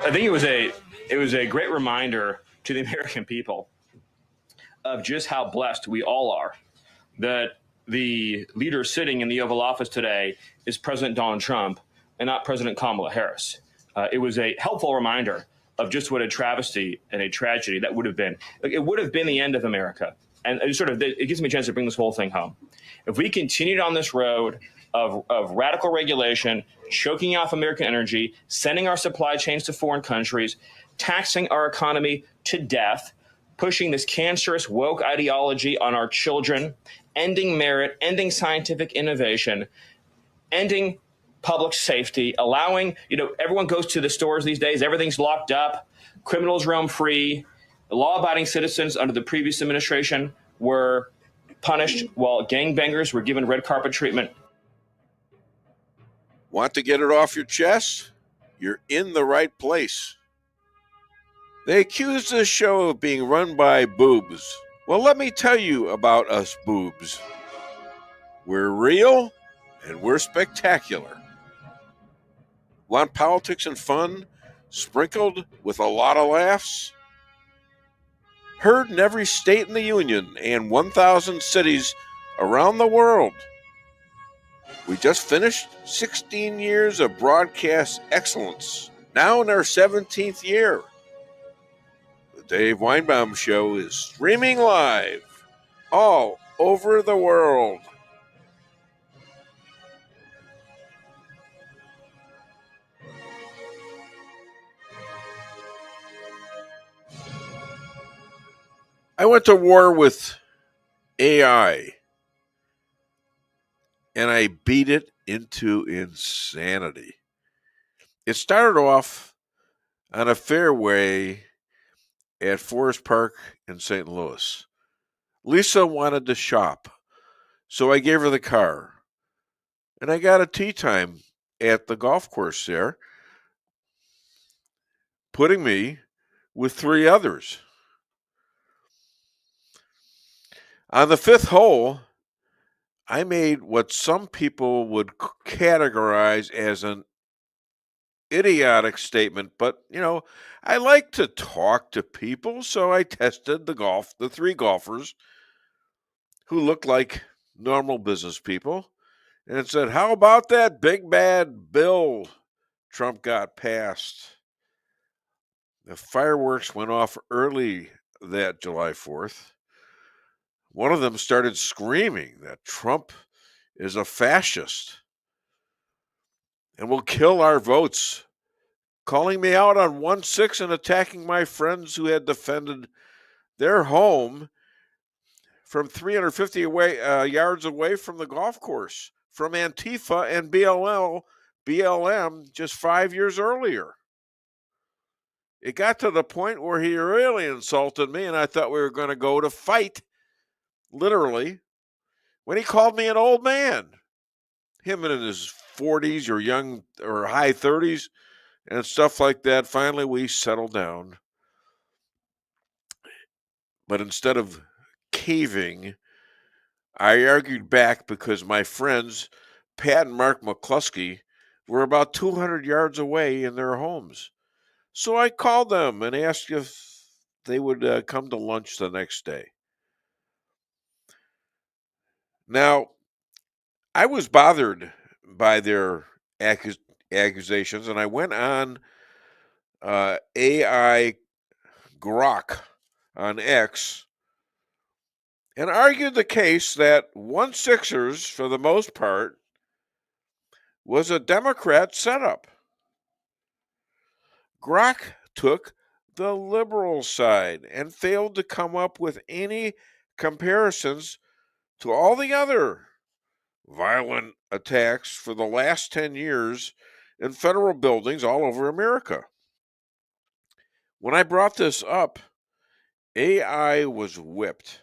I think it was a great reminder to the American people of just how blessed we all are. That the leader sitting in the Oval Office today is President Donald Trump and not President Kamala Harris. It was a helpful reminder of just what a travesty and a tragedy that would have been. Like, it would have been the end of America. And it gives me a chance to bring this whole thing home. If we continued on this road of radical regulation, choking off American energy, sending our supply chains to foreign countries, taxing our economy to death, pushing this cancerous woke ideology on our children, ending merit, ending scientific innovation, ending public safety, allowing, everyone goes to the stores these days, everything's locked up, criminals roam free, law-abiding citizens under the previous administration were punished while gangbangers were given red carpet treatment. Want to get it off your chest? You're in the right place. They accuse this show of being run by boobs. Well, let me tell you about us boobs. We're real and we're spectacular. Want politics and fun sprinkled with a lot of laughs? Heard in every state in the Union and 1,000 cities around the world. We just finished 16 years of broadcast excellence, now in our 17th year. The Dave Weinbaum Show is streaming live all over the world. I went to war with AI, and I beat it into insanity. It started off on a fairway at Forest Park in St. Louis. Lisa wanted to shop, so I gave her the car, and I got a tee time at the golf course there, putting me with 3 others. On the 5th hole, I made what some people would categorize as an idiotic statement, but, I like to talk to people, so I tested the 3 golfers who looked like normal business people, and said, how about that big bad bill Trump got passed? The fireworks went off early that July 4th. One of them started screaming that Trump is a fascist and will kill our votes, calling me out on 1-6 and attacking my friends who had defended their home from 350 yards away from the golf course, from Antifa and BLM just 5 years earlier. It got to the point where he really insulted me, and I thought we were going to go to fight, literally, when he called me an old man. Him in his 40s or young or high 30s and stuff like that. Finally, we settled down. But instead of caving, I argued back because my friends, Pat and Mark McCluskey, were about 200 yards away in their homes. So I called them and asked if they would come to lunch the next day. Now, I was bothered by their accusations, and I went on AI Grok on X and argued the case that 1-6ers, for the most part, was a Democrat setup. Grok took the liberal side and failed to come up with any comparisons to all the other violent attacks for the last 10 years in federal buildings all over America. When I brought this up, AI was whipped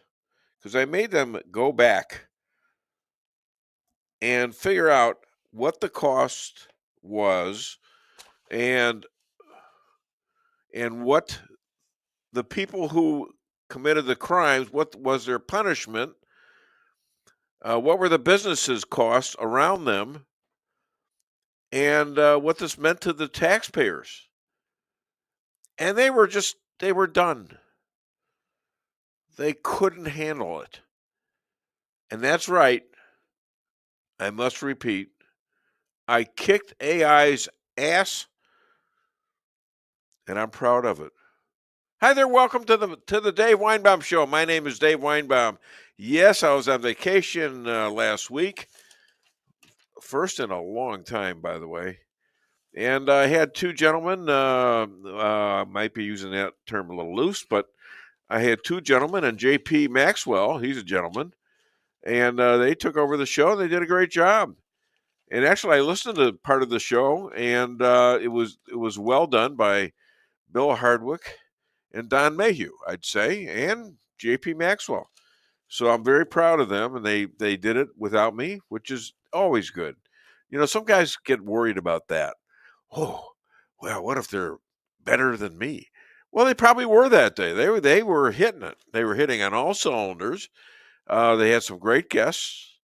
because I made them go back and figure out what the cost was and what the people who committed the crimes, what was their punishment, what were the businesses' costs around them, and what this meant to the taxpayers. And they were done. They couldn't handle it. And that's right. I must repeat, I kicked AI's ass, and I'm proud of it. Hi there, welcome to the Dave Weinbaum Show. My name is Dave Weinbaum. Yes, I was on vacation last week. First in a long time, by the way. And I had two gentlemen, might be using that term a little loose, but I had two gentlemen, and J.P. Maxwell, he's a gentleman, and they took over the show, and they did a great job. And actually, I listened to part of the show, and it was well done by Bill Hardwick and Don Mayhew, I'd say, and J.P. Maxwell. So I'm very proud of them, and they did it without me, which is always good. You know, some guys get worried about that. Oh, well, what if they're better than me? Well, they probably were that day. They were hitting it. They were hitting on all cylinders. They had some great guests,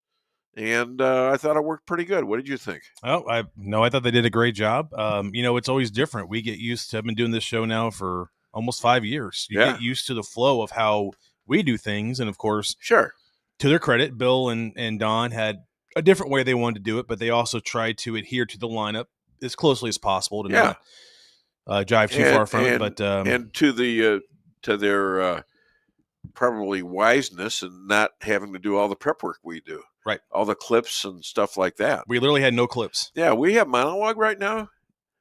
and I thought it worked pretty good. What did you think? Oh, I thought they did a great job. It's always different. We get used to. I've been doing this show now for almost 5 years. You get used to the flow of how we do things, and of course, sure. To their credit, Bill and Don had a different way they wanted to do it, but they also tried to adhere to the lineup as closely as possible to not jive too far from it. But and to their probably wiseness and not having to do all the prep work we do, right? All the clips and stuff like that. We literally had no clips. Yeah, we have Monologue right now.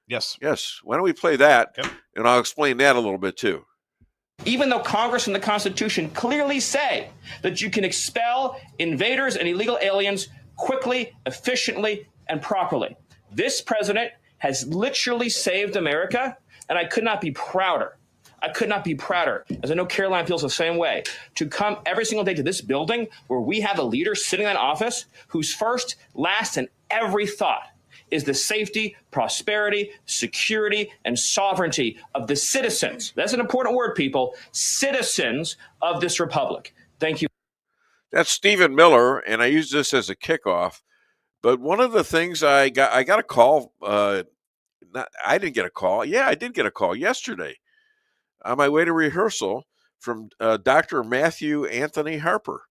Yes. Why don't we play that? Yep. And I'll explain that a little bit too. Even though Congress and the Constitution clearly say that you can expel invaders and illegal aliens quickly, efficiently, and properly, this president has literally saved America, and I could not be prouder. I could not be prouder, as I know Caroline feels the same way, to come every single day to this building where we have a leader sitting in that office whose first, last, and every thought is the safety, prosperity, security, and sovereignty of the citizens. That's an important word, people. Citizens of this republic. Thank you. That's Stephen Miller, and I use this as a kickoff. But one of the things I got a call. I didn't get a call. Yeah, I did get a call yesterday on my way to rehearsal from Dr. Matthew Anthony Harper,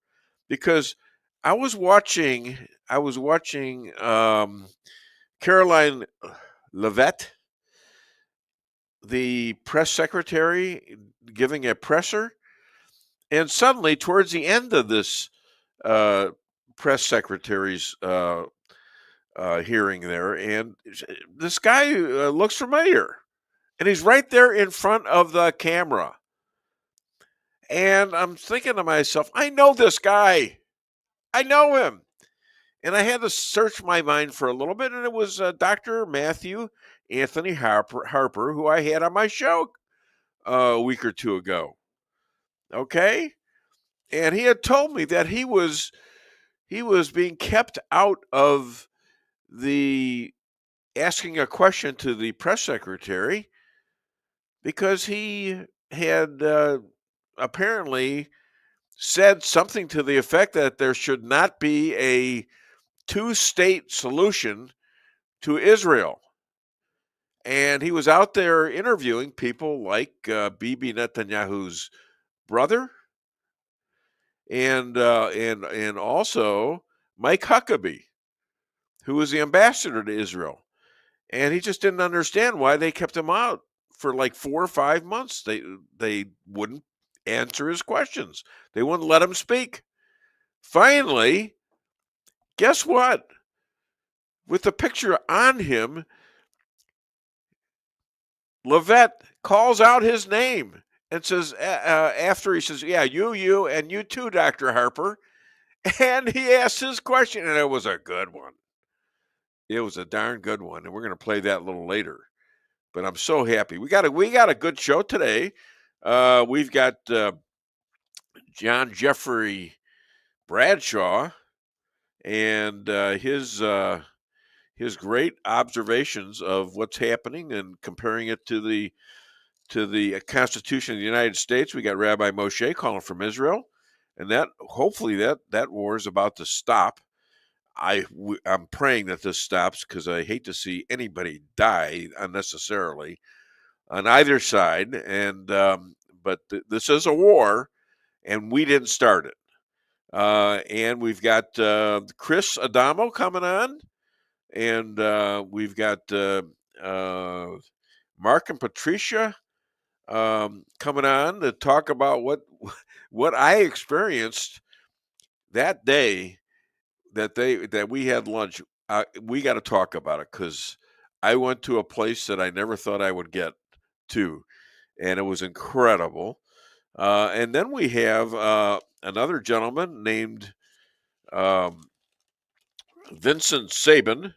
because I was watching Caroline Leavitt, the press secretary, giving a presser, and suddenly towards the end of this press secretary's hearing there, and this guy looks familiar, and he's right there in front of the camera. And I'm thinking to myself, I know this guy. I know him. And I had to search my mind for a little bit, and it was Dr. Matthew Anthony Harper, who I had on my show a week or two ago. Okay? And he had told me that he was being kept out of the asking a question to the press secretary because he had apparently said something to the effect that there should not be a two-state solution to Israel. And he was out there interviewing people like Bibi Netanyahu's brother and also Mike Huckabee, who was the ambassador to Israel. And he just didn't understand why they kept him out for like 4 or 5 months. They wouldn't answer his questions. They wouldn't let him speak. Finally, guess what? With the picture on him, Leavitt calls out his name and says, after he says, yeah, you, and you too, Dr. Harper. And he asked his question, and it was a good one. It was a darn good one, and we're going to play that a little later. But I'm so happy. We got a good show today. We've got John Jeffrey Bradshaw and his great observations of what's happening and comparing it to the Constitution of the United States. We got Rabbi Moshe calling from Israel, and that hopefully that war is about to stop. I'm praying that this stops because I hate to see anybody die unnecessarily. on either side, and but this is a war, and we didn't start it. And we've got Chris Adamo coming on, and we've got Mark and Patricia coming on to talk about what I experienced that day that we had lunch. We got to talk about it because I went to a place that I never thought I would get to, and it was incredible. And then we have another gentleman named Vincent Sabin.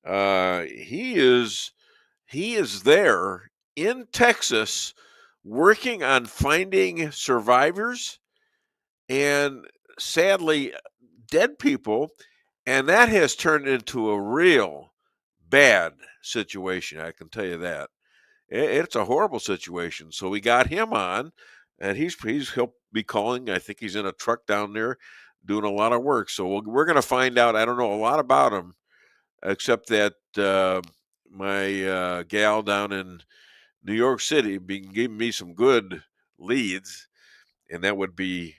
He is there in Texas working on finding survivors and sadly dead people, and that has turned into a real bad situation. I can tell you that. It's a horrible situation. So we got him on, and he'll be calling. I think he's in a truck down there doing a lot of work. So we're going to find out. I don't know a lot about him, except that my gal down in New York City been giving me some good leads, and that would be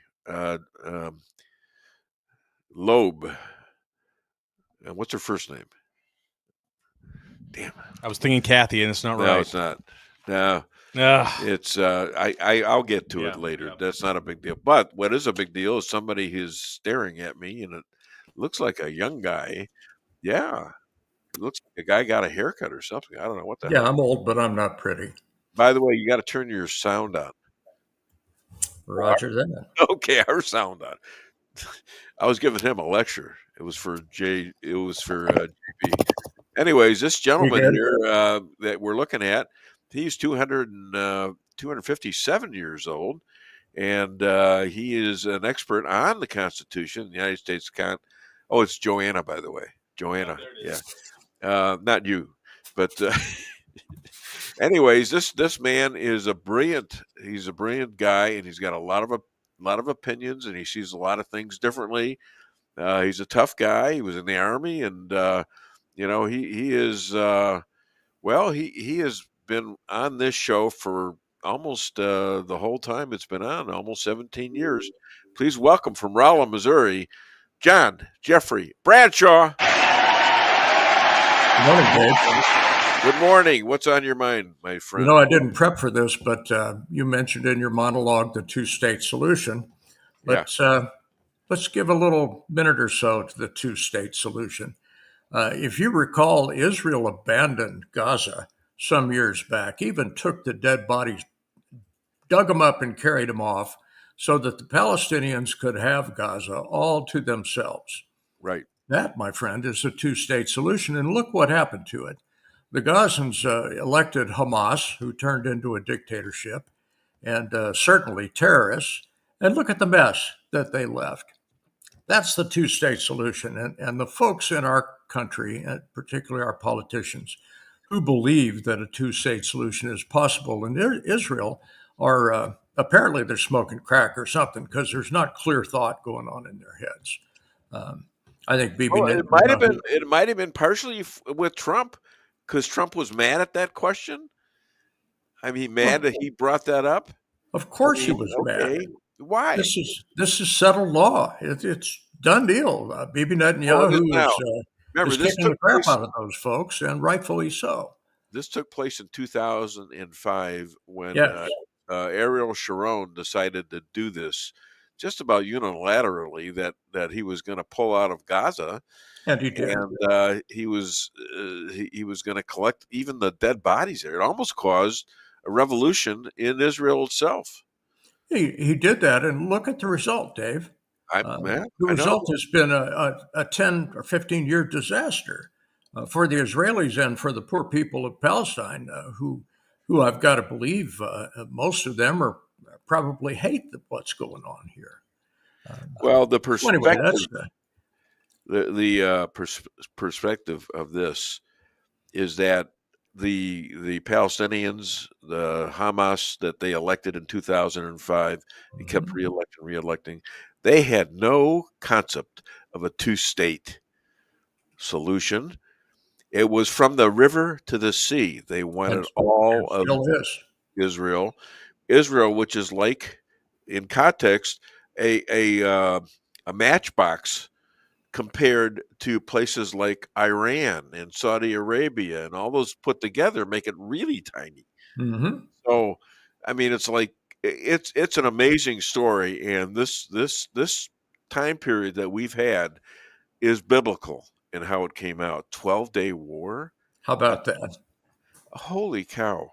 Loeb. What's her first name? Damn. I was thinking Kathy, and it's not right. No, it's not. No. It's I'll get to it later. Yeah. That's not a big deal. But what is a big deal is somebody who's staring at me, and it looks like a young guy. Yeah. It looks like a guy got a haircut or something. I don't know what the hell. I'm old, but I'm not pretty. By the way, you got to turn your sound on. Roger that. Okay, our sound on. I was giving him a lecture. It was for JP. Anyways, this gentleman here that we're looking at, he's 257 years old, and he is an expert on the Constitution, the United States it's Joanna, by the way. Joanna, yeah. Not you, but anyways, this man is he's a brilliant guy, and he's got a lot of opinions, and he sees a lot of things differently. He's a tough guy. He was in the Army, and he is he has been on this show for almost the whole time it's been on, almost 17 years. Please welcome from Rolla, Missouri, Jeffrey Bradshaw. Good morning, Dave. Good morning. What's on your mind, my friend? I didn't prep for this, but you mentioned in your monologue the two-state solution. Let's give a little minute or so to the two-state solution. If you recall, Israel abandoned Gaza some years back, even took the dead bodies, dug them up and carried them off so that the Palestinians could have Gaza all to themselves. Right. That, my friend, is a two-state solution. And look what happened to it. The Gazans elected Hamas, who turned into a dictatorship, and certainly terrorists. And look at the mess that they left. That's the two-state solution. And the folks in our country, and particularly our politicians, who believe that a two-state solution is possible in Israel are apparently they're smoking crack or something, because there's not clear thought going on in their heads. I think Bibi. It might have been partially with Trump, because Trump was mad at that question. I mean, mad that he brought that up. Of course, he was mad. Why? This is settled law. It's done deal. Bibi Netanyahu is kicking the crap out of those folks, and rightfully so. This took place in 2005 when Ariel Sharon decided to do this just about unilaterally, that he was going to pull out of Gaza, and he did. And he was going to collect even the dead bodies there. It almost caused a revolution in Israel itself. He did that, and look at the result, Dave. The result has been a 10 or 15-year disaster for the Israelis and for the poor people of Palestine, who I've got to believe most of them are probably hate what's going on here. Well, the perspective, anyway, perspective of this is that the Palestinians, the Hamas that they elected in 2005, and kept re-electing, they had no concept of a two-state solution. It was from the river to the sea. They wanted And all of still is. Israel. Israel, which is like, in context, a matchbox compared to places like Iran and Saudi Arabia, and all those put together make it really tiny. Mm-hmm. So, I mean, it's like it's an amazing story, and this time period that we've had is biblical in how it came out. 12-day war. How about that? Holy cow!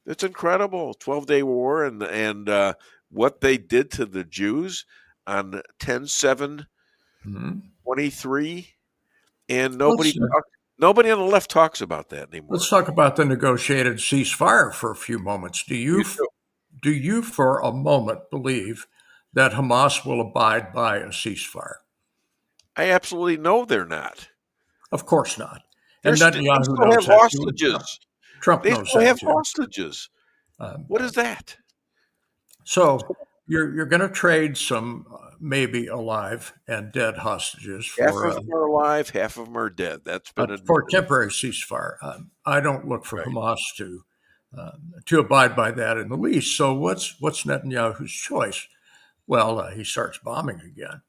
It's incredible. 12-day war, and what they did to the Jews on 10/7/23, and Let's nobody on the left talks about that anymore. let's talk about the negotiated ceasefire for a few moments. Do You you for a moment believe that Hamas will abide by a ceasefire? I absolutely know they're not. Of course not. They And Netanyahu still knows have that too. hostages. Trump They knows still that have too. hostages. What is that? So you're going to trade some maybe alive and dead hostages Half for of them are alive, half of them are dead. That's been for admitted. temporary ceasefire. I don't look for Right. Hamas to abide by that in the least. So what's Netanyahu's choice? Well, he starts bombing again,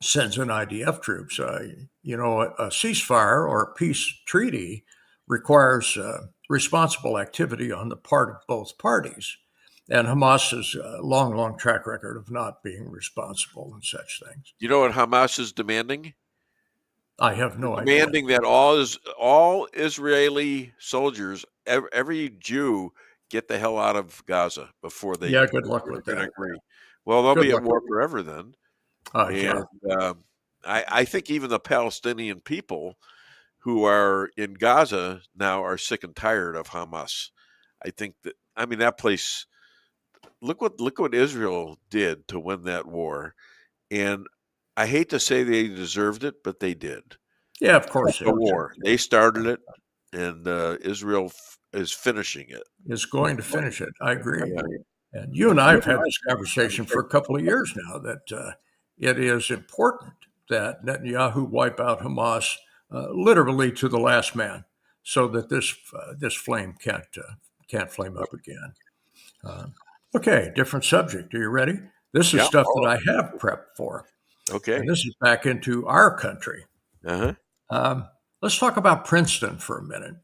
sends in IDF troops. A ceasefire or a peace treaty requires responsible activity on the part of both parties. And Hamas has a long, long track record of not being responsible in such things. You know what Hamas is demanding? I have no idea. Demanding that all Israeli soldiers, every Jew, get the hell out of Gaza before they Good luck with can that. agree. Well, they'll Good be at luck. war forever then. Yeah. And I think even the Palestinian people who are in Gaza now are sick and tired of Hamas. I think that place. Look what Israel did to win that war, and I hate to say they deserved it, but they did. Yeah, of course. The war, they started it, and Israel is finishing it. Is going to finish it. I agree. And you and I have had this conversation for a couple of years now that it is important that Netanyahu wipe out Hamas literally to the last man, so that this flame can't flame up again. Okay, different subject. Are you ready? This is stuff that I have prepped for. Okay. And this is back into our country. Uh-huh. Let's talk about Princeton for a minute.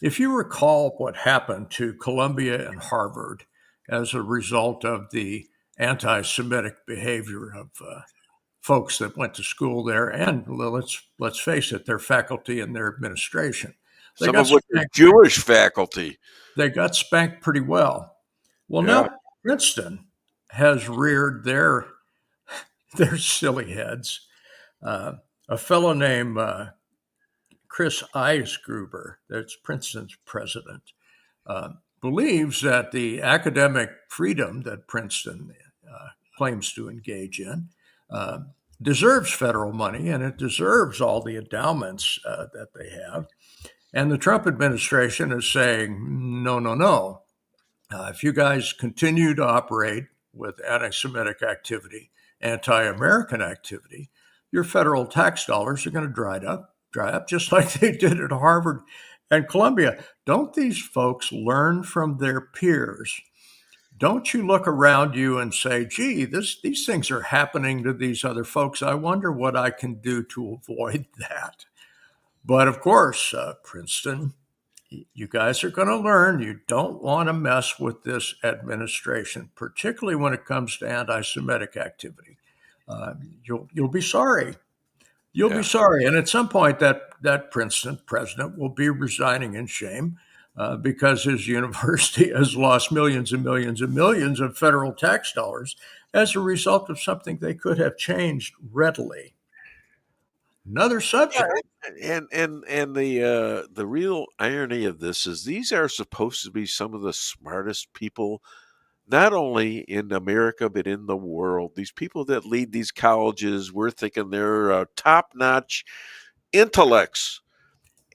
If you recall what happened to Columbia and Harvard as a result of the anti-Semitic behavior of folks that went to school there, and let's face it, their faculty and their administration, some of which are Jewish faculty. They got spanked pretty well. Well, now Princeton has reared their silly heads. A fellow named Chris Eisgruber, that's Princeton's president, believes that the academic freedom that Princeton claims to engage in deserves federal money, and it deserves all the endowments that they have. And the Trump administration is saying, no, no, no. If you guys continue to operate with anti-Semitic activity, anti-American activity, your federal tax dollars are going to dry up just like they did at Harvard and Columbia. Don't these folks learn from their peers? Don't you look around you and say, gee, these things are happening to these other folks. I wonder what I can do to avoid that. But of course, Princeton, you guys are going to learn you don't want to mess with this administration, particularly when it comes to anti-Semitic activity. You'll be sorry. You'll be sorry. And at some point, that Princeton president will be resigning in shame because his university has lost millions and millions and millions of federal tax dollars as a result of something they could have changed readily. Another subject. And the real irony of this is these are supposed to be some of the smartest people, not only in America, but in the world. These people that lead these colleges, we're thinking they're top-notch intellects.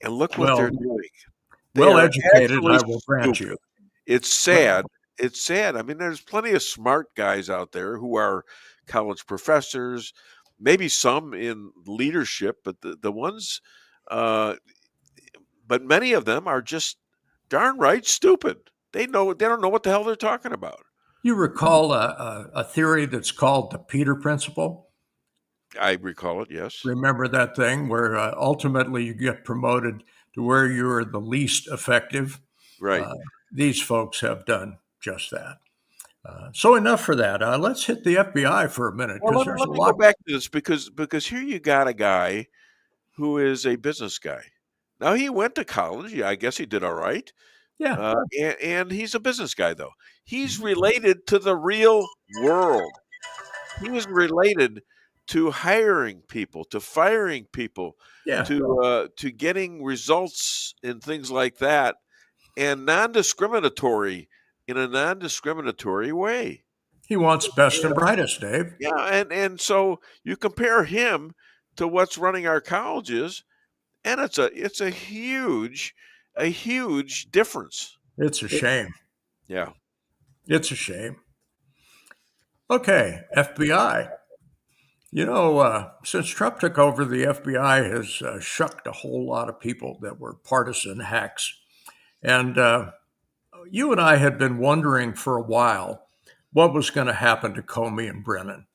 And look what they're doing. Well educated, I will grant you. It's sad. It's sad. I mean, there's plenty of smart guys out there who are college professors, maybe some in leadership, but the ones but many of them are just darn right stupid. They don't know what the hell they're talking about. You recall a theory that's called the Peter Principle? I recall it, yes. Remember that thing where ultimately you get promoted to where you're the least effective? Right. These folks have done just that. So enough for that. Let's hit the FBI for a minute, Well, because there's a let me lot. go back to this because here you got a guy who is a business guy. Now he went to college. Yeah, I guess he did all right. Yeah, And he's a business guy, though. He's related to the real world. He is related to hiring people, to firing people, yeah. to getting results and things like that, and non-discriminatory in a non-discriminatory way. He wants best and brightest, Dave. Yeah, and so you compare him to what's running our colleges, and it's a huge difference. It's a shame. Yeah. It's a shame. Okay, FBI. Since Trump took over, the FBI has shucked a whole lot of people that were partisan hacks. And you and I had been wondering for a while what was going to happen to Comey and Brennan.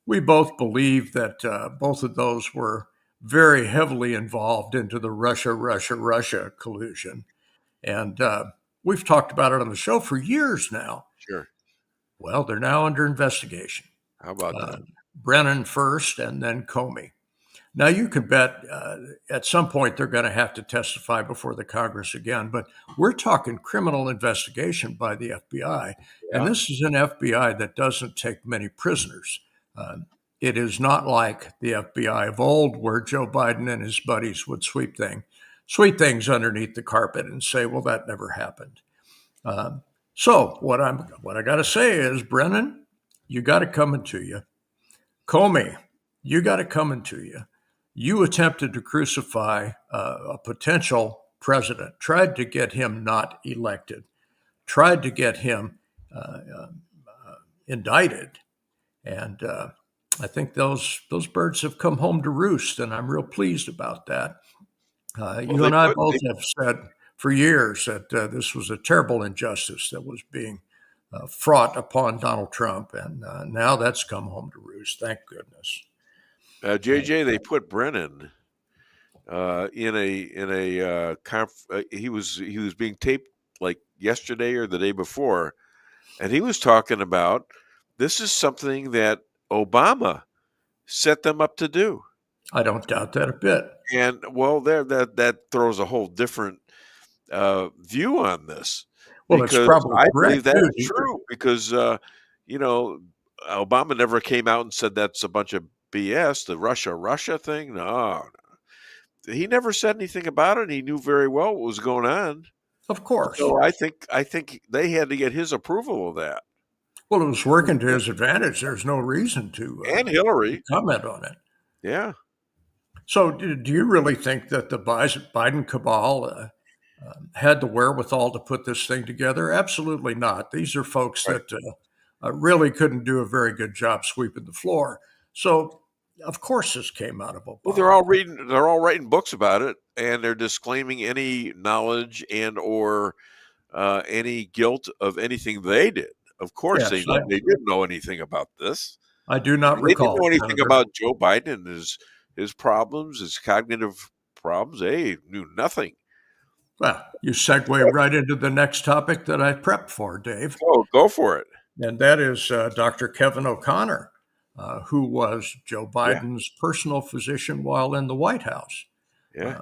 We both believe that both of those were very heavily involved into the Russia collusion. And we've talked about it on the show for years now. Sure. Well, they're now under investigation. How about that? Brennan first and then Comey. Now, you can bet at some point they're going to have to testify before the Congress again, but we're talking criminal investigation by the FBI. Yeah. And this is an FBI that doesn't take many prisoners. It is not like the FBI of old, where Joe Biden and his buddies would sweep things underneath the carpet and say, well, that never happened. So what I got to say is, Brennan, you got it coming to you. Comey, you got it coming to you. You attempted to crucify a potential president, tried to get him not elected, tried to get him indicted. And I think those birds have come home to roost, and I'm real pleased about that. You and I both have said for years that this was a terrible injustice that was being fraught upon Donald Trump, and now that's come home to roost. Thank goodness. JJ, they put Brennan in a he was being taped like yesterday or the day before, and he was talking about this is something that Obama set them up to do. I don't doubt that a bit. And well, that throws a whole different view on this. Well, because it's probably I correct, believe that's true because Obama never came out and said that's a bunch of BS. The Russia thing, no, he never said anything about it. He knew very well what was going on. Of course. So I think they had to get his approval of that. Well, it was working to his advantage. There's no reason to and Hillary comment on it. Yeah. So, do you really think that the Biden cabal had the wherewithal to put this thing together? Absolutely not. These are folks that really couldn't do a very good job sweeping the floor. So, of course, this came out of Obama. Well, they're all writing books about it, and they're disclaiming any knowledge and or any guilt of anything they did. Of course, they didn't know anything about this. I do not recall. They didn't know anything about Joe Biden and his problems, his cognitive problems. They knew nothing. Well, you segue right into the next topic that I prepped for, Dave. Oh, go for it. And that is Dr. Kevin O'Connor, who was Joe Biden's personal physician while in the White House. Yeah.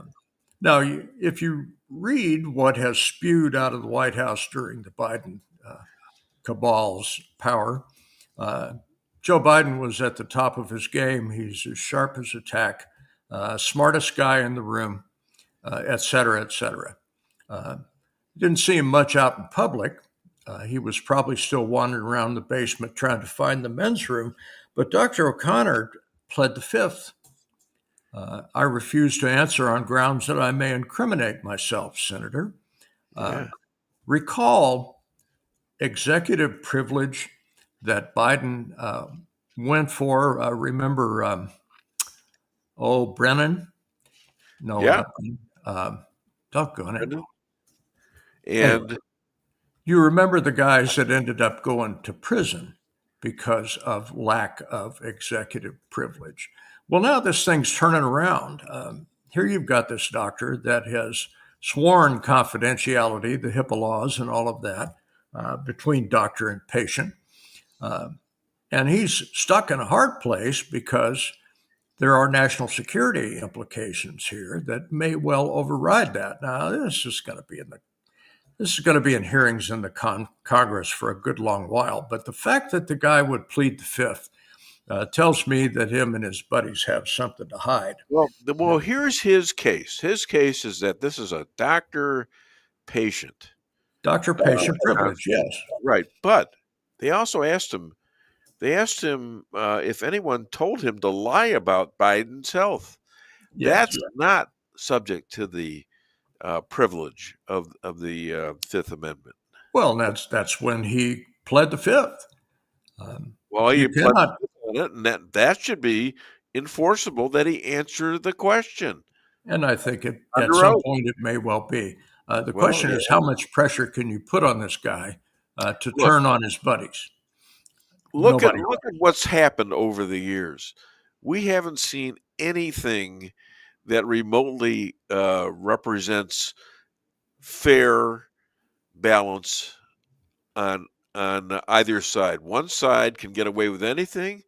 Now, if you read what has spewed out of the White House during the Biden cabal's power, Joe Biden was at the top of his game. He's as sharp as a tack, smartest guy in the room, et cetera, et cetera. Didn't see him much out in public. He was probably still wandering around the basement trying to find the men's room. But Dr. O'Connor pled the fifth. I refuse to answer on grounds that I may incriminate myself, Senator. Recall executive privilege that Biden went for. Remember, Brennan? No, Doggone it. And you remember the guys that ended up going to prison because of lack of executive privilege. Well, now this thing's turning around. Here you've got this doctor that has sworn confidentiality, the HIPAA laws and all of that, between doctor and patient. And he's stuck in a hard place because there are national security implications here that may well override that. Now, this is going to be in hearings in the Congress for a good long while. But the fact that the guy would plead the fifth tells me that him and his buddies have something to hide. Well, here's his case. His case is that this is a doctor-patient. Doctor-patient privilege, yes. Right. But they also asked him, if anyone told him to lie about Biden's health. Yes. That's not subject to the privilege of the Fifth Amendment. Well, that's when he pled the fifth. He pled the fifth on it, and that should be enforceable, that he answer the question. And I think at some point it may well be. The question is, how much pressure can you put on this guy to turn on his buddies? Look at what's happened over the years. We haven't seen anything that remotely represents fair balance on either side. One side can get away with anything.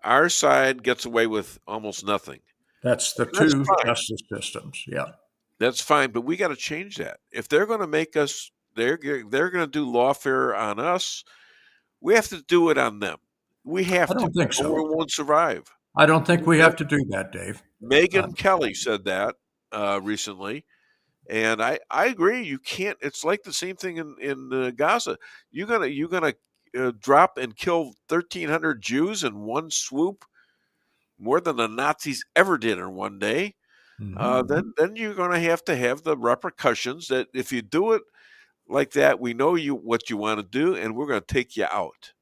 Our side gets away with almost nothing. That's the two justice systems. Yeah, that's fine, but we got to change that. If they're going to make us, they're going to do lawfare on us. We have to do it on them. We have to. I don't think so. Or we won't survive. I don't think we have to do that, Dave. Megyn Kelly said that recently, and I agree. You can't. It's like the same thing in Gaza. You're gonna drop and kill 1,300 Jews in one swoop, more than the Nazis ever did in one day. Mm-hmm. Then you're gonna have the repercussions. That if you do it like that, we know what you want to do, and we're going to take you out.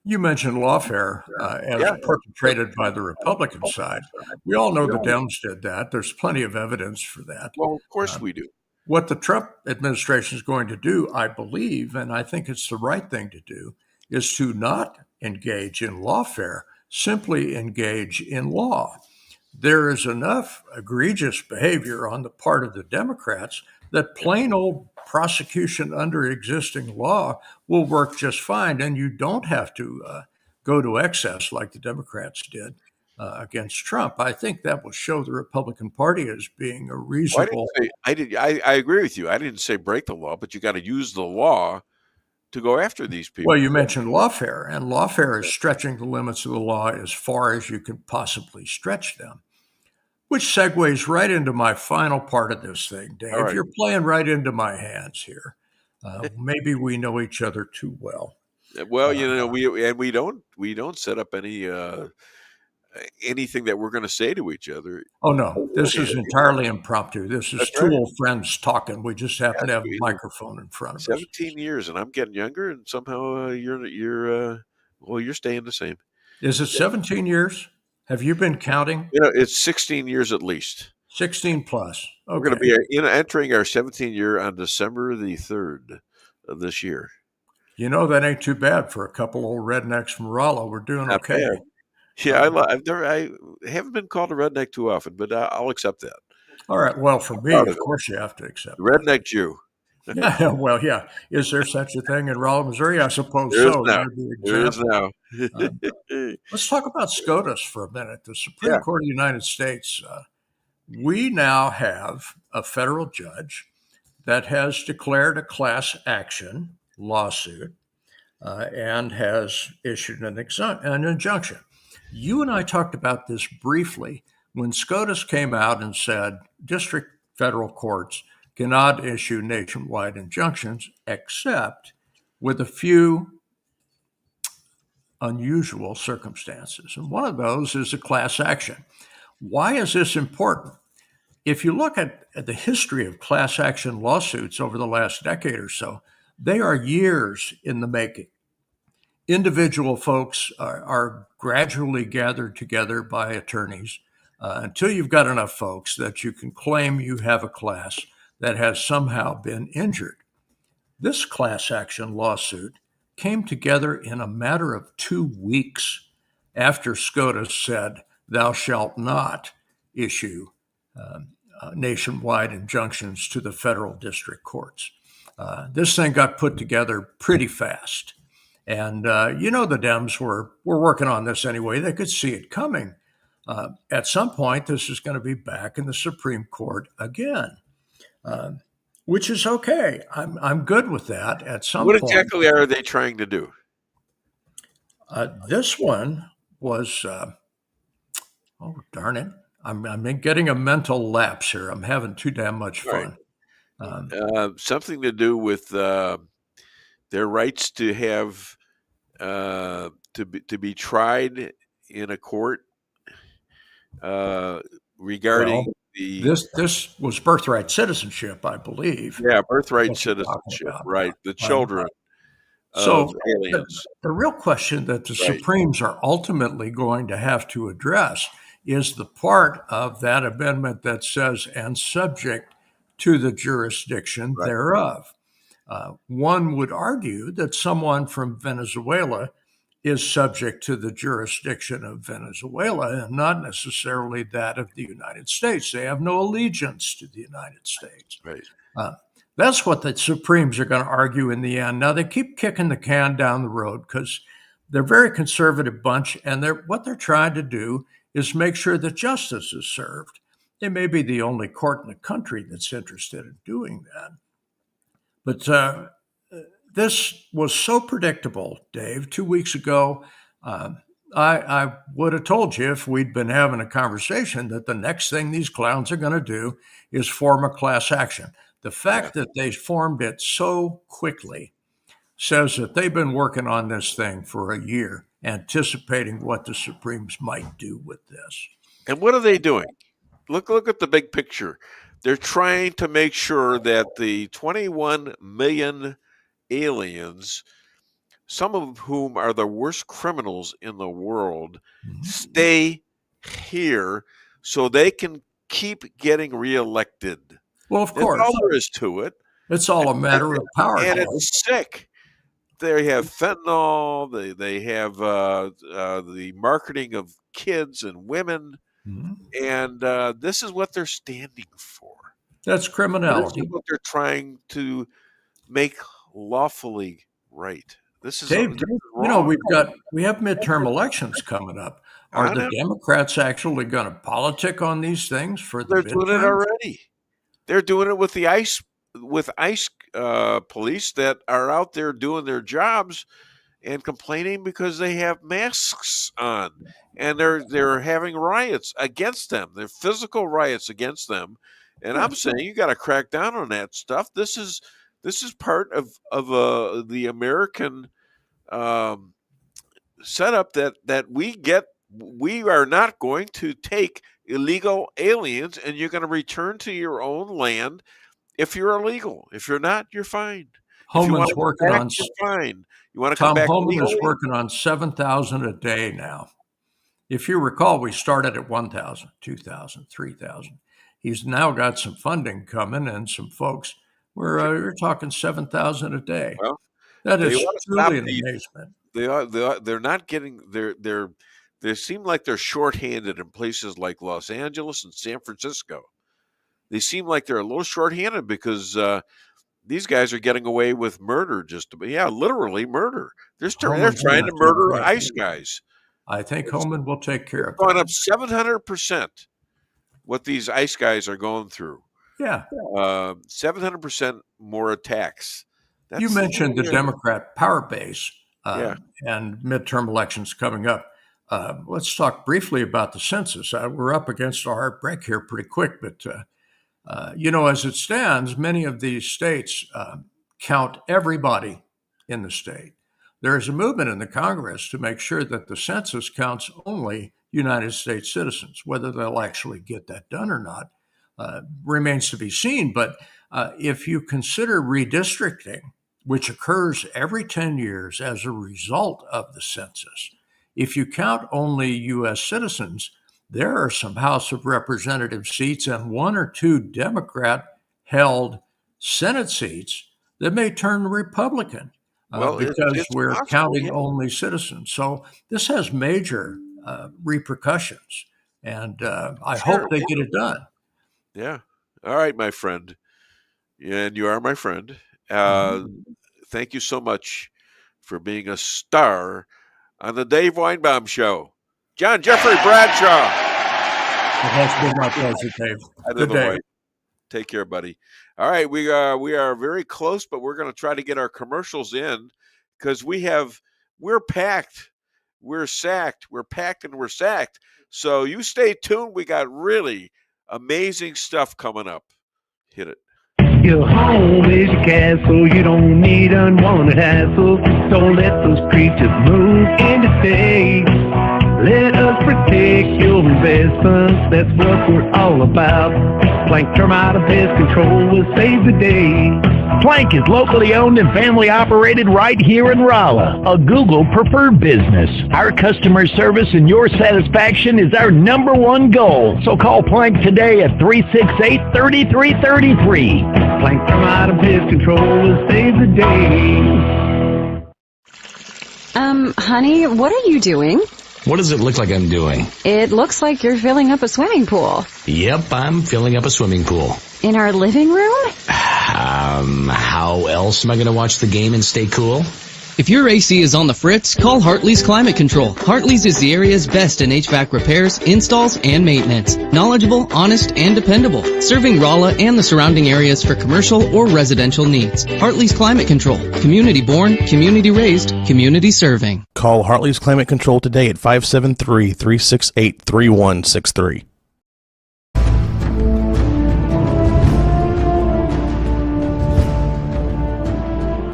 You mentioned lawfare as perpetrated by the Republican side. We all know the Dems did that. There's plenty of evidence for that. Well, of course we do. What the Trump administration is going to do, I believe, and I think it's the right thing to do, is to not engage in lawfare, simply engage in law. There is enough egregious behavior on the part of the Democrats that plain old prosecution under existing law will work just fine, and you don't have to go to excess like the Democrats did against Trump. I think that will show the Republican Party as being a reasonable. I agree with you. I didn't say break the law, but you got to use the law to go after these people. Well, you mentioned lawfare, and lawfare is stretching the limits of the law as far as you can possibly stretch them. Which segues right into my final part of this thing, Dave. Right. You're playing right into my hands here. Maybe we know each other too well. Well, we don't set up anything that we're going to say to each other. Oh no, this is entirely impromptu. This is two old friends talking. We just happen to have a microphone in front of 17 years, and I'm getting younger, and somehow you're staying the same. Is it 17 years? Have you been counting? It's 16 years at least. 16 plus. Okay. We're going to be entering our 17th year on December the 3rd of this year. That ain't too bad for a couple old rednecks from Rolla. We're doing Not okay. Bad. Yeah, I haven't been called a redneck too often, but I'll accept that. All right. Well, for me, of course, you have to accept redneck Jew. Yeah, well, yeah. Is there such a thing in Rolla, Missouri? I suppose there so. There is now. Let's talk about SCOTUS for a minute. The Supreme Court of the United States, we now have a federal judge that has declared a class action lawsuit and has issued an injunction. You and I talked about this briefly when SCOTUS came out and said district federal courts cannot issue nationwide injunctions except with a few unusual circumstances. And one of those is a class action. Why is this important? If you look at the history of class action lawsuits over the last decade or so, they are years in the making. Individual folks are gradually gathered together by attorneys until you've got enough folks that you can claim you have a class that has somehow been injured. This class action lawsuit came together in a matter of 2 weeks after SCOTUS said, "Thou shalt not issue nationwide injunctions to the federal district courts." This thing got put together pretty fast. And, the Dems were working on this anyway. They could see it coming. At some point, this is going to be back in the Supreme Court again, which is okay. I'm good with that. At some What point, exactly are they trying to do? This one was, oh, darn it. I'm getting a mental lapse here. I'm having too damn much fun. Right. Something to do with their rights to have to be tried in a court regarding this was birthright citizenship, I believe. Yeah, birthright citizenship, right? The children of aliens. The real question that the Supremes are ultimately going to have to address is the part of that amendment that says, "and subject to the jurisdiction thereof." One would argue that someone from Venezuela is subject to the jurisdiction of Venezuela and not necessarily that of the United States. They have no allegiance to the United States. Right. That's what the Supremes are going to argue in the end. Now, they keep kicking the can down the road because they're a very conservative bunch, and what they're trying to do is make sure that justice is served. They may be the only court in the country that's interested in doing that. But this was so predictable, Dave. 2 weeks ago, I would have told you if we'd been having a conversation that the next thing these clowns are going to do is form a class action. The fact that they formed it so quickly says that they've been working on this thing for a year, anticipating what the Supremes might do with this. And what are they doing? Look at the big picture. They're trying to make sure that the 21 million aliens, some of whom are the worst criminals in the world, stay here so they can keep getting reelected. Well, of course. That's all there is to it. It's all a matter of power. And it's sick. They have fentanyl. They have the marketing of kids and women. And this is what they're standing for. That's criminality. This is what they're trying to make lawfully right. This is Dave, we have midterm elections coming up. Are the Democrats actually going to politic on these things for the midterms? They're doing it already. They're doing it with the ICE police that are out there doing their jobs and complaining because they have masks on, and they're having riots against them. They're physical riots against them, and I'm saying you got to crack down on that stuff. This is part of the American setup that we get. We are not going to take illegal aliens, and you're going to return to your own land if you're illegal. If you're not, you're fine. Homan's working on. You're fine. You want to come back? Tom Homan is working on 7,000 a day now. If you recall, we started at 1,000, 2,000, 3,000. He's now got some funding coming and some folks. We're talking 7,000 a day. Well, that is truly an amazement. They're not getting they seem like they're shorthanded in places like Los Angeles and San Francisco. They seem like they're a little shorthanded because these guys are getting away with murder, literally murder. They're trying to murder ICE guys. I think Homan will take care of it. Gone up 700%. What these ICE guys are going through. Yeah, 700% more attacks. You mentioned the Democrat power base and midterm elections coming up. Let's talk briefly about the census. We're up against our break here pretty quick, but as it stands, many of these states count everybody in the state. There's a movement in the Congress to make sure that the census counts only United States citizens. Whether they'll actually get that done or not remains to be seen. But if you consider redistricting, which occurs every 10 years as a result of the census, if you count only U.S. citizens, there are some House of Representatives seats and one or two Democrat held Senate seats that may turn Republican because it's we're possible, counting yeah. only citizens. So this has major repercussions, and I hope they get it done. Yeah. All right, my friend. And you are my friend. Thank you so much for being a star on the Dave Weinbaum Show. John Jeffrey Bradshaw. It has been my pleasure, Dave. Good day. Take care, buddy. All right, we are very close, but we're going to try to get our commercials in because we're packed. We're sacked. We're packed and we're sacked. So you stay tuned. We got really amazing stuff coming up. Hit it. Your home is your castle. You don't need unwanted hassle. Don't let those creatures move in to stay. Let us protect your investments. That's what we're all about. Plank Termite and Pest Control will save the day. Plank is locally owned and family operated right here in Rolla, a Google preferred business. Our customer service and your satisfaction is our #1 goal. So call Plank today at 368-3333. Plank Termite and Pest Control will save the day. Honey, what are you doing? What does it look like I'm doing? It looks like you're filling up a swimming pool. Yep, I'm filling up a swimming pool. In our living room? How else am I going to watch the game and stay cool? If your AC is on the fritz, call Hartley's Climate Control. Hartley's is the area's best in HVAC repairs, installs, and maintenance. Knowledgeable, honest, and dependable. Serving Rolla and the surrounding areas for commercial or residential needs. Hartley's Climate Control. Community born, community raised, community serving. Call Hartley's Climate Control today at 573-368-3163.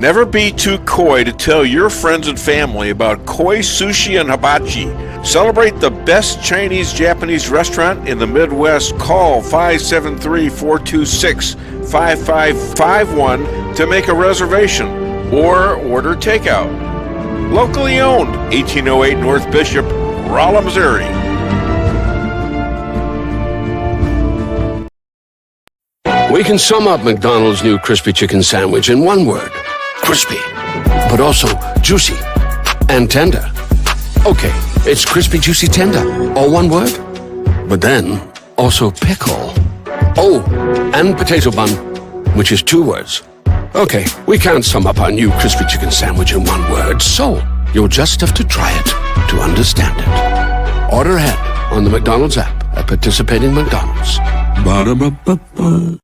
Never be too coy to tell your friends and family about koi sushi and hibachi. Celebrate the best Chinese-Japanese restaurant in the Midwest. Call 573-426-5551 to make a reservation or order takeout. Locally owned, 1808 North Bishop, Rolla, Missouri. We can sum up McDonald's new crispy chicken sandwich in one word. Crispy, but also juicy and tender. Okay, it's crispy, juicy, tender, all one word. But then, also pickle. Oh, and potato bun, which is 2 words. Okay, we can't sum up our new crispy chicken sandwich in one word, so you'll just have to try it to understand it. Order ahead on the McDonald's app at participating McDonald's. Ba-da-ba-ba-ba.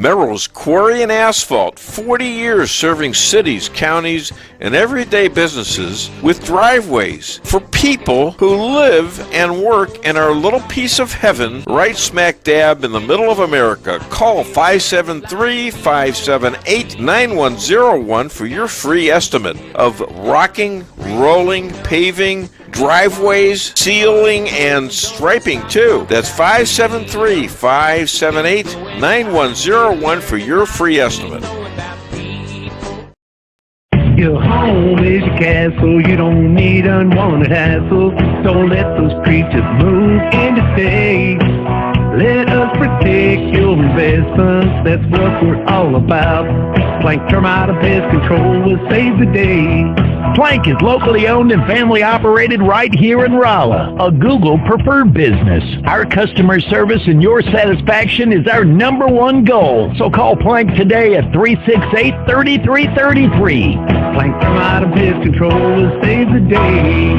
Merrill's Quarry and Asphalt, 40 years serving cities, counties, and everyday businesses with driveways for people who live and work in our little piece of heaven right smack dab in the middle of America. Call 573-578-9101 for your free estimate of rocking, rolling, paving, driveways, sealing, and striping too. That's 573-578-9101 for your free estimate. Your home is your castle. You don't need unwanted hassle. Don't let those creatures move in to stay. Let us protect your investments. That's what we're all about. Plank Termite and Pest Control will save the day. Plank is locally owned and family operated right here in Rolla, a Google preferred business. Our customer service and your satisfaction is our #1 goal. So call Plank today at 368-3333. Plank Termite and Pest Control will save the day.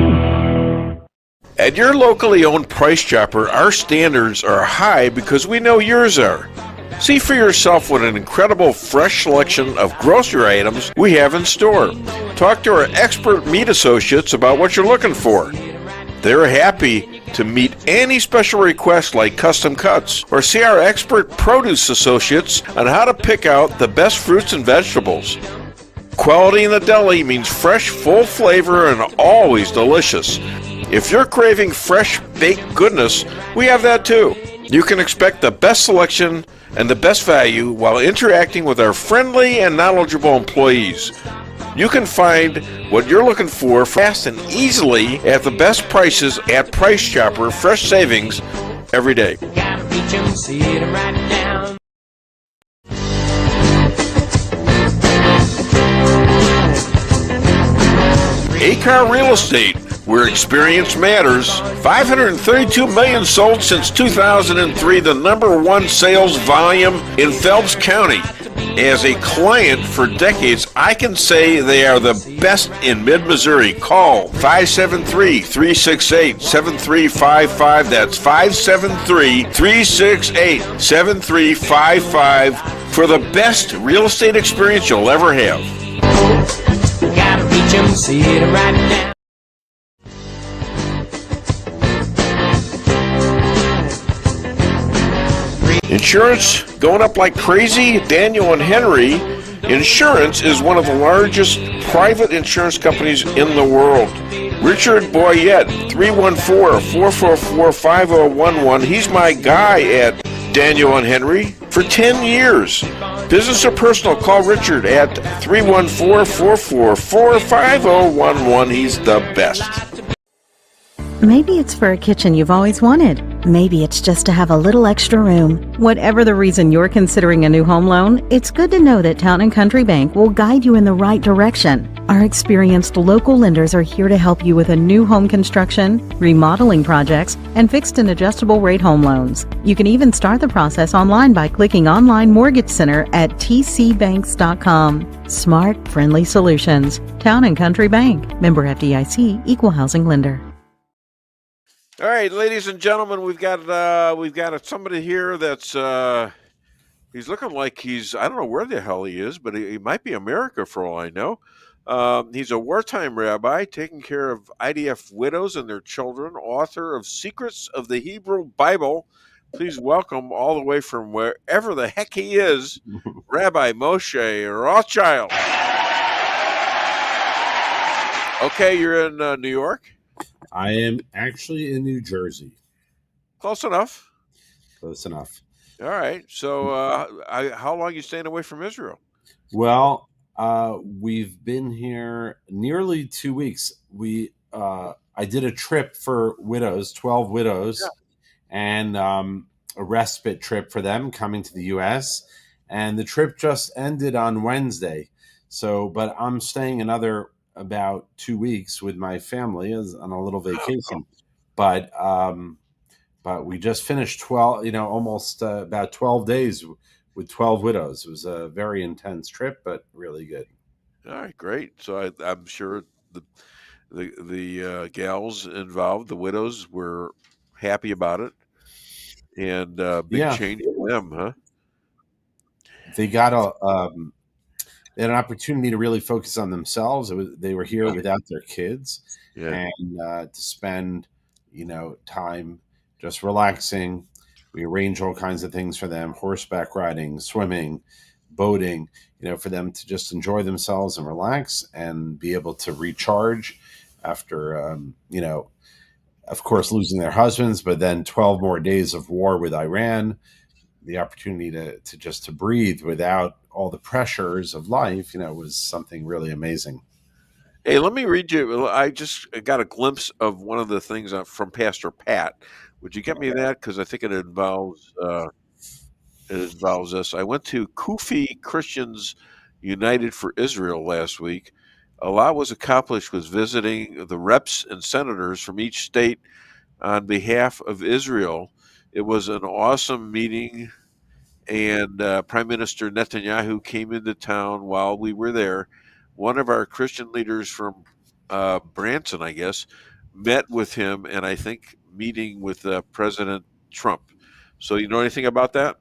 At your locally owned Price Chopper, our standards are high because we know yours are. See for yourself what an incredible fresh selection of grocery items we have in store. Talk to our expert meat associates about what you're looking for. They're happy to meet any special requests like custom cuts, or see our expert produce associates on how to pick out the best fruits and vegetables. Quality in the deli means fresh, full flavor, and always delicious. If you're craving fresh, baked goodness, we have that too. You can expect the best selection and the best value while interacting with our friendly and knowledgeable employees. You can find what you're looking for fast and easily at the best prices at Price Chopper. Fresh savings every day. car real estate, where experience matters. 532 million sold since 2003, the number one sales volume in Phelps County. As a client for decades, I can say they are the best in mid-Missouri. Call 573-368-7355. That's 573-368-7355 for the best real estate experience you'll ever have. Gotta reach 'em, see it right now. Insurance going up like crazy? Daniel and Henry Insurance is one of the largest private insurance companies in the world. Richard Boyette, 314-444-5011. He's my guy at Daniel and Henry for 10 years. Business or personal, call Richard at 314-444-5011. He's the best. Maybe it's for a kitchen you've always wanted. Maybe it's just to have a little extra room. Whatever the reason you're considering a new home loan, it's good to know that Town & Country Bank will guide you in the right direction. Our experienced local lenders are here to help you with a new home construction, remodeling projects, and fixed and adjustable rate home loans. You can even start the process online by clicking Online Mortgage Center at tcbanks.com. Smart, friendly solutions. Town & Country Bank. Member FDIC, Equal Housing Lender. All right, ladies and gentlemen, we've got somebody here that's he's looking like I don't know where the hell he is, but he might be America for all I know. He's a wartime rabbi taking care of IDF widows and their children, author of Secrets of the Hebrew Bible. Please welcome all the way from wherever the heck he is, Rabbi Moshe Rothschild. Okay, you're in New York? I am actually in New Jersey. Close enough. Close enough. All right. So how long are you staying away from Israel? Well, we've been here nearly 2 weeks. I did a trip for widows, 12 widows, and a respite trip for them coming to the U.S. And the trip just ended on Wednesday. But I'm staying another about 2 weeks with my family on a little vacation. But we just finished 12, almost about 12 days with 12 widows. It was a very intense trip, but really good. All right, great. So I'm sure the gals involved, the widows, were happy about it, and big change for them, huh? They got they had an opportunity to really focus on themselves. They were here without their kids, and to spend, time just relaxing. We arrange all kinds of things for them: horseback riding, swimming, boating. For them to just enjoy themselves and relax and be able to recharge after, of course, losing their husbands, but then 12 more days of war with Iran. The opportunity to breathe without all the pressures of life, was something really amazing. Hey, let me read you. I just got a glimpse of one of the things from Pastor Pat. Would you get me that? Because I think it involves us. I went to Kufi Christians United for Israel last week. A lot was accomplished with visiting the reps and senators from each state on behalf of Israel. It was an awesome meeting, and Prime Minister Netanyahu came into town while we were there. One of our Christian leaders from Branson, I guess, met with him, and I think meeting with President Trump. So you know anything about that?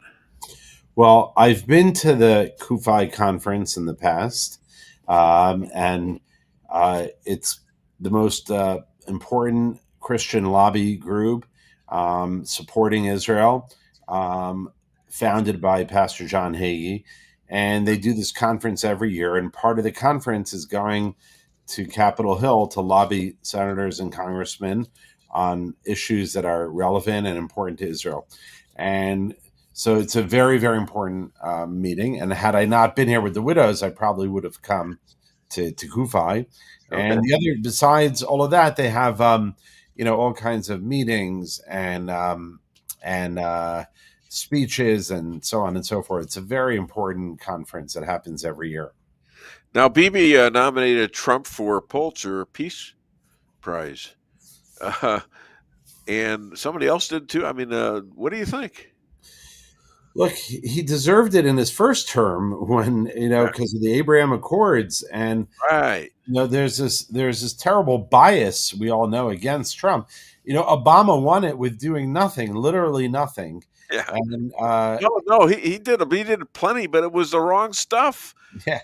Well, I've been to the Kufi conference in the past, and it's the most important Christian lobby group supporting Israel, founded by Pastor John Hagee. And they do this conference every year. And part of the conference is going to Capitol Hill to lobby senators and congressmen on issues that are relevant and important to Israel. And so it's a very, very important meeting. And had I not been here with the widows, I probably would have come to Kufi. Okay. And the other, besides all of that, they have all kinds of meetings and speeches and so on and so forth. It's a very important conference that happens every year. Now, Bibi nominated Trump for Pulitzer Peace Prize, and somebody else did too. I mean, what do you think? Look, he deserved it in his first term when, because of the Abraham Accords, and right. There's this terrible bias we all know against Trump. Obama won it with doing nothing, literally nothing. Yeah. And, no, he did plenty, but it was the wrong stuff. Yeah.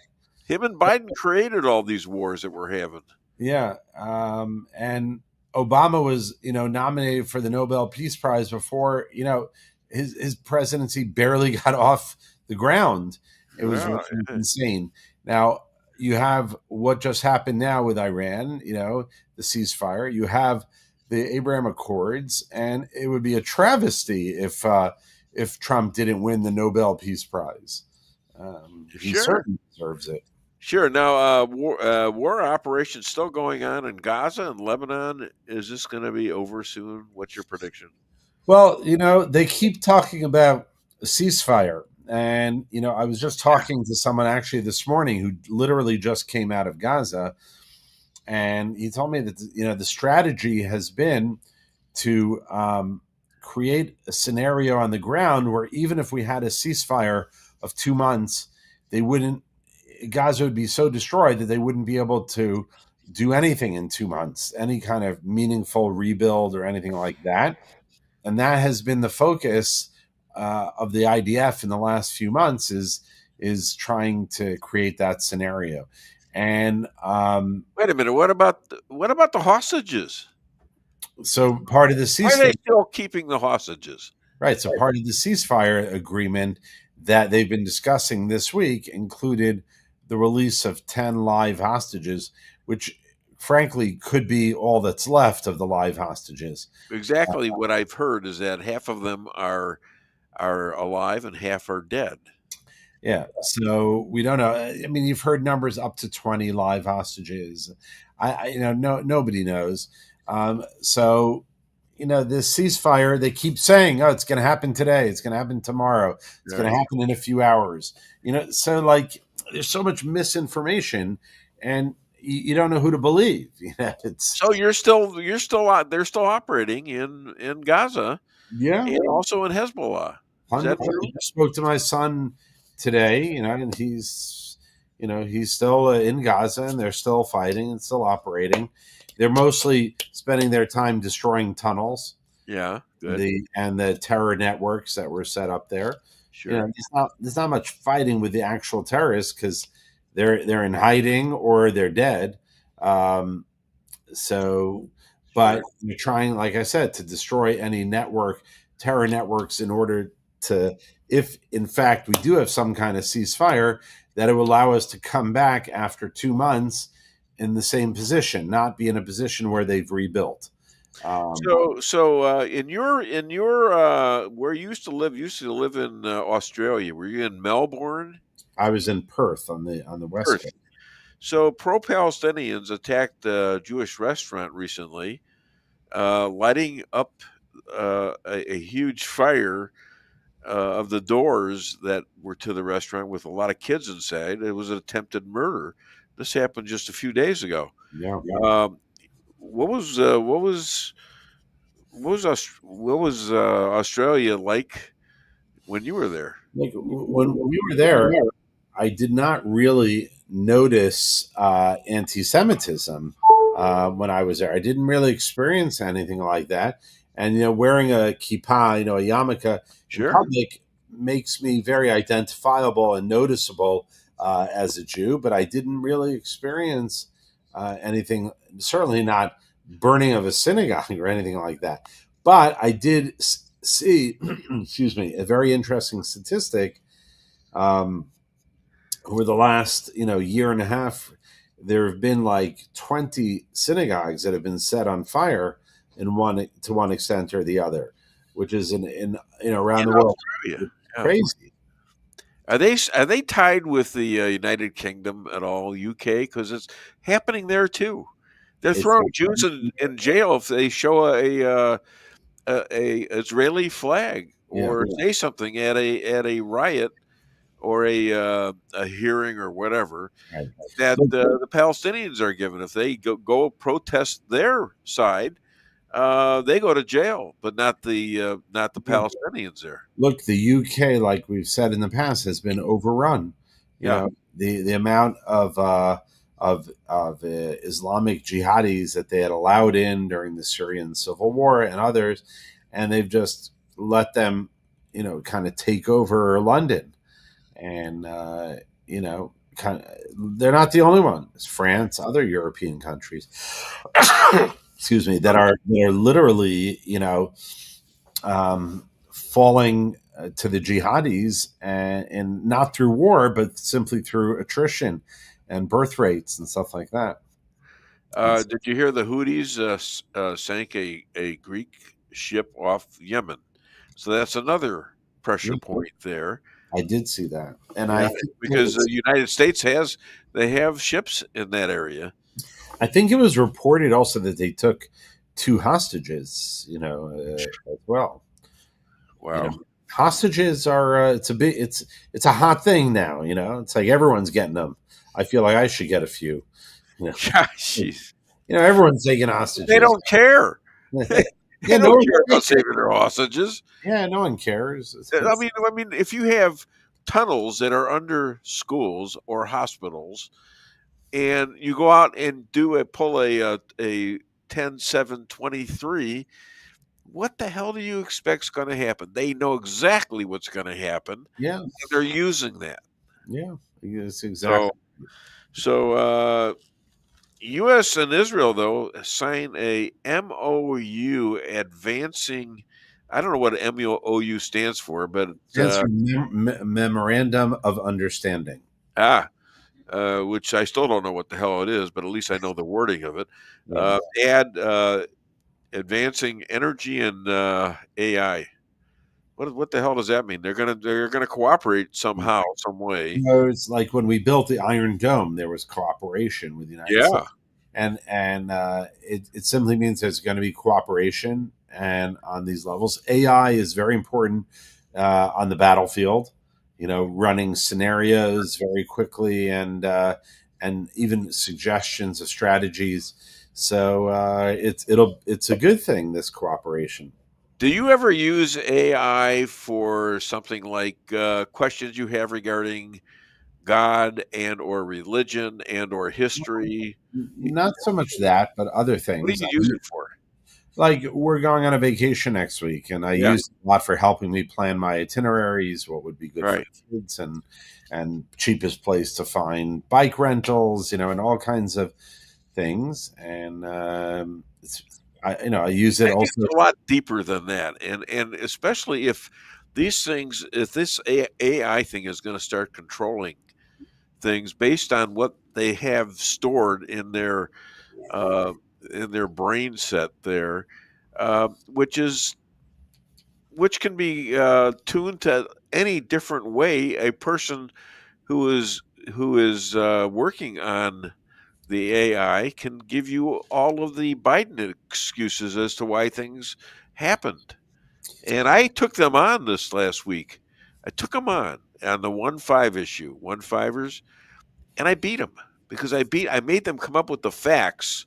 Him and Biden created all these wars that we're having. Yeah. And Obama was, nominated for the Nobel Peace Prize before, his presidency barely got off the ground. It was really insane. Now, you have what just happened now with Iran, the ceasefire. You have the Abraham Accords, and it would be a travesty if Trump didn't win the Nobel Peace Prize. He certainly deserves it. Sure. Now, war operations still going on in Gaza and Lebanon. Is this going to be over soon? What's your prediction? Well, they keep talking about a ceasefire. And, I was just talking to someone actually this morning who literally just came out of Gaza. And he told me that, the strategy has been to create a scenario on the ground where even if we had a ceasefire of 2 months, Gaza would be so destroyed that they wouldn't be able to do anything in 2 months, any kind of meaningful rebuild or anything like that. And that has been the focus of the IDF in the last few months is trying to create that scenario. And wait a minute, what about the hostages? So part of the ceasefire, why are they still keeping the hostages? Right. So part of the ceasefire agreement that they've been discussing this week included the release of 10 live hostages, which frankly could be all that's left of the live hostages. Exactly what I've heard is that half of them are alive and half are dead. Yeah, so we don't know. I mean, you've heard numbers up to 20 live hostages. Nobody knows. So, this ceasefire, they keep saying, "Oh, it's going to happen today. It's going to happen tomorrow. It's going to happen in a few hours." So there's so much misinformation, and you don't know who to believe. So they're still operating in Gaza, and also in Hezbollah. Is that true? I spoke to my son today, and he's still in Gaza, and they're still fighting and still operating. They're mostly spending their time destroying tunnels. Yeah, good. The terror networks that were set up there. Sure. There's not much fighting with the actual terrorists because they're in hiding or they're dead. But they're trying, like I said, to destroy any terror networks in order to, if in fact we do have some kind of ceasefire, that it will allow us to come back after 2 months in the same position, not be in a position where they've rebuilt. So in your where you used to live in Australia. Were you in Melbourne? I was in Perth on the west coast. So pro-Palestinians attacked a Jewish restaurant recently, lighting up a huge fire of the doors that were to the restaurant with a lot of kids inside. It was an attempted murder. This happened just a few days ago. Yeah. What was Australia like when you were there? When we were there, I did not really notice anti-Semitism when I was there. I didn't really experience anything like that. And wearing a kippah, a yarmulke in public makes me very identifiable and noticeable as a Jew. But I didn't really experience anything. Certainly not burning of a synagogue or anything like that. But I did see, excuse me, a very interesting statistic. Over the last year and a half, there have been like 20 synagogues that have been set on fire to one extent or the other, which is around the world. Crazy. Are they tied with the United Kingdom at all, UK? Because it's happening there too. They're throwing Jews in jail if they show a Israeli flag or say something at a riot a hearing or whatever that the Palestinians are given. If they go protest their side, they go to jail, but not the Palestinians there. Look, the UK, like we've said in the past, has been overrun. You know, the amount of Islamic jihadis that they had allowed in during the Syrian civil war and others, and they've just let them, kind of take over London. And they're not the only ones. France, other European countries, excuse me, that are literally, falling to the jihadis, and not through war, but simply through attrition and birth rates and stuff like that. Did you hear the Houthis sank a Greek ship off Yemen? So that's another pressure point there. I did see that, and I think because the United States have ships in that area. I think it was reported also that they took 2 hostages, as well. Wow. Hostages are it's a hot thing now. It's like everyone's getting them. I feel like I should get a few. Jeez. Everyone's taking hostages. They don't care. They don't care about saving their hostages. Yeah, no one cares. I mean, if you have tunnels that are under schools or hospitals, and you go out and pull a 10-7-23, what the hell do you expect's going to happen? They know exactly what's going to happen. Yeah, and they're using that. Yeah, it's exactly. So U.S. and Israel, though, sign a MOU advancing. I don't know what MOU stands for, but Memorandum of Understanding. Which I still don't know what the hell it is, but at least I know the wording of it. Yeah. Advancing energy and AI. What the hell does that mean? They're gonna cooperate somehow, some way. It's like when we built the Iron Dome, there was cooperation with the United States. And it simply means there's going to be cooperation, and on these levels, AI is very important on the battlefield. Running scenarios very quickly, and even suggestions of strategies. So it's a good thing, this cooperation. Do you ever use AI for something like questions you have regarding God and or religion and or history? Not so much that, but other things. What do you use it for? Like, we're going on a vacation next week, and I use it a lot for helping me plan my itineraries, what would be good for kids, and cheapest place to find bike rentals, and all kinds of things. And I use it also a lot deeper than that, and especially if this AI thing is going to start controlling things based on what they have stored in their brain set there, which can be tuned to any different way a person who is working on the AI can give you all of the Biden excuses as to why things happened. And I took them on this last week. I took them on the 1-5 issue, 1-5ers, and I beat them because I made them come up with the facts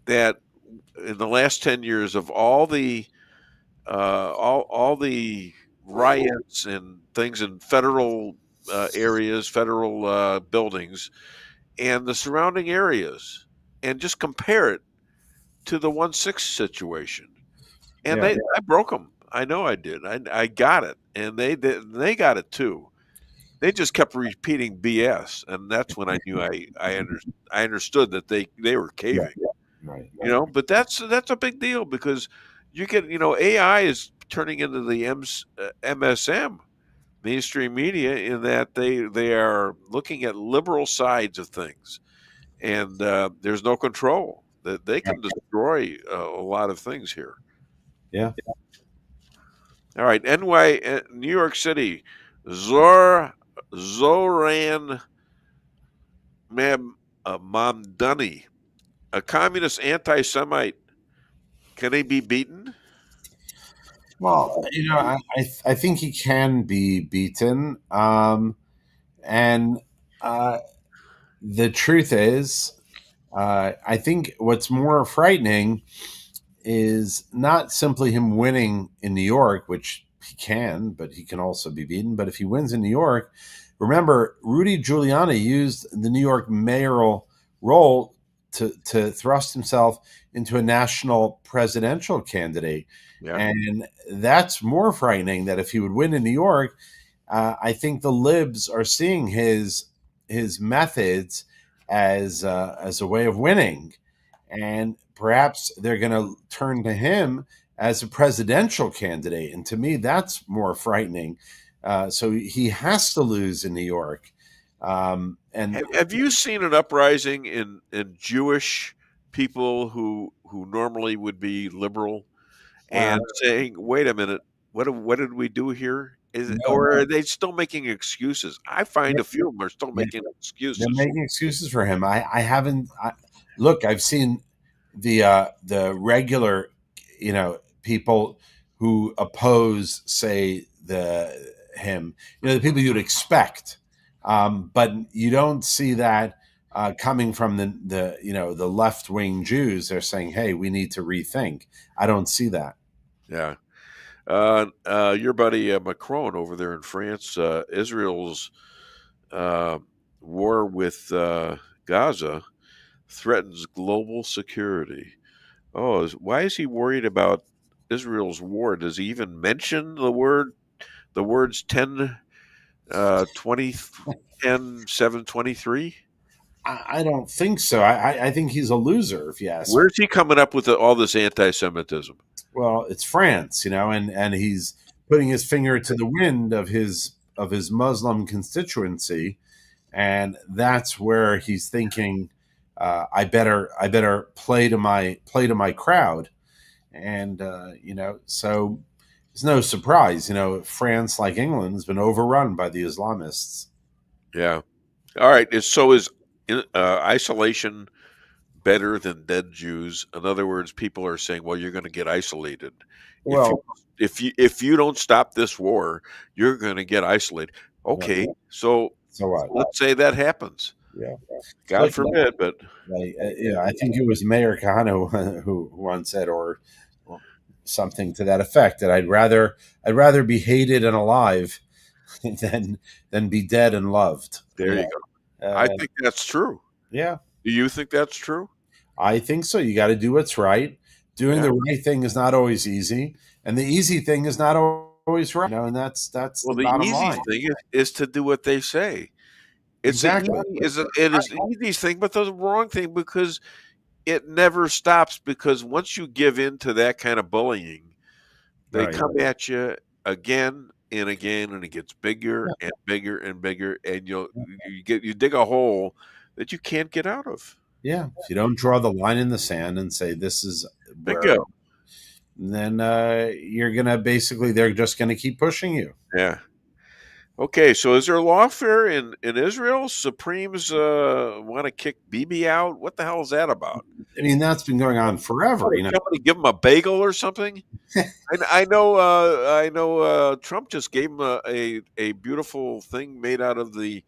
that in the last 10 years of all the riots and things in federal areas, federal buildings, and the surrounding areas, and just compare it to the 1-6 situation. And I broke them. I know I did. I got it, and they got it too. They just kept repeating BS, and that's when I knew I understood that they were caving. Right. But that's a big deal because you get AI is turning into the MSM, mainstream media, in that they are looking at liberal sides of things, and there's no control that they can destroy a lot of things here. Yeah. All right, New York City, Zoran Mabnamdani, a communist anti-Semite. Can he be beaten? Well, I think he can be beaten. And the truth is, I think what's more frightening is not simply him winning in New York, which he can, but he can also be beaten. But if he wins in New York, remember, Rudy Giuliani used the New York mayoral role to thrust himself into a national presidential candidate. Yeah. And that's more frightening, that if he would win in New York, I think the libs are seeing his methods as a way of winning, and perhaps they're going to turn to him as a presidential candidate. And to me, that's more frightening. So he has to lose in New York. And have you seen an uprising in Jewish people who normally would be liberal and saying, "Wait a minute, what did we do here?" Or are they still making excuses? I find a few of them are still making excuses. They're making excuses for him. I haven't. Look, I've seen the regular, people who oppose, say, him. The people you'd expect, but you don't see that coming from the left wing Jews. They're saying, "Hey, we need to rethink." I don't see that. Yeah. Your buddy Macron over there in France, Israel's war with Gaza threatens global security. Oh, why is he worried about Israel's war? Does he even mention the words 10, 20, 10, 7, 23? I don't think so. I think he's a loser, if you ask me. Where's he coming up with all this anti-Semitism? Well, it's France, and he's putting his finger to the wind of his Muslim constituency, and that's where he's thinking, I better play to my crowd, and so it's no surprise, France, like England, has been overrun by the Islamists. Yeah. All right. So is isolation better than dead Jews? In other words, people are saying, well, you're going to get isolated. Well, if you don't stop this war, you're going to get isolated. Okay, so what? Let's say that happens. Yeah, God forbid, but I think it was Mayor Kahana who once said, or something to that effect, that I'd rather be hated and alive than be dead and loved. There you go. I think that's true. Yeah. Do you think that's true? I think so. You got to do what's right. Doing the right thing is not always easy, and the easy thing is not always right. And that's well, the bottom easy line. thing is to do what they say. It's exactly. It is the easy thing, but the wrong thing, because it never stops. Because once you give in to that kind of bullying, they come at you again and again, and it gets bigger and bigger and bigger, and you dig a hole that you can't get out of. Yeah, if you don't draw the line in the sand and say this is bingo, then you're gonna they're just gonna keep pushing you. Yeah. Okay, so is there lawfare in Israel? Supremes want to kick Bibi out. What the hell is that about? I mean, that's been going on forever. Somebody give him a bagel or something. I know. Trump just gave him a beautiful thing made out of the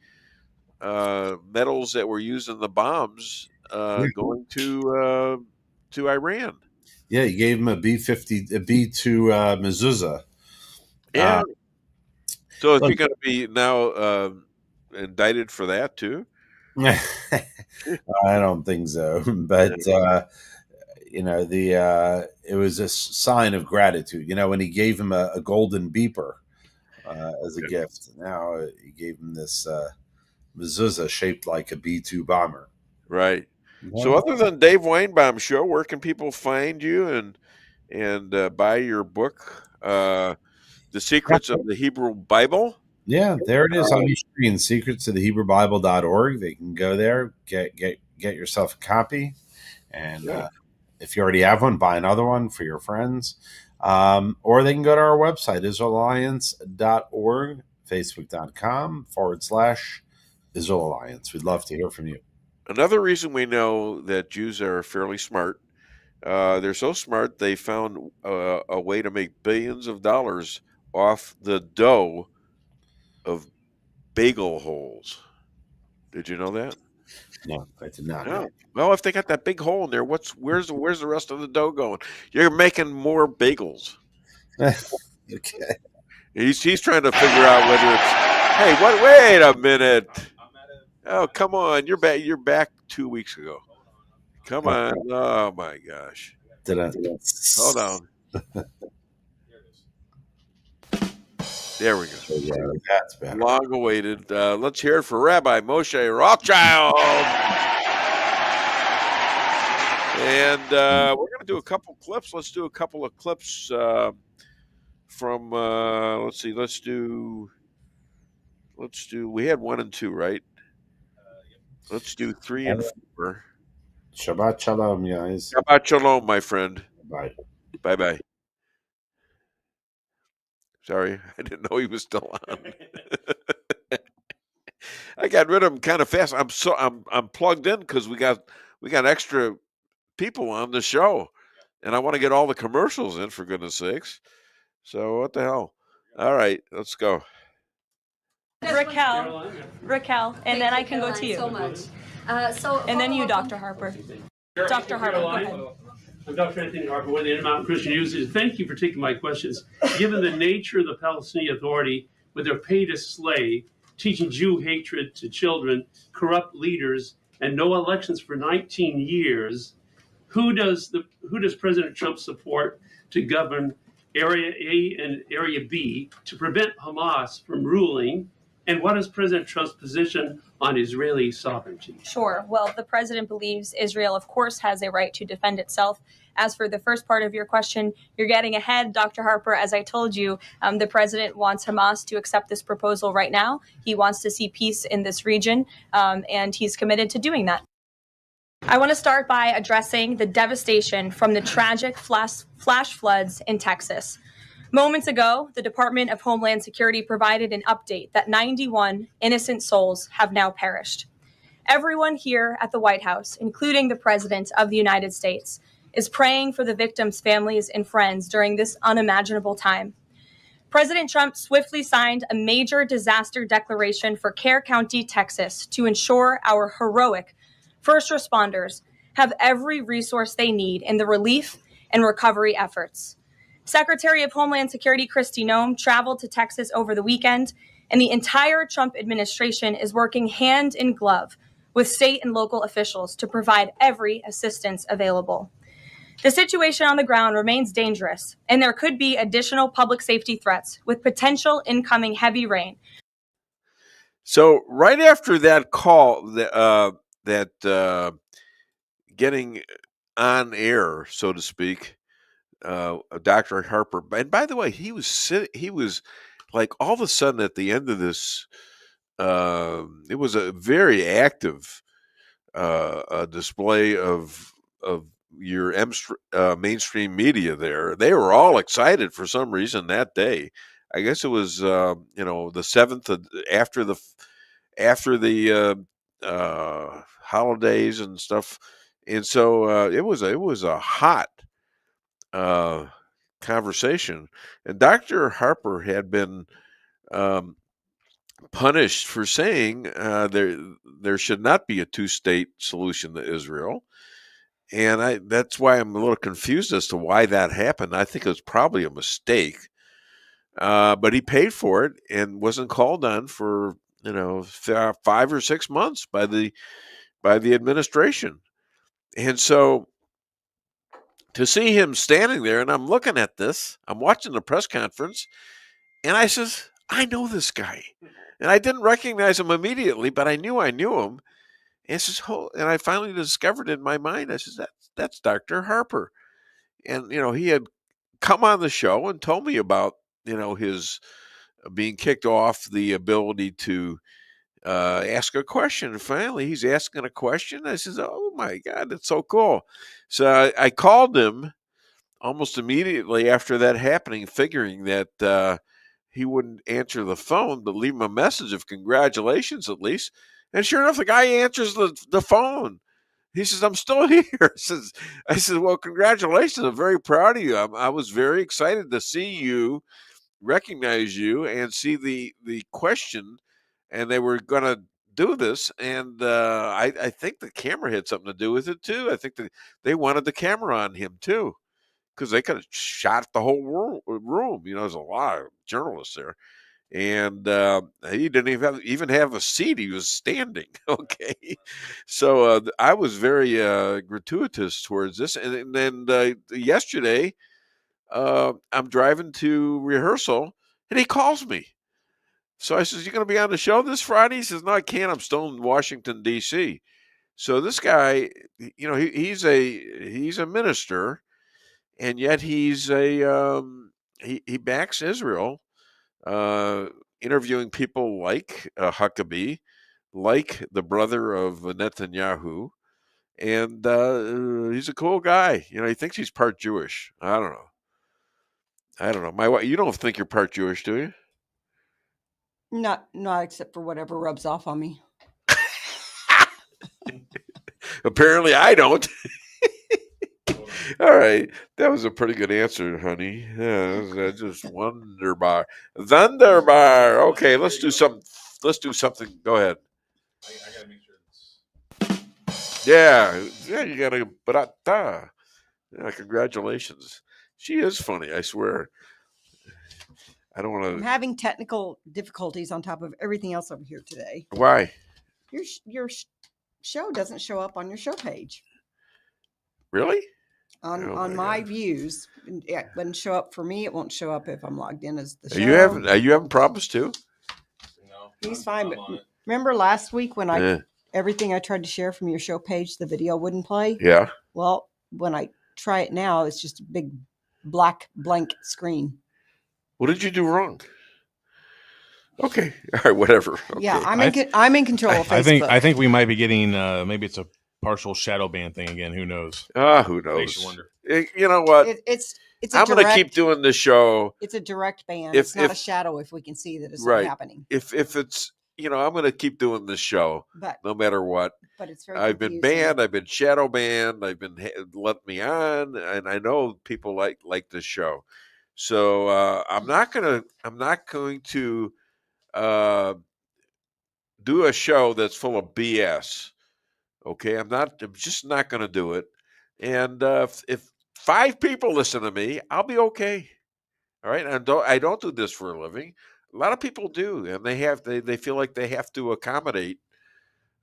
metals that were used in the bombs going to Iran. Yeah, he gave him a B-2 mezuzah. Yeah. So is he going to be now indicted for that too? I don't think so, but it was a sign of gratitude. When he gave him a golden beeper as a gift. Now he gave him this mezuzah shaped like a B-2 bomber. Right. Yeah. So other than Dave Weinbaum Show, where can people find you and buy your book, The Secrets of the Hebrew Bible? Yeah, there it is on your screen, secretsofthehebrewbible.org. They can go there, get yourself a copy, and if you already have one, buy another one for your friends. Or they can go to our website, Israelalliance.org, facebook.com/Israel Alliance. We'd love to hear from you. Another reason we know that Jews are fairly smart They're so smart they found a way to make billions of dollars off the dough of bagel holes. Did you know that? No, I did not No. know. Well, if they got that big hole in there, where's the rest of the dough going? You're making more bagels. Okay. He's trying to figure out whether it's. Hey, what? Wait a minute. Oh, come on! You're back. You're back 2 weeks ago. Come on! Oh my gosh! Hold on. There we go. Yeah, that's better. Long awaited. Let's hear it for Rabbi Moshe Rothschild. And we're going to do a couple clips. Let's do a couple of clips from. Let's see. Let's do. We had 1 and 2, right? Let's do 3 and 4. Shabbat shalom, guys. Shabbat shalom, my friend. Bye. Bye. Sorry, I didn't know he was still on. I got rid of him kind of fast. I'm plugged in because we got extra people on the show, and I want to get all the commercials in, for goodness sakes. So what the hell? All right, let's go. Raquel, and then I can go to you. So much. And then you, Dr. Harper. Dr. Harper, go ahead. I'm Dr. Anthony Harper with the Intermountain Christian News. Thank you for taking my questions. Given the nature of the Palestinian Authority, with their pay to slay, teaching Jew hatred to children, corrupt leaders, and no elections for 19 years, who does President Trump support to govern Area A and Area B to prevent Hamas from ruling? And what is President Trump's position on Israeli sovereignty? Sure. Well, the president believes Israel, of course, has a right to defend itself. As for the first part of your question, you're getting ahead, Dr. Harper. As I told you, the president wants Hamas to accept this proposal right now. He wants to see peace in this region, and he's committed to doing that. I want to start by addressing the devastation from the tragic flash floods in Texas. Moments ago, the Department of Homeland Security provided an update that 91 innocent souls have now perished. Everyone here at the White House, including the President of the United States, is praying for the victims' families and friends during this unimaginable time. President Trump swiftly signed a major disaster declaration for Kerr County, Texas, to ensure our heroic first responders have every resource they need in the relief and recovery efforts. Secretary of Homeland Security Kristi Noem traveled to Texas over the weekend, and the entire Trump administration is working hand in glove with state and local officials to provide every assistance available. The situation on the ground remains dangerous, and there could be additional public safety threats with potential incoming heavy rain. So right after that call, that getting on air, so to speak, Dr. Harper, and by the way, he was like all of a sudden at the end of this, it was a very active display of your mainstream media there. They were all excited for some reason that day. I guess it was the 7th after the holidays and stuff, and so it was a hot conversation. And Dr. Harper had been punished for saying there should not be a two-state solution to Israel. And that's why I'm a little confused as to why that happened. I think it was probably a mistake. But he paid for it and wasn't called on for 5 or 6 months by the administration. And so to see him standing there, and I'm looking at this, I'm watching the press conference, and I says, I know this guy. And I didn't recognize him immediately, but I knew him. And and I finally discovered in my mind, I says, that's Dr. Harper. And, he had come on the show and told me about, his being kicked off the ability to ask a question. And finally, he's asking a question. I says, oh, my God, that's so cool. So I called him almost immediately after that happening, figuring that he wouldn't answer the phone, but leave him a message of congratulations at least. And sure enough, the guy answers the phone. He says, I'm still here. I said, well, congratulations. I'm very proud of you. I was very excited to see you, recognize you, and see the question. And they were going to do this. And I think the camera had something to do with it, too. I think they wanted the camera on him, too, because they could have shot the whole room. There's a lot of journalists there. And he didn't even have a seat. He was standing. Okay, so I was very gratuitous towards this. And then yesterday, I'm driving to rehearsal, and he calls me. So I says, "You going to be on the show this Friday?" He says, "No, I can't. I'm still in Washington D.C." So this guy, he's a minister, and yet he's he backs Israel. Interviewing people like Huckabee, like the brother of Netanyahu, and he's a cool guy. He thinks he's part Jewish. I don't know. My wife, you don't think you're part Jewish, do you? Not except for whatever rubs off on me. Apparently, I don't. All right, that was a pretty good answer, honey. Yeah, that's just wonderbar. Thunderbar. Okay, let's do something. Go ahead. I gotta make sure it's... Yeah, you gotta. Yeah, congratulations. She is funny, I swear. I don't want to. I'm having technical difficulties on top of everything else over here today. Why? Your show doesn't show up on your show page. Really? On my views, it wouldn't show up for me. It won't show up if I'm logged in as the show. Are you having problems too? No, he's fine. But remember last week when everything I tried to share from your show page, the video wouldn't play? Yeah. Well, when I try it now, it's just a big black blank screen. What did you do wrong? Okay. All right. Whatever. Okay. Yeah, I'm in control of Facebook. I think we might be getting maybe it's a partial shadow ban thing again. Who knows? Who knows? You know what? It's I'm going to keep doing the show. It's a direct ban. It's not a shadow if we can see that it's not happening. If it's I'm going to keep doing this show, no matter what. But it's very I've been banned. I've been shadow banned. I've been let me on, and I know people like this show. So I'm not going to do a show that's full of BS. Okay, I'm just not going to do it. And if 5 people listen to me, I'll be okay. All right, and I don't do this for a living. A lot of people do, and they feel like they have to accommodate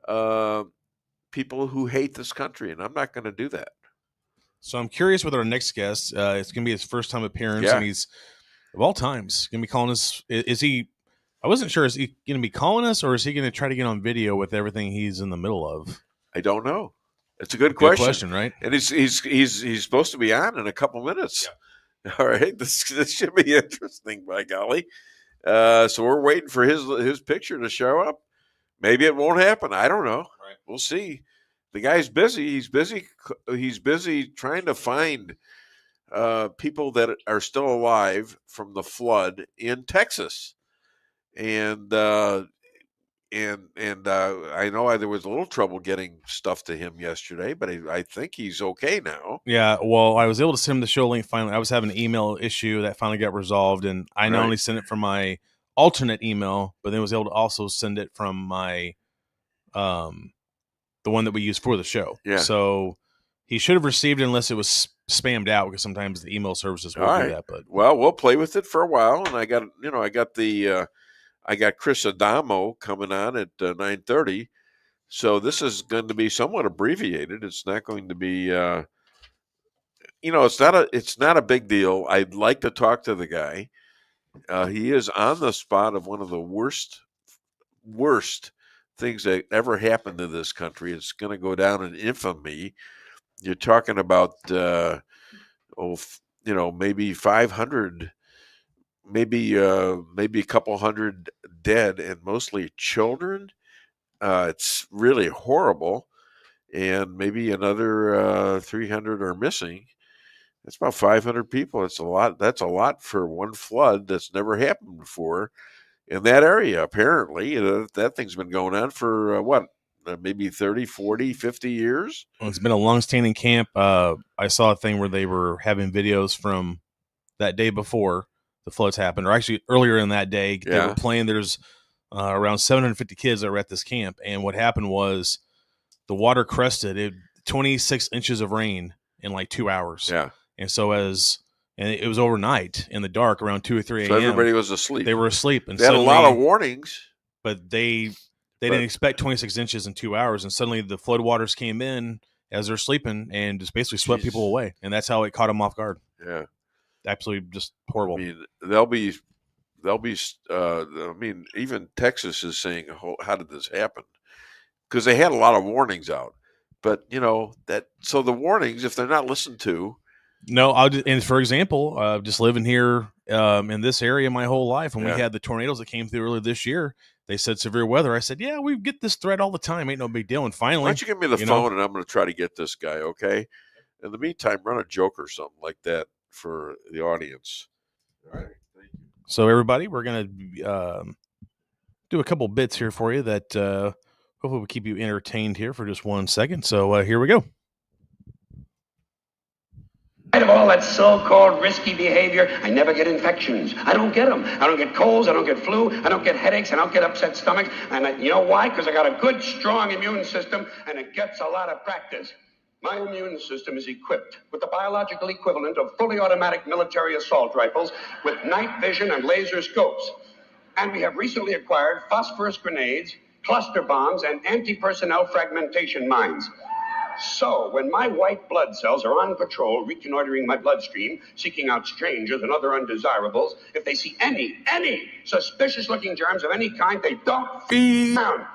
people who hate this country, and I'm not going to do that. So I'm curious with our next guest. It's going to be his first time appearance, and he's of all times going to be calling us. Is he? I wasn't sure. Is he going to be calling us, or is he going to try to get on video with everything he's in the middle of? I don't know. It's a good question, right? And he's supposed to be on in a couple minutes. Yeah. All right, this should be interesting, by golly. So we're waiting for his picture to show up. Maybe it won't happen. I don't know. Right. We'll see. The guy's busy. He's busy trying to find people that are still alive from the flood in Texas, and I know there was a little trouble getting stuff to him yesterday, but I think he's okay now. Yeah, well, I was able to send him the show link finally. I was having an email issue that finally got resolved, and I not only sent it from my alternate email, but then was able to also send it from my the one that we use for the show. Yeah. So he should have received it unless it was spammed out, because sometimes the email services will do that. But we'll play with it for a while, and I got Chris Adamo coming on at 9:30, so this is going to be somewhat abbreviated. It's not going to be, it's not a big deal. I'd like to talk to the guy. He is on the spot of one of the worst things that ever happened to this country. It's going to go down in infamy. You're talking about, maybe 500. Maybe a couple hundred dead, and mostly children. It's really horrible, and maybe another 300 are missing. That's about 500 people. It's a lot. That's a lot for one flood that's never happened before in that area. Apparently, that thing's been going on for maybe 30, 40, 50 years. Well, it's been a long-standing camp. I saw a thing where they were having videos from that day before the floods happened, or actually earlier in that day. They were playing. There's around 750 kids that were at this camp, and what happened was the water crested 26 inches of rain in like 2 hours. Yeah. And so and it was overnight in the dark around 2 or 3 a.m. So everybody was asleep. They were asleep. And they had a lot of warnings. But they didn't expect 26 inches in 2 hours. And suddenly the floodwaters came in as they're sleeping and just basically swept people away. And that's how it caught them off guard. Yeah. Absolutely just horrible. I mean, they'll be, I mean, even Texas is saying, how did this happen? Because they had a lot of warnings out. But, so the warnings, if they're not listened to. No, and for example, just living here in this area my whole life, when we had the tornadoes that came through earlier this year, they said severe weather. I said, yeah, we get this threat all the time. Ain't no big deal. And finally, why don't you give me the phone and I'm going to try to get this guy, okay? In the meantime, run a joke or something like that for the audience. All right. Thank you. So, everybody, we're going to do a couple bits here for you that hopefully will keep you entertained here for just 1 second. So, here we go. Of all that so-called risky behavior, I never get infections. I don't get them. I don't get colds. I don't get flu. I don't get headaches. I don't get upset stomachs. And you know why? Because I got a good, strong immune system, and it gets a lot of practice. My immune system is equipped with the biological equivalent of fully automatic military assault rifles with night vision and laser scopes. And we have recently acquired phosphorus grenades, cluster bombs, and anti-personnel fragmentation mines. So, when my white blood cells are on patrol, reconnoitering my bloodstream, seeking out strangers and other undesirables, if they see any suspicious-looking germs of any kind, they don't down.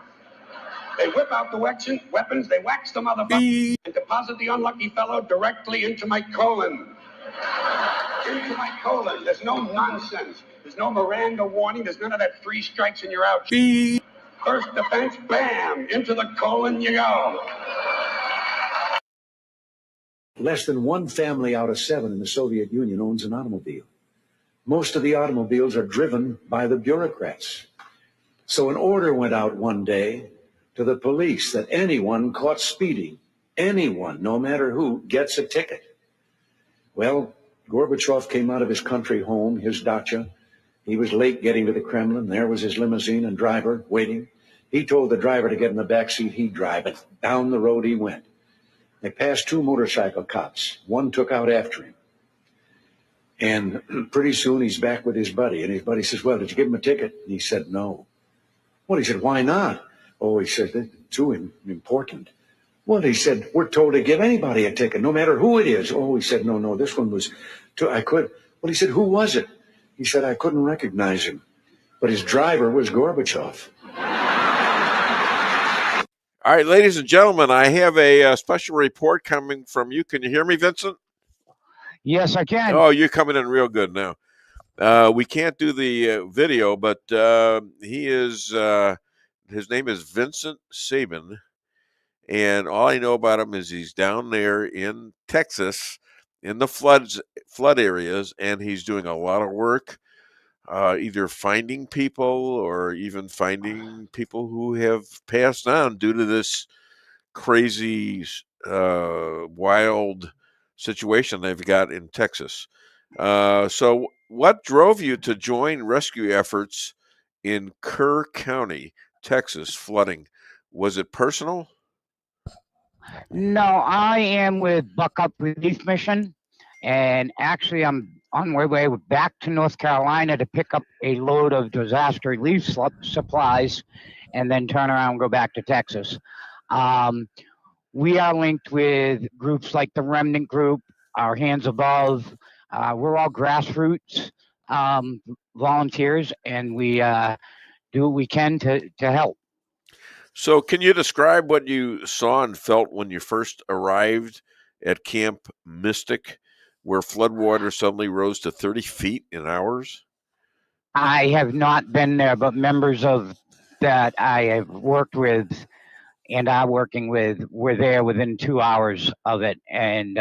They whip out the weapons, they wax the motherfucker, and deposit the unlucky fellow directly into my colon. Into my colon. There's no nonsense. There's no Miranda warning. There's none of that 3 strikes and you're out. First defense, bam! Into the colon you go. Less than 1 family out of 7 in the Soviet Union owns an automobile. Most of the automobiles are driven by the bureaucrats. So an order went out one day to the police that anyone caught speeding, anyone, no matter who, gets a ticket. Well, Gorbachev came out of his country home, his dacha. He was late getting to the Kremlin. There was his limousine and driver waiting. He told the driver to get in the back seat. He'd drive it. Down the road he went. They passed 2 motorcycle cops. One took out after him. And pretty soon he's back with his buddy. And his buddy says, well, did you give him a ticket? And he said, no. Well, he said, why not? Oh, he said, it's too important. Well, he said, we're told to give anybody a ticket, no matter who it is. Oh, he said, no, this one was I could. Well, he said, who was it? He said, I couldn't recognize him. But his driver was Gorbachev. All right, ladies and gentlemen, I have a special report coming from you. Can you hear me, Vincent? Yes, I can. Oh, you're coming in real good now. We can't do the video, but his name is Vincent Sabin, and all I know about him is he's down there in Texas in the flood areas, and he's doing a lot of work. Either finding people or even finding people who have passed on due to this crazy, wild situation they've got in Texas. So what drove you to join rescue efforts in Kerr County, Texas, flooding? Was it personal? No, I am with Buck Up Relief Mission, and actually I'm on my way back to North Carolina to pick up a load of disaster relief supplies and then turn around and go back to Texas. We are linked with groups like the Remnant Group, Our Hands Above. We're all grassroots volunteers, and we do what we can to help. So can you describe what you saw and felt when you first arrived at Camp Mystic, where floodwater suddenly rose to 30 feet in hours? I have not been there, but members of that I have worked with and are working with were there within 2 hours of it, and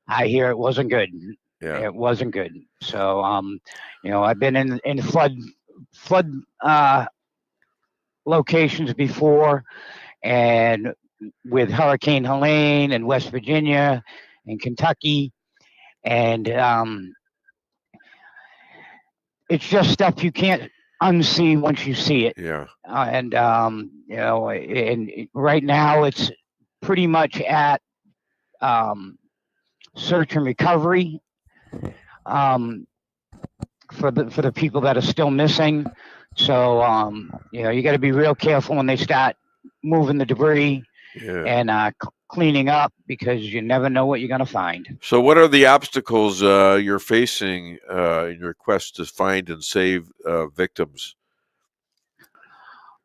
I hear it wasn't good. Yeah. It wasn't good. So, I've been in flood locations before, and with Hurricane Helene in West Virginia and Kentucky, and it's just stuff you can't unsee once you see it. Yeah. And right now it's pretty much at search and recovery for the people that are still missing. So you got to be real careful when they start moving the debris and cleaning up, because you never know what you're going to find. So what are the obstacles you're facing in your quest to find and save victims?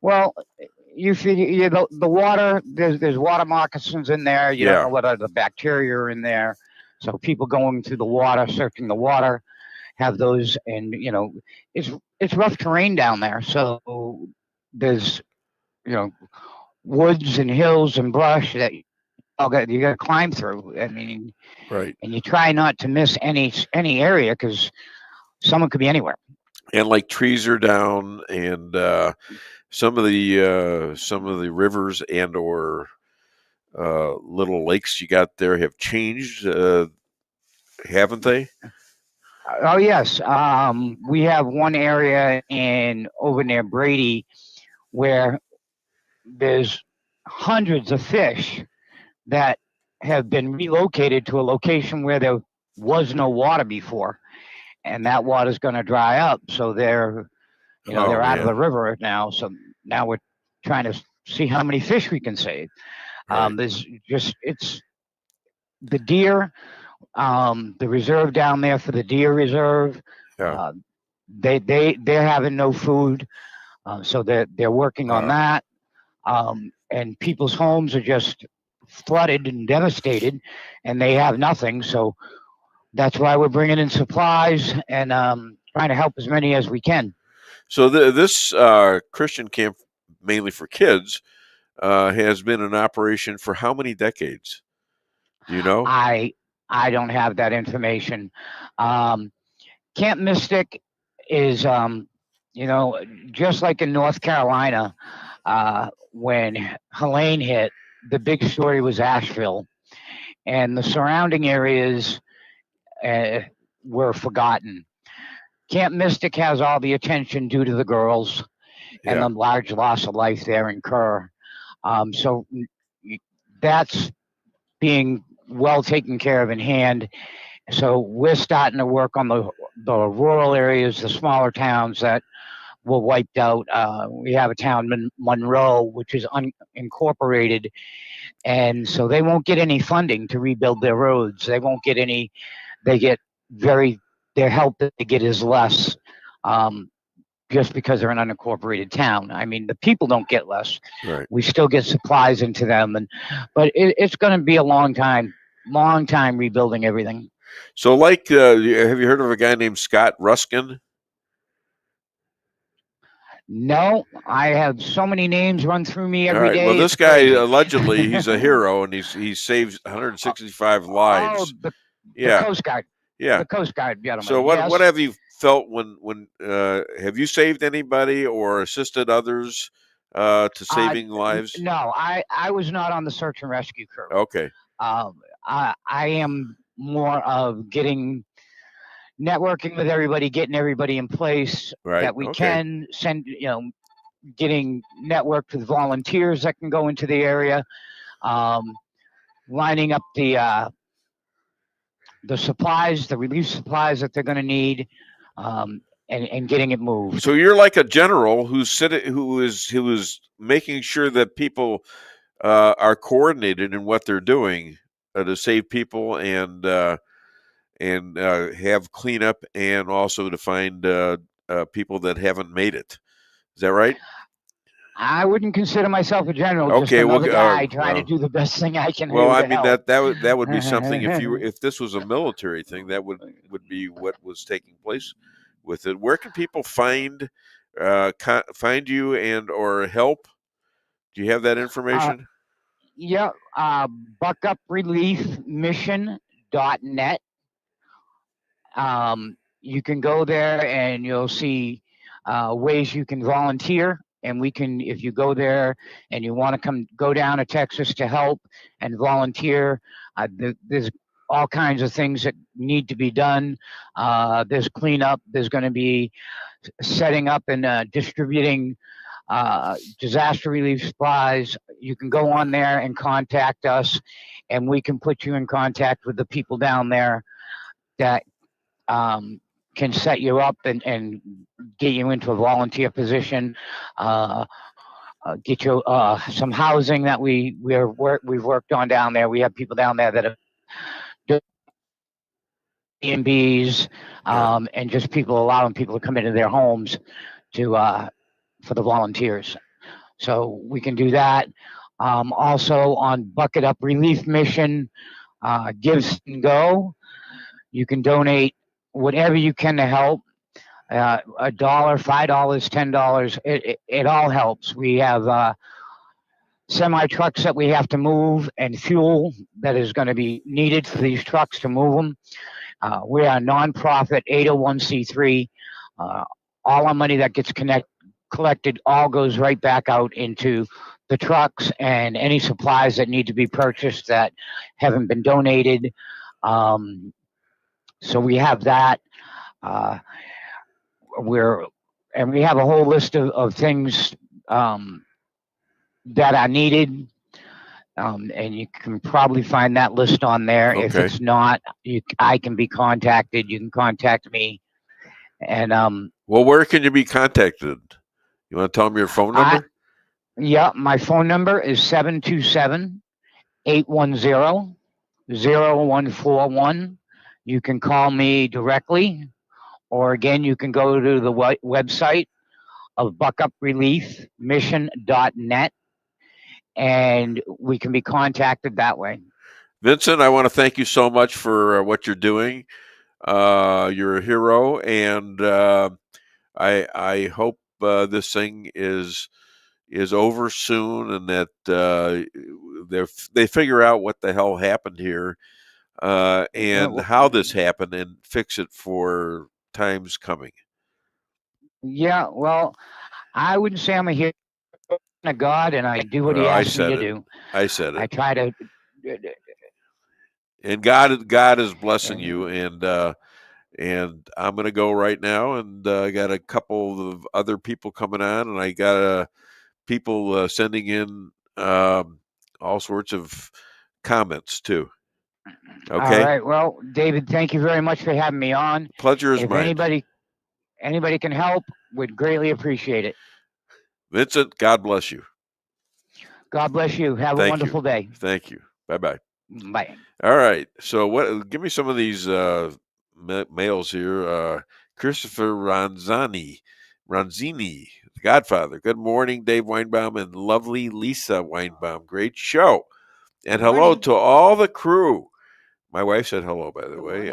Well, you figure the water, there's water moccasins in there. You don't know what other bacteria are in there. So people going through the water, searching the water, have those, and it's rough terrain down there. So there's woods and hills and brush that you got to climb through. I mean, right. And you try not to miss any area, because someone could be anywhere. And like trees are down, and some of the rivers and or little lakes you got there have changed, haven't they? Oh yes, we have one area over near Brady where there's hundreds of fish that have been relocated to a location where there was no water before, and that water's going to dry up. So they're out of the river now. So now we're trying to see how many fish we can save. Right. It's the deer, the reserve down there for the deer reserve. Yeah. They're having no food, so they're working on that. And people's homes are just flooded and devastated, and they have nothing. So that's why we're bringing in supplies and trying to help as many as we can. So this Christian camp, mainly for kids, has been in operation for how many decades? Do you know? I don't have that information. Camp Mystic is, just like in North Carolina, when Helene hit, the big story was Asheville, and the surrounding areas were forgotten. Camp Mystic has all the attention due to the girls and the large loss of life there in Kerr. So that's being well taken care of in hand. So we're starting to work on the rural areas, the smaller towns that were wiped out. We have a town, Monroe, which is unincorporated, and so they won't get any funding to rebuild their roads. They won't get any. Their help that they get is less, just because they're an unincorporated town. I mean, the people don't get less. Right. We still get supplies into them, but it's going to be a long time rebuilding everything. So, have you heard of a guy named Scott Ruskin? No, I have so many names run through me every day. Well, this guy allegedly he's a hero, and he saved 165 lives. The Coast Guard. Yeah, the Coast Guard gentleman. So what have you felt when have you saved anybody or assisted others to saving lives? No, I was not on the search and rescue crew. Okay. I am more of networking with everybody, getting everybody in place that we can send, getting networked with volunteers that can go into the area, lining up the supplies, the relief supplies that they're going to need, and getting it moved. So you're like a general who is making sure that people are coordinated in what they're doing to save people and have cleanup, and also to find people that haven't made it. Is that right? I wouldn't consider myself a general. Just another guy trying to do the best thing I can. Well, I mean that would be something if this was a military thing, that would be what was taking place with it. Where can people find you and or help? Do you have that information? buckupreliefmission.net. You can go there and you'll see ways you can volunteer and we can, if you go there and you want to go down to Texas to help and volunteer, there's all kinds of things that need to be done. There's cleanup. There's going to be setting up and distributing disaster relief supplies. You can go on there and contact us, and we can put you in contact with the people down there that can set you up and get you into a volunteer position, get you some housing that we've worked on down there. We have people down there that have B&Bs, and just allowing people to come into their homes for the volunteers. So we can do that. Also on Bucket Up Relief Mission, Give and Go, you can donate whatever you can to help. $1, $5, $10, it all helps. We have semi trucks that we have to move and fuel that is going to be needed for these trucks to move them. We are a nonprofit 801c3. All our money that gets collected all goes right back out into the trucks and any supplies that need to be purchased that haven't been donated. So we have that. We have a whole list of things that are needed. And you can probably find that list on there. Okay. If it's not, I can be contacted. You can contact me. And well, where can you be contacted? You want to tell them your phone number? Yeah, my phone number is 727-810-0141. You can call me directly, or again, you can go to the website of buckupreliefmission.net. And we can be contacted that way. Vincent, I want to thank you so much for what you're doing. You're a hero, and I hope this thing is over soon, and that they figure out what the hell happened here, and how this happened, and fix it for times coming. Yeah, well, I wouldn't say I'm a hero. Of God, and I do what He asks me to do. I said it. I try to. And God is blessing you, and I'm going to go right now, and I got a couple of other people coming on, and I got people sending in all sorts of comments too. Okay. All right. Well, David, thank you very much for having me on. Pleasure is mine. If anybody can help, we'd greatly appreciate it. Vincent, God bless you. God bless you. Have a wonderful day. Thank you. Bye-bye. Bye. All right. So give me some of these mails here. Christopher Ranzini, The Godfather. Good morning, Dave Weinbaum and lovely Lisa Weinbaum. Great show. And hello to all the crew. My wife said hello, by the way.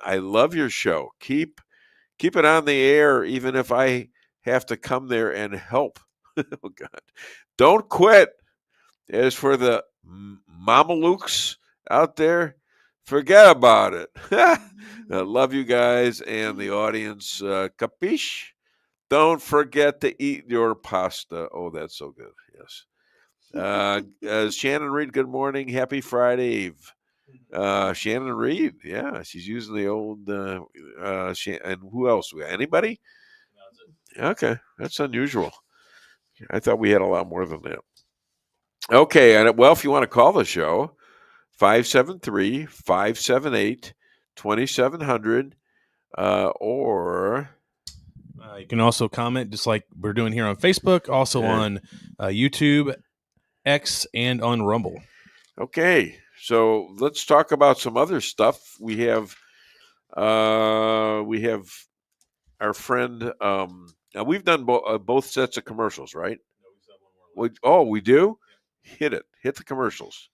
I love your show. Keep it on the air, even if I have to come there and help. Oh God, don't quit. As for the mamalukes out there, forget about it. I love you guys and the audience. Capiche? Don't forget to eat your pasta. Oh, that's so good. Yes. Shannon Reed, good morning. Happy Friday. Shannon Reed. Yeah, she's using the old and who else? Anybody? Okay, that's unusual. I thought we had a lot more than that. Okay, and well, if you want to call the show, 573-578-2700, or you can also comment just like we're doing here on Facebook, also on YouTube, X, and on Rumble. Okay, so let's talk about some other stuff. We have our friend. Now we've done both sets of commercials, right? No, we do. Hit it. Hit the commercials.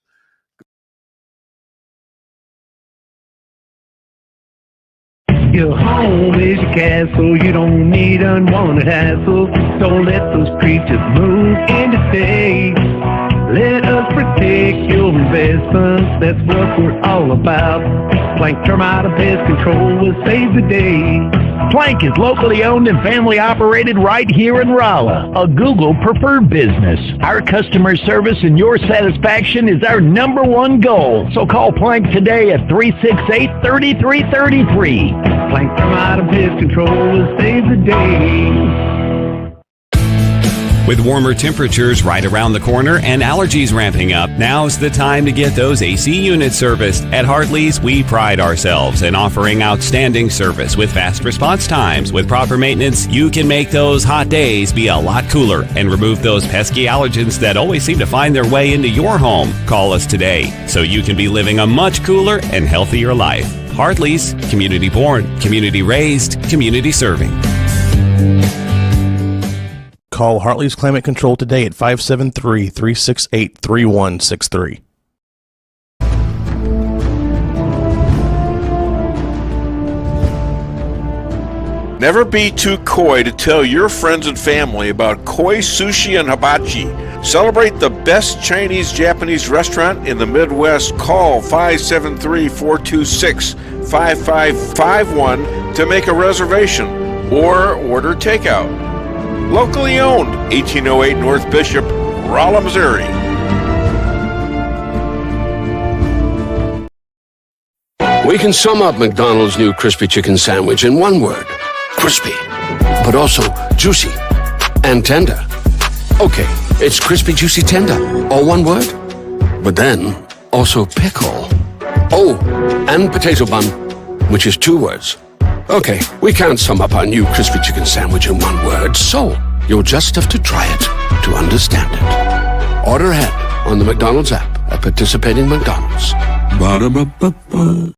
Your home is your castle. You don't need unwanted hassle. Don't let those creatures move in to stay. Let us protect your investments, that's what we're all about. Plank Termite and Pest Control will save the day. Plank is locally owned and family operated right here in Rolla, a Google preferred business. Our customer service and your satisfaction is our number one goal. So call Plank today at 368-3333. Plank Termite and Pest Control will save the day. With warmer temperatures right around the corner and allergies ramping up, now's the time to get those AC units serviced. At Hartley's, we pride ourselves in offering outstanding service with fast response times. With proper maintenance, you can make those hot days be a lot cooler and remove those pesky allergens that always seem to find their way into your home. Call us today so you can be living a much cooler and healthier life. Hartley's, community born, community raised, community serving. Call Hartley's Climate Control today at 573-368-3163. Never be too coy to tell your friends and family about koi sushi and hibachi. Celebrate the best Chinese-Japanese restaurant in the Midwest. Call 573-426-5551 to make a reservation or order takeout. Locally owned, 1808 North Bishop, Rolla, Missouri. We can sum up McDonald's new crispy chicken sandwich in one word. Crispy. But also juicy and tender. Okay, it's crispy, juicy, tender. All one word? But then, also pickle. Oh, and potato bun, which is two words. Okay, we can't sum up our new crispy chicken sandwich in one word, so you'll just have to try it to understand it. Order ahead on the McDonald's app at participating McDonald's. Ba-da-ba-ba-ba.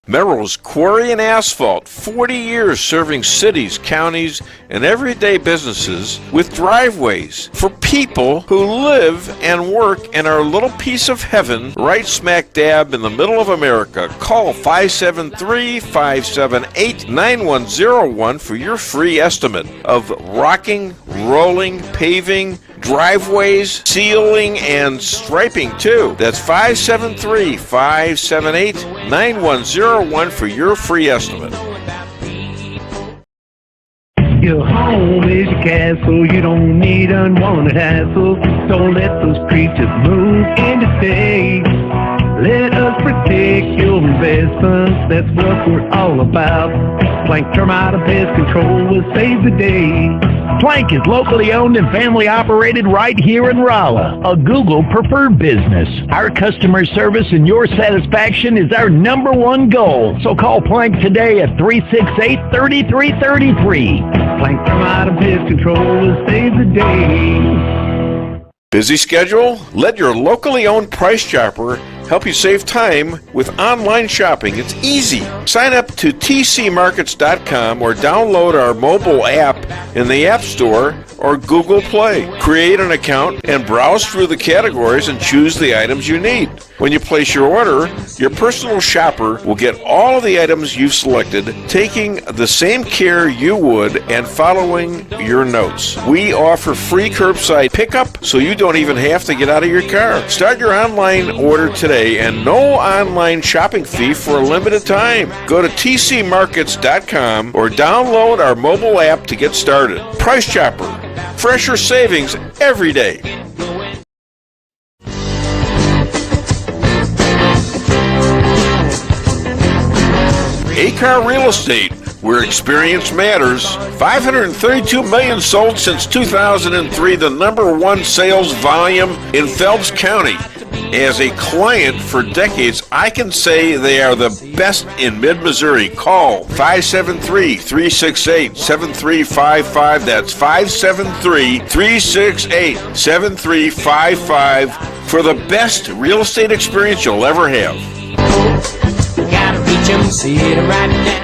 Merrill's Quarry and Asphalt, 40 years serving cities, counties, and everyday businesses with driveways for people who live and work in our little piece of heaven right smack dab in the middle of America. Call 573-578-9101 for your free estimate of rocking, rolling, paving, driveways, sealing, and striping too. That's 573-578-9101 for your free estimate. Your home is your castle, you don't need unwanted hassle. Don't let those creatures move in to stay. Let us protect your investments, that's what we're all about. Plank Termite and Pest Control will save the day. Plank is locally owned and family operated right here in Rolla, a Google preferred business. Our customer service and your satisfaction is our number one goal. So call Plank today at 368-3333. Plank Termite and Pest Control will save the day. Busy schedule? Let your locally owned Price Chopper help you save time with online shopping. It's easy. Sign up to tcmarkets.com or download our mobile app in the App Store or Google Play. Create an account and browse through the categories and choose the items you need. When you place your order, your personal shopper will get all of the items you've selected, taking the same care you would and following your notes. We offer free curbside pickup, so you don't even have to get out of your car. Start your online order today and no online shopping fee for a limited time. Go to tcmarkets.com or download our mobile app to get started. Price Chopper. Fresher savings every day. A-Car Real Estate, where experience matters. 532 million sold since 2003, the number one sales volume in Phelps County. As a client for decades, I can say they are the best in mid-Missouri. Call 573-368-7355. That's 573-368-7355 for the best real estate experience you'll ever have. Gotta reach 'em, see it right now.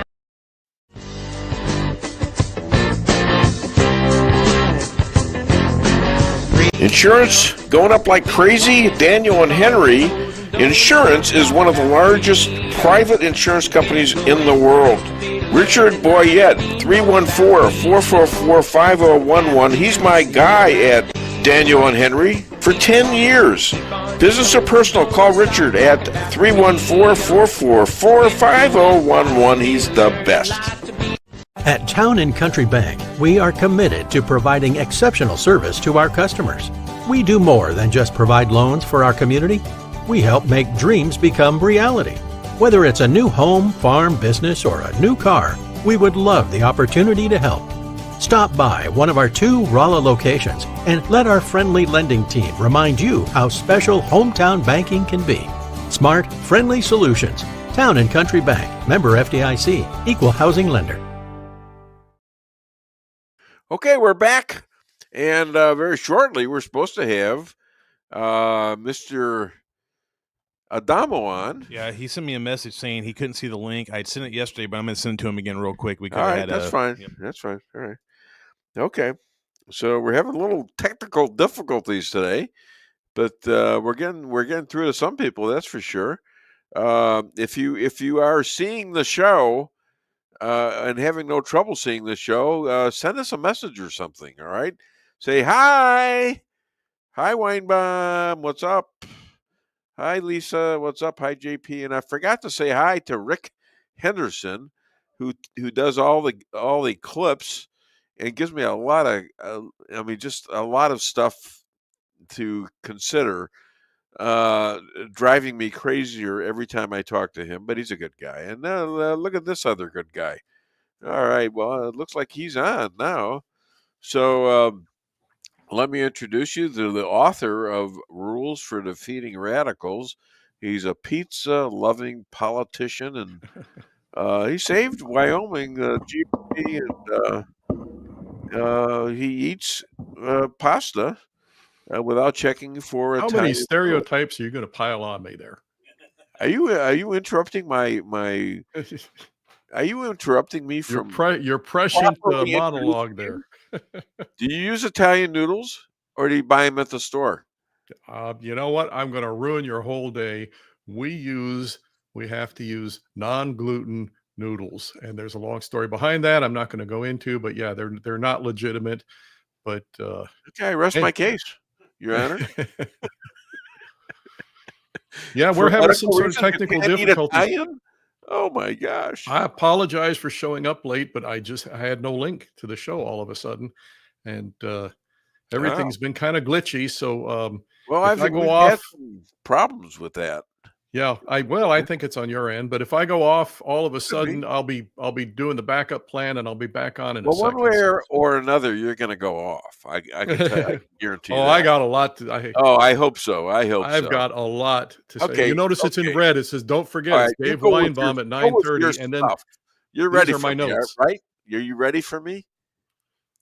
Insurance going up like crazy? Daniel and Henry. Insurance is one of the largest private insurance companies in the world. Richard Boyette, 314-444-5011. He's my guy at Daniel and Henry for 10 years. Business or personal, call Richard at 314-444-5011. He's the best. At Town & Country Bank, we are committed to providing exceptional service to our customers. We do more than just provide loans for our community. We help make dreams become reality. Whether it's a new home, farm, business, or a new car, we would love the opportunity to help. Stop by one of our 2 Rolla locations and let our friendly lending team remind you how special hometown banking can be. Smart, friendly solutions. Town & Country Bank. Member FDIC. Equal housing lender. Okay, we're back. And very shortly, we're supposed to have Mr. Adamo on. Yeah, he sent me a message saying he couldn't see the link. I'd sent it yesterday, but I'm going to send it to him again real quick. All right, that's fine. Yep. That's fine. All right. Okay. So we're having a little technical difficulties today, but we're getting through to some people, that's for sure. If you are seeing the show and having no trouble seeing the show, send us a message or something. All right. Say hi. Hi, Weinbaum. What's up? Hi, Lisa. What's up? Hi, JP. And I forgot to say hi to Rick Henderson, who does all the clips and gives me a lot of, just a lot of stuff to consider, driving me crazier every time I talk to him. But he's a good guy. And look at this other good guy. All right. Well, it looks like he's on now. So let me introduce you to the author of Rules for Defeating Radicals. He's a pizza-loving politician, and he saved Wyoming GOP, and he eats pasta without checking for How many stereotypes are you going to pile on me there? Are you interrupting my? Are you interrupting me from your prescient monologue there? Do you use Italian noodles, or do you buy them at the store? You know what? I'm going to ruin your whole day. We have to use non-gluten noodles, and there's a long story behind that I'm not going to go into, but yeah, they're not legitimate. But okay, I rest my case, Your Honor. Yeah, we're having some sort of technical difficulties. Oh my gosh. I apologize for showing up late, but I had no link to the show all of a sudden. And everything's been kind of glitchy. So well, I go off, had some problems with that. Yeah, I think it's on your end, but if I go off all of a sudden, I'll be doing the backup plan and I'll be back on in a second. One way or another, you're going to go off. I can guarantee. Oh, that. I got a lot to. I hope so. I've got a lot to say. You notice it's in red. It says, "Don't forget, it's Dave Weinbaum at 9:30," and then you're ready for my me, notes, right? Are you ready for me?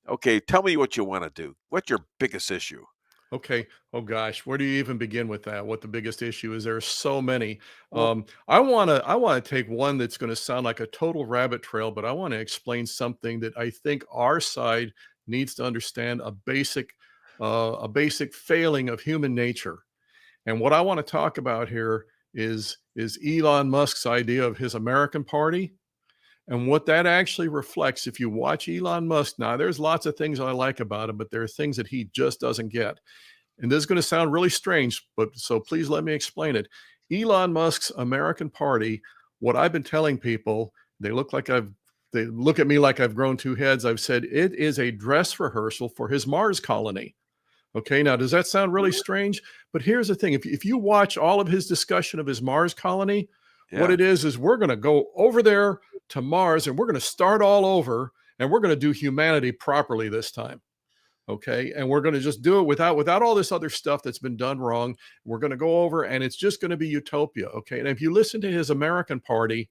Okay, tell me what you want to do. What's your biggest issue? Okay. Oh gosh, where do you even begin with that? What the biggest issue is? There are so many. I want to take one that's going to sound like a total rabbit trail, but I want to explain something that I think our side needs to understand, a basic failing of human nature. And what I want to talk about here is Elon Musk's idea of his American Party. And what that actually reflects, if you watch Elon Musk, now there's lots of things I like about him, but there are things that he just doesn't get. And this is going to sound really strange, but so please let me explain it. Elon Musk's American Party, what I've been telling people, they look at me like I've grown 2 heads. I've said it is a dress rehearsal for his Mars colony. Okay, now does that sound really strange? But here's the thing. If you watch all of his discussion of his Mars colony, what it is we're going to go over there to Mars and we're going to start all over and we're going to do humanity properly this time. Okay. And we're going to just do it without all this other stuff that's been done wrong. We're going to go over and it's just going to be utopia. Okay. And if you listen to his American Party,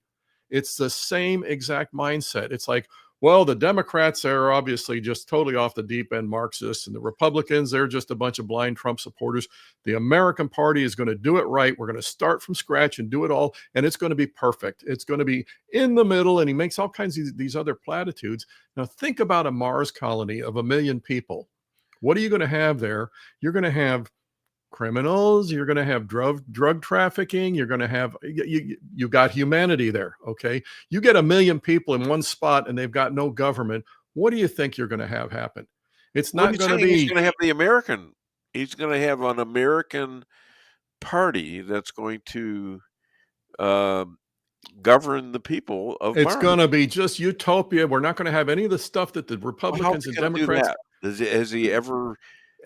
it's the same exact mindset. It's like, well, the Democrats are obviously just totally off the deep end Marxists, and the Republicans, they're just a bunch of blind Trump supporters. The American Party is going to do it right. We're going to start from scratch and do it all, and it's going to be perfect. It's going to be in the middle, and he makes all kinds of these other platitudes. Now, think about a Mars colony of 1 million people. What are you going to have there? You're going to have criminals, you're going to have drug trafficking, you're going to have, you got humanity there, okay? You get 1 million people in one spot and they've got no government. What do you think you're going to have happen? It's not going to be... He's going to have the American He's going to have an American party that's going to govern the people of It's Mars. going to be just utopia. We're not going to have any of the stuff that the Republicans and Democrats. Has he ever?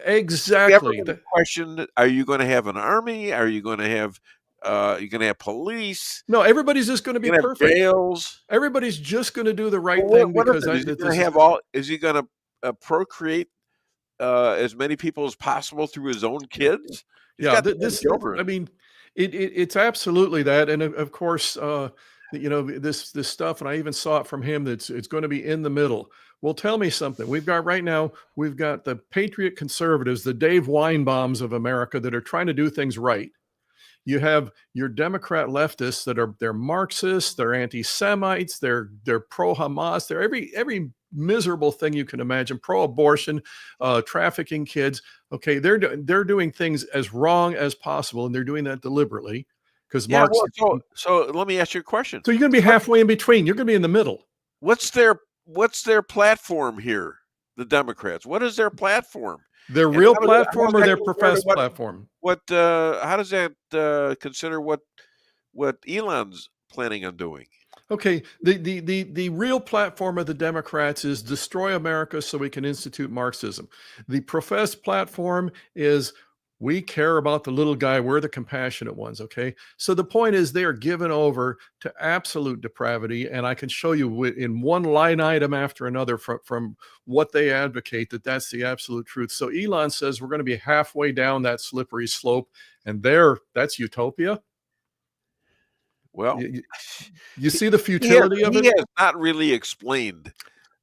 Exactly. Question: Are you going to have an army? Are you going to have? You're going to have police? No, everybody's just going to be perfect. Jails. Everybody's just going to do the right thing because is he going to have Is he going to procreate as many people as possible through his own kids? I mean, it's absolutely that, and of course, this stuff, and I even saw it from him. It's going to be in the middle. Well, tell me something. We've got the patriot conservatives, the Dave Weinbaums of America, that are trying to do things right. You have your Democrat leftists that they're Marxists, they're anti-Semites, they're pro-Hamas, they're every miserable thing you can imagine, pro-abortion, trafficking kids. Okay, they're doing things as wrong as possible, and they're doing that deliberately because Marx. So let me ask you a question. So you're going to be halfway in between. You're going to be in the middle. What's their platform here? The Democrats. What is their platform? Their real platform or their professed platform? How does that consider what Elon's planning on doing? Okay, the real platform of the Democrats is destroy America so we can institute Marxism. The professed platform is we care about the little guy. We're the compassionate ones, okay? So the point is they are given over to absolute depravity, and I can show you in one line item after another from what they advocate that's the absolute truth. So Elon says we're going to be halfway down that slippery slope, and that's utopia. Well, you see the futility of it? He has not really explained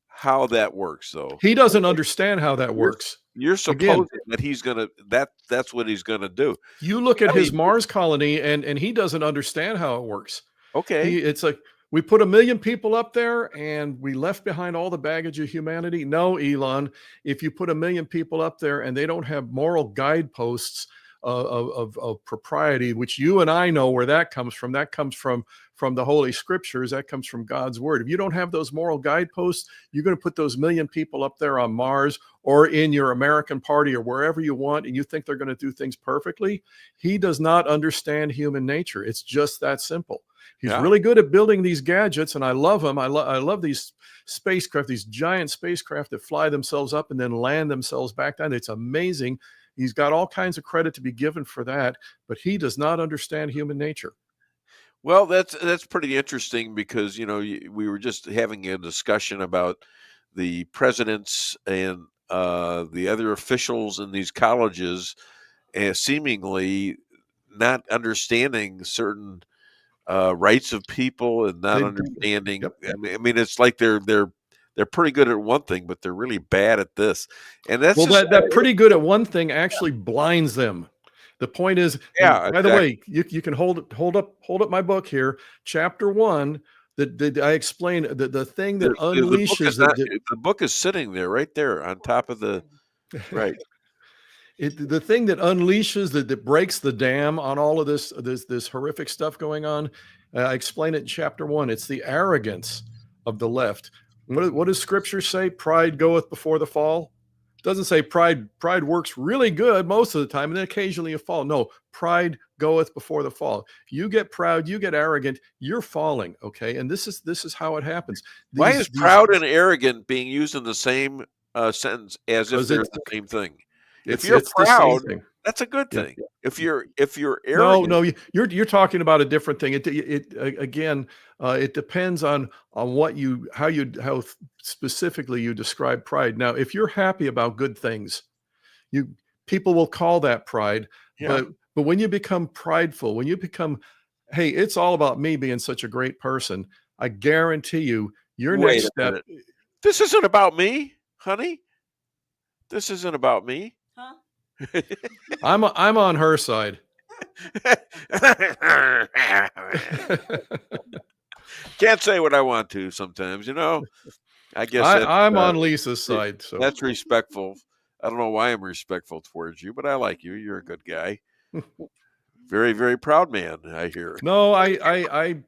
how that works, though. He doesn't understand how that works. You're supposing that he's gonna that's what he's gonna do. You look at his Mars colony, and he doesn't understand how it works. Okay, it's like we put 1 million people up there, and we left behind all the baggage of humanity. No, Elon, if you put 1 million people up there and they don't have moral guideposts of propriety, which you and I know where that comes from. That comes from the Holy Scriptures. That comes from God's Word. If you don't have those moral guideposts, you're going to put those 1 million people up there on Mars or in your American party or wherever you want, and you think they're going to do things perfectly. He does not understand human nature. It's just that simple. He's really good at building these gadgets, and I love him. I love these spacecraft, these giant spacecraft that fly themselves up and then land themselves back down. It's amazing. He's got all kinds of credit to be given for that, but he does not understand human nature. Well, that's pretty interesting because, we were just having a discussion about the presidents and the other officials in these colleges seemingly not understanding certain rights of people and not understanding. Yep. I mean, it's like they're pretty good at one thing, but they're really bad at this. And that's that pretty good at one thing actually blinds them. The point is, by the way, you can hold up my book here, chapter 1. That I explain the thing that unleashes the book is sitting there right there on top of the right. The thing that unleashes that breaks the dam on all of this horrific stuff going on. I explain it in chapter 1. It's the arrogance of the left. What does Scripture say? Pride goeth before the fall. It doesn't say pride works really good most of the time, and then occasionally you fall. No, pride goeth before the fall. You get proud, you get arrogant, you're falling. Okay, and this is how it happens. Why is proud and arrogant being used in the same sentence as if they're the same thing? If you're proud, that's a good thing. Yeah. If you're arrogant, no, you're talking about a different thing. It depends on how specifically you describe pride. Now, if you're happy about good things, people will call that pride. Yeah. But when you become prideful, when you become, hey, it's all about me being such a great person, I guarantee you, your next step. This isn't about me, honey. This isn't about me. Huh? I'm on her side. Can't say what I want to sometimes, I guess I'm on Lisa's side. So that's respectful. I don't know why I'm respectful towards you, but I like you. You're a good guy. Very, very proud man, I hear. No, I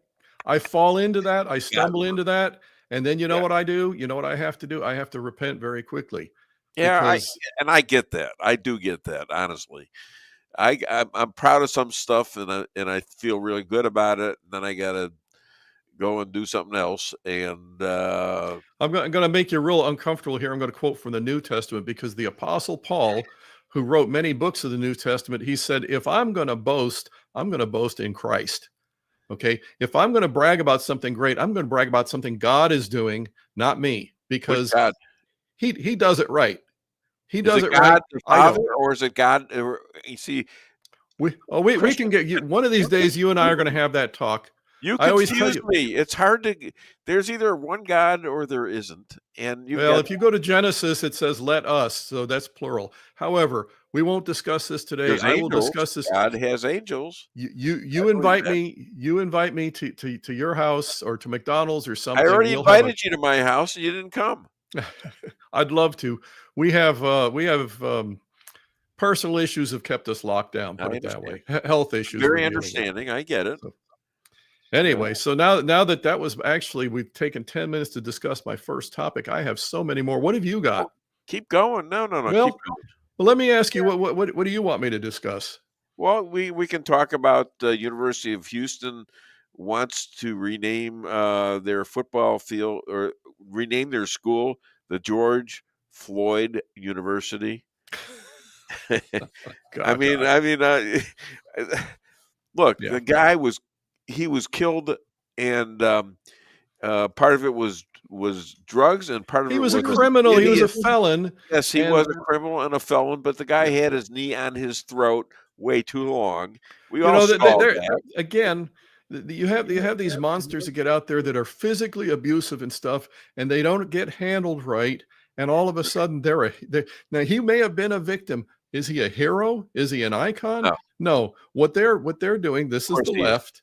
fall into that. I stumble into that. And then you know what I do? You know what I have to do? I have to repent very quickly. Yeah, because I get that. I do get that, honestly. I'm proud of some stuff, and I feel really good about it. And then I gotta go and do something else. And I'm going to make you real uncomfortable here. I'm going to quote from the New Testament, because the Apostle Paul, who wrote many books of the New Testament, he said, if I'm going to boast, I'm going to boast in Christ. Okay. If I'm going to brag about something great, I'm going to brag about something God is doing, not me, because he does it right. He does it right. The Father, or is it God? You see, we can get you one of these days. You and I are going to have that talk. You I always tell confuse me. It's hard to. There's either one God or there isn't. And if you go to Genesis, it says "let us," so that's plural. However, we won't discuss this today. I will discuss this. God has angels. You invite me. You invite me to your house or to McDonald's or something. I already invited you to my house, and you didn't come. I'd love to. We have personal issues have kept us locked down. Put it that way. Health issues. Very understanding. I get it. So, anyway, so now that was actually, we've taken 10 minutes to discuss my first topic. I have so many more. What have you got? Keep going. No. Well, keep going. Well, let me ask you, what do you want me to discuss? Well, we can talk about the University of Houston wants to rename their football field, or rename their school the George Floyd University. I mean, look, the guy was killed, and part of it was drugs, and part of he it was a criminal. He was a felon. Yes, he was a criminal and a felon, but the guy had his knee on his throat way too long. We all saw that. Again, you have these monsters that get out there that are physically abusive and stuff, and they don't get handled right, and all of a sudden now he may have been a victim. Is he a hero? Is he an icon? No. What they're doing, this is the left.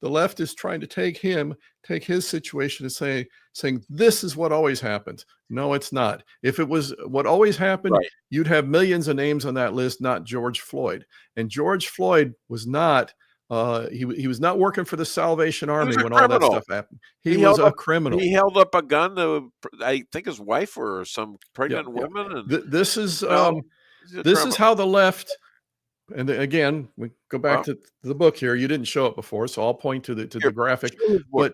The left is trying to take his situation and saying this is what always happens. No, it's not. If it was what always happened, you'd have millions of names on that list, not George Floyd. And George Floyd was not he was not working for the Salvation Army when all that stuff happened. He was a criminal. He held up a gun to, I think, his wife or some pregnant woman. And this is how the left. And again, we go back to the book here. You didn't show it before, so I'll point to the graphic. But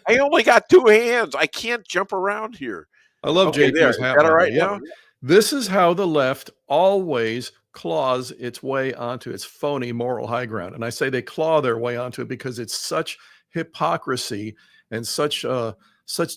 I only got two hands. I can't jump around here. I love JP's hat. All right now. This is how the left always claws its way onto its phony moral high ground. And I say they claw their way onto it because it's such hypocrisy and such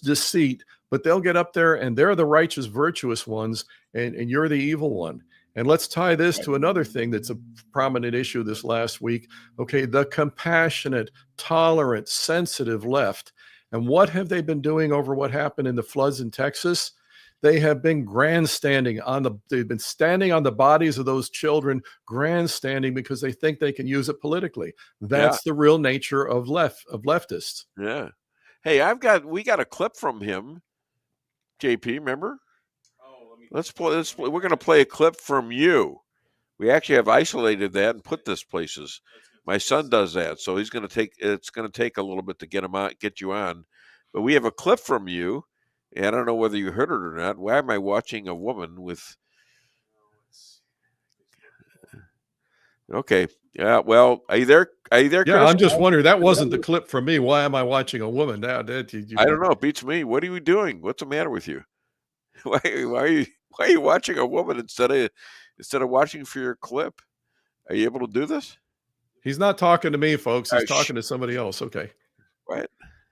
deceit. But they'll get up there and they're the righteous, virtuous ones, and you're the evil one. And let's tie this to another thing that's a prominent issue this last week. Okay, the compassionate, tolerant, sensitive left. And what have they been doing over what happened in the floods in Texas? They have been grandstanding they've been standing on the bodies of those children, grandstanding because they think they can use it politically. That's the real nature of leftists. Yeah. Hey, we got a clip from him, JP, remember? Let's play. We're going to play a clip from you. We actually have isolated that and put this places. My son does that, so it's going to take a little bit to get you on. But we have a clip from you, and I don't know whether you heard it or not. Why am I watching a woman with? Okay. Yeah. Well, are you there? Yeah, Chris? I'm just wondering. That wasn't the clip from me. Why am I watching a woman now? I don't know. It beats me. What are you doing? What's the matter with you? Why are you watching a woman instead of watching for your clip? Are you able to do this? He's not talking to me, folks. He's talking to somebody else. Okay. Right.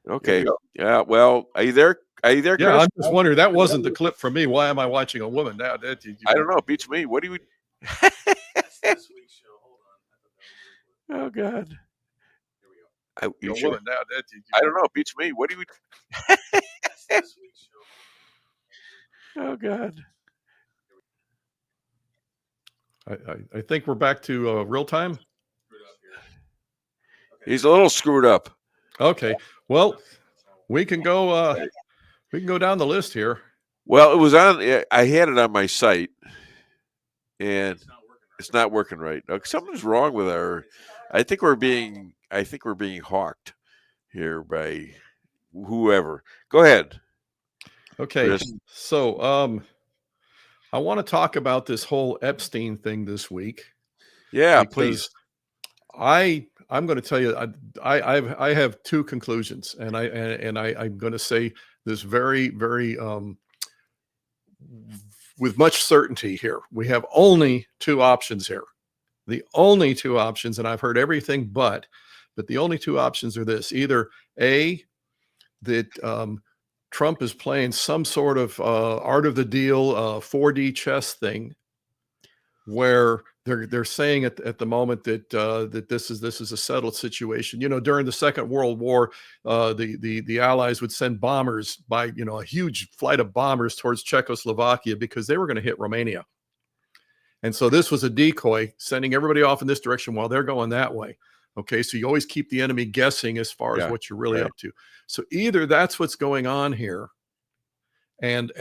Okay. Yeah. Well, are you there? Yeah, Chris? I'm just wondering. That wasn't the clip from me. Why am I watching a woman now? I don't know. It beats me. What do you? This week's show. Hold on. Oh God. Here we go. I don't know. It beats me. What do you? This week's show. Oh God! I think we're back to real time. He's a little screwed up. Okay, well, we can go down the list here. Well, it was on. I had it on my site, and it's not working right. Something's wrong with our. I think we're being hawked here by whoever. Go ahead. Okay, so I want to talk about this whole Epstein thing this week. Yeah, please. I'm going to tell you, I have two conclusions, and I'm going to say this very, very with much certainty here. We have only two options here. The only two options, and I've heard everything but the only two options are this: either A, that Trump is playing some sort of art of the deal 4D chess thing, where they're saying at the moment that that this is a settled situation. You know, during the Second World War, the Allies would send bombers by, you know, a huge flight of bombers towards Czechoslovakia because they were going to hit Romania. And so this was a decoy, sending everybody off in this direction while they're going that way. Okay, so you always keep the enemy guessing as far as what you're really up to. So either that's what's going on here, and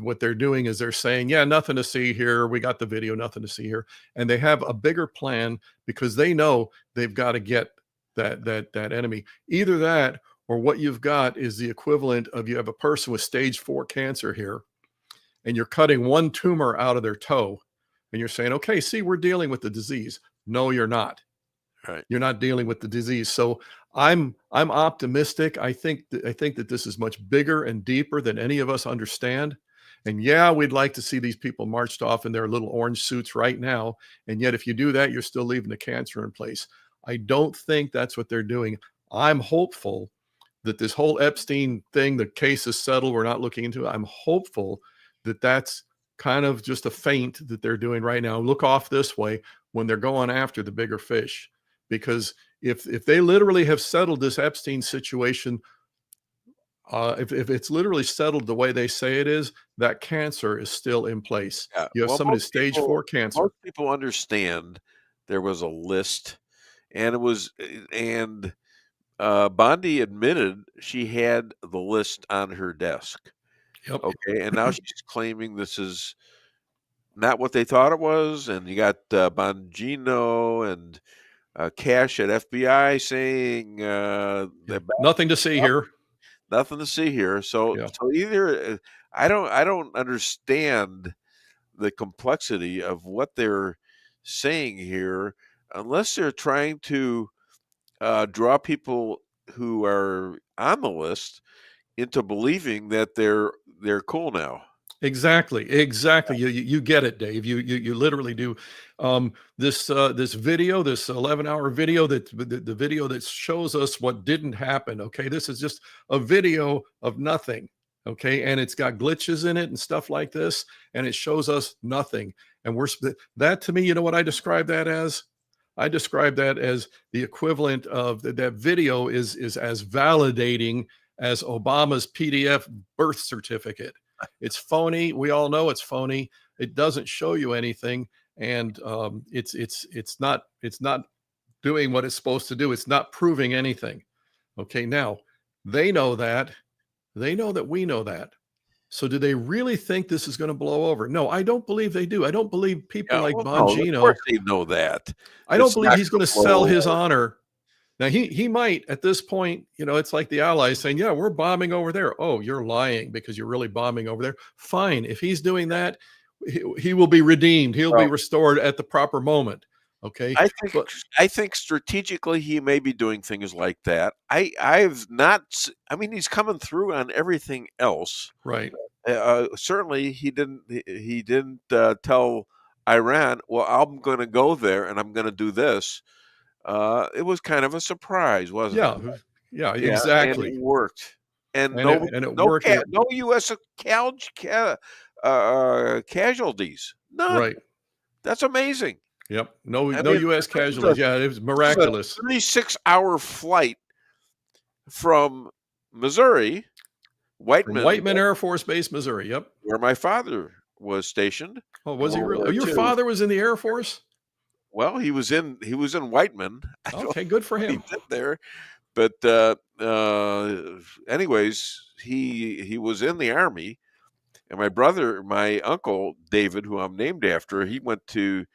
what they're doing is they're saying, yeah, nothing to see here. We got the video, nothing to see here. And they have a bigger plan because they know they've got to get that enemy. Either that, or what you've got is the equivalent of, you have a person with stage 4 cancer here, and you're cutting one tumor out of their toe, and you're saying, okay, see, we're dealing with the disease. No, you're not. Right. You're not dealing with the disease. So I'm optimistic. I think that this is much bigger and deeper than any of us understand. And yeah, we'd like to see these people marched off in their little orange suits right now. And yet, if you do that, you're still leaving the cancer in place. I don't think that's what they're doing. I'm hopeful that this whole Epstein thing, the case is settled. We're not looking into it. I'm hopeful that that's kind of just a feint that they're doing right now. Look off this way when they're going after the bigger fish. Because if they literally have settled this Epstein situation, if it's literally settled the way they say it is, that cancer is still in place. Yeah. You have somebody with stage 4 cancer. Most people understand there was a list, and it was, and Bondi admitted she had the list on her desk. Yep. Okay, and now she's claiming this is not what they thought it was, and you got Bongino and Cash at FBI saying nothing to see here. Nothing to see here. So either I don't understand the complexity of what they're saying here, unless they're trying to draw people who are on the list into believing that they're cool now. Exactly. You get it, Dave. You literally do. This video, this 11-hour video, the video that shows us what didn't happen. Okay, this is just a video of nothing. Okay, and it's got glitches in it and stuff like this, and it shows us nothing. And that, to me, you know what I describe that as? I describe that as the equivalent of that video is as validating as Obama's PDF birth certificate. It's phony. We all know it's phony. It doesn't show you anything, and it's not doing what it's supposed to do. It's not proving anything. Okay, now they know that. They know that we know that. So do they really think this is going to blow over? No, I don't believe they do. I don't believe people like Bongino. No, of course they know that. I don't believe he's going to sell his honor. Now, he might at this point, you know, it's like the Allies saying, yeah, we're bombing over there. Oh, you're lying because you're really bombing over there. Fine. If he's doing that, he will be redeemed. He'll be restored at the proper moment. Okay. I think strategically he may be doing things like that. I've not. I mean, he's coming through on everything else. Right. Certainly, he didn't tell Iran, well, I'm going to go there and I'm going to do this. It was kind of a surprise, wasn't it? Yeah, exactly. And it worked. And it worked. No U.S. casualties. None. Right. That's amazing. Yep. No U.S. casualties. Yeah, it was miraculous. 36-hour flight from Missouri, Whiteman Air Force Base, Missouri. Yep. Where my father was stationed. Oh, was he really? Oh, your father was in the Air Force? Well, he was in Whiteman. Okay, good for him. He did there, but anyways, he was in the Army, and my uncle David, who I'm named after, he went to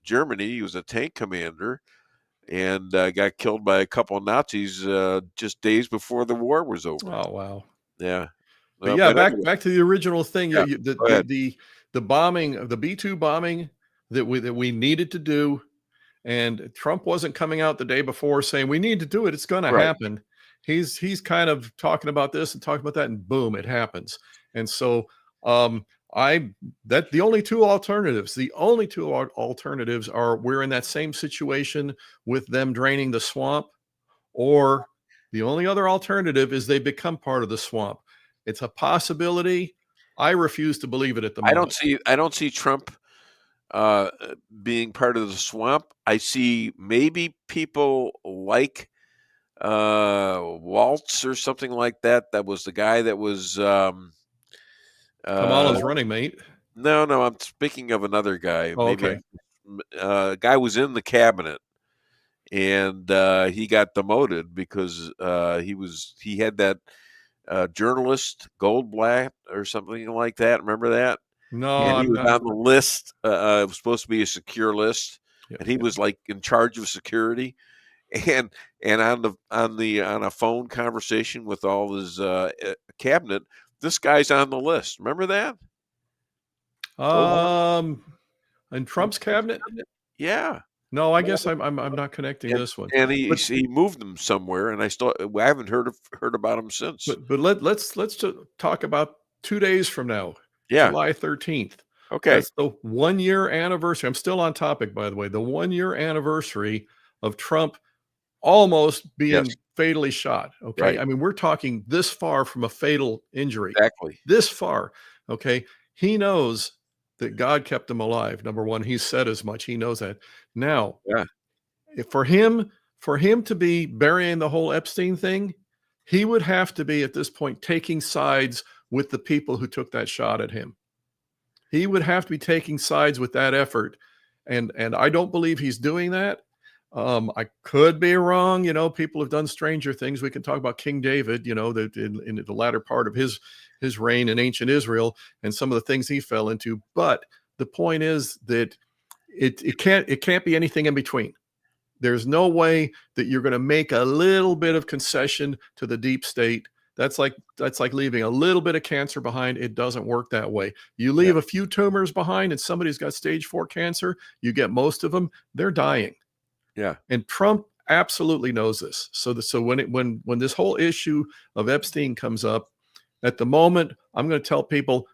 Germany. He was a tank commander, and got killed by a couple of Nazis just days before the war was over. Oh wow! Yeah. But yeah, back to the original thing. Yeah, The bombing, the B-2 bombing that we needed to do, and Trump wasn't coming out the day before saying we need to do it. It's going to happen. He's kind of talking about this and talking about that, and boom, it happens. And so the only two alternatives are we're in that same situation with them draining the swamp, or the only other alternative is they become part of the swamp. It's a possibility. I refuse to believe it at the moment. I don't see Trump being part of the swamp. I see maybe people like Waltz or something like that. That was the guy that was Kamala's running mate. No, I'm speaking of another guy. Oh, okay. Guy was in the cabinet, and he got demoted because he had that journalist Goldblatt or something like that. Remember that? No, and he was on the list. It was supposed to be a secure list, and he was like in charge of security. And on a phone conversation with all his cabinet, this guy's on the list. Remember that? In Trump's cabinet? Yeah. No, I guess I'm not connecting this one. And he moved them somewhere, and I haven't heard about him since. But let's talk about 2 days from now. Yeah, July 13th. Okay, that's the 1 year anniversary. I'm still on topic, by the way. The 1 year anniversary of Trump almost being fatally shot. Okay, right. I mean, we're talking this far from a fatal injury. Exactly. This far. Okay, he knows that God kept him alive. Number one, he said as much. He knows that. Now, for him to be burying the whole Epstein thing, he would have to be at this point taking sides with the people who took that shot at him. He would have to be taking sides with that effort. And I don't believe he's doing that. I could be wrong. You know, people have done stranger things. We can talk about King David, you know, that in the latter part of his reign in ancient Israel and some of the things he fell into. But the point is that it can't be anything in between. There's no way that you're going to make a little bit of concession to the deep state. That's like leaving a little bit of cancer behind. It doesn't work that way. You leave a few tumors behind and somebody's got stage 4 cancer, you get most of them, they're dying. Yeah. And Trump absolutely knows this. So when this whole issue of Epstein comes up, at the moment, I'm going to tell people,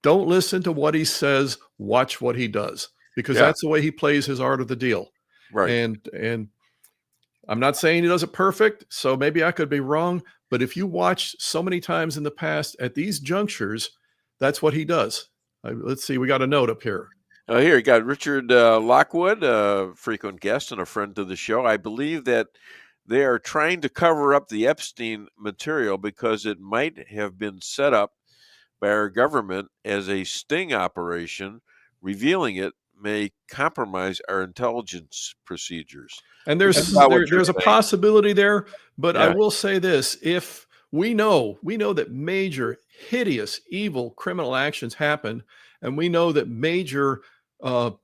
don't listen to what he says, watch what he does, because that's the way he plays his art of the deal. Right. And I'm not saying he does it perfect, so maybe I could be wrong. But if you watch so many times in the past at these junctures, that's what he does. Let's see, we got a note up here. Here, you got Richard Lockwood, a frequent guest and a friend to the show. I believe that they are trying to cover up the Epstein material because it might have been set up by our government as a sting operation. Revealing it may compromise our intelligence procedures. And there's a possibility there, but I will say this: if we know that major, hideous, evil criminal actions happen, and we know that major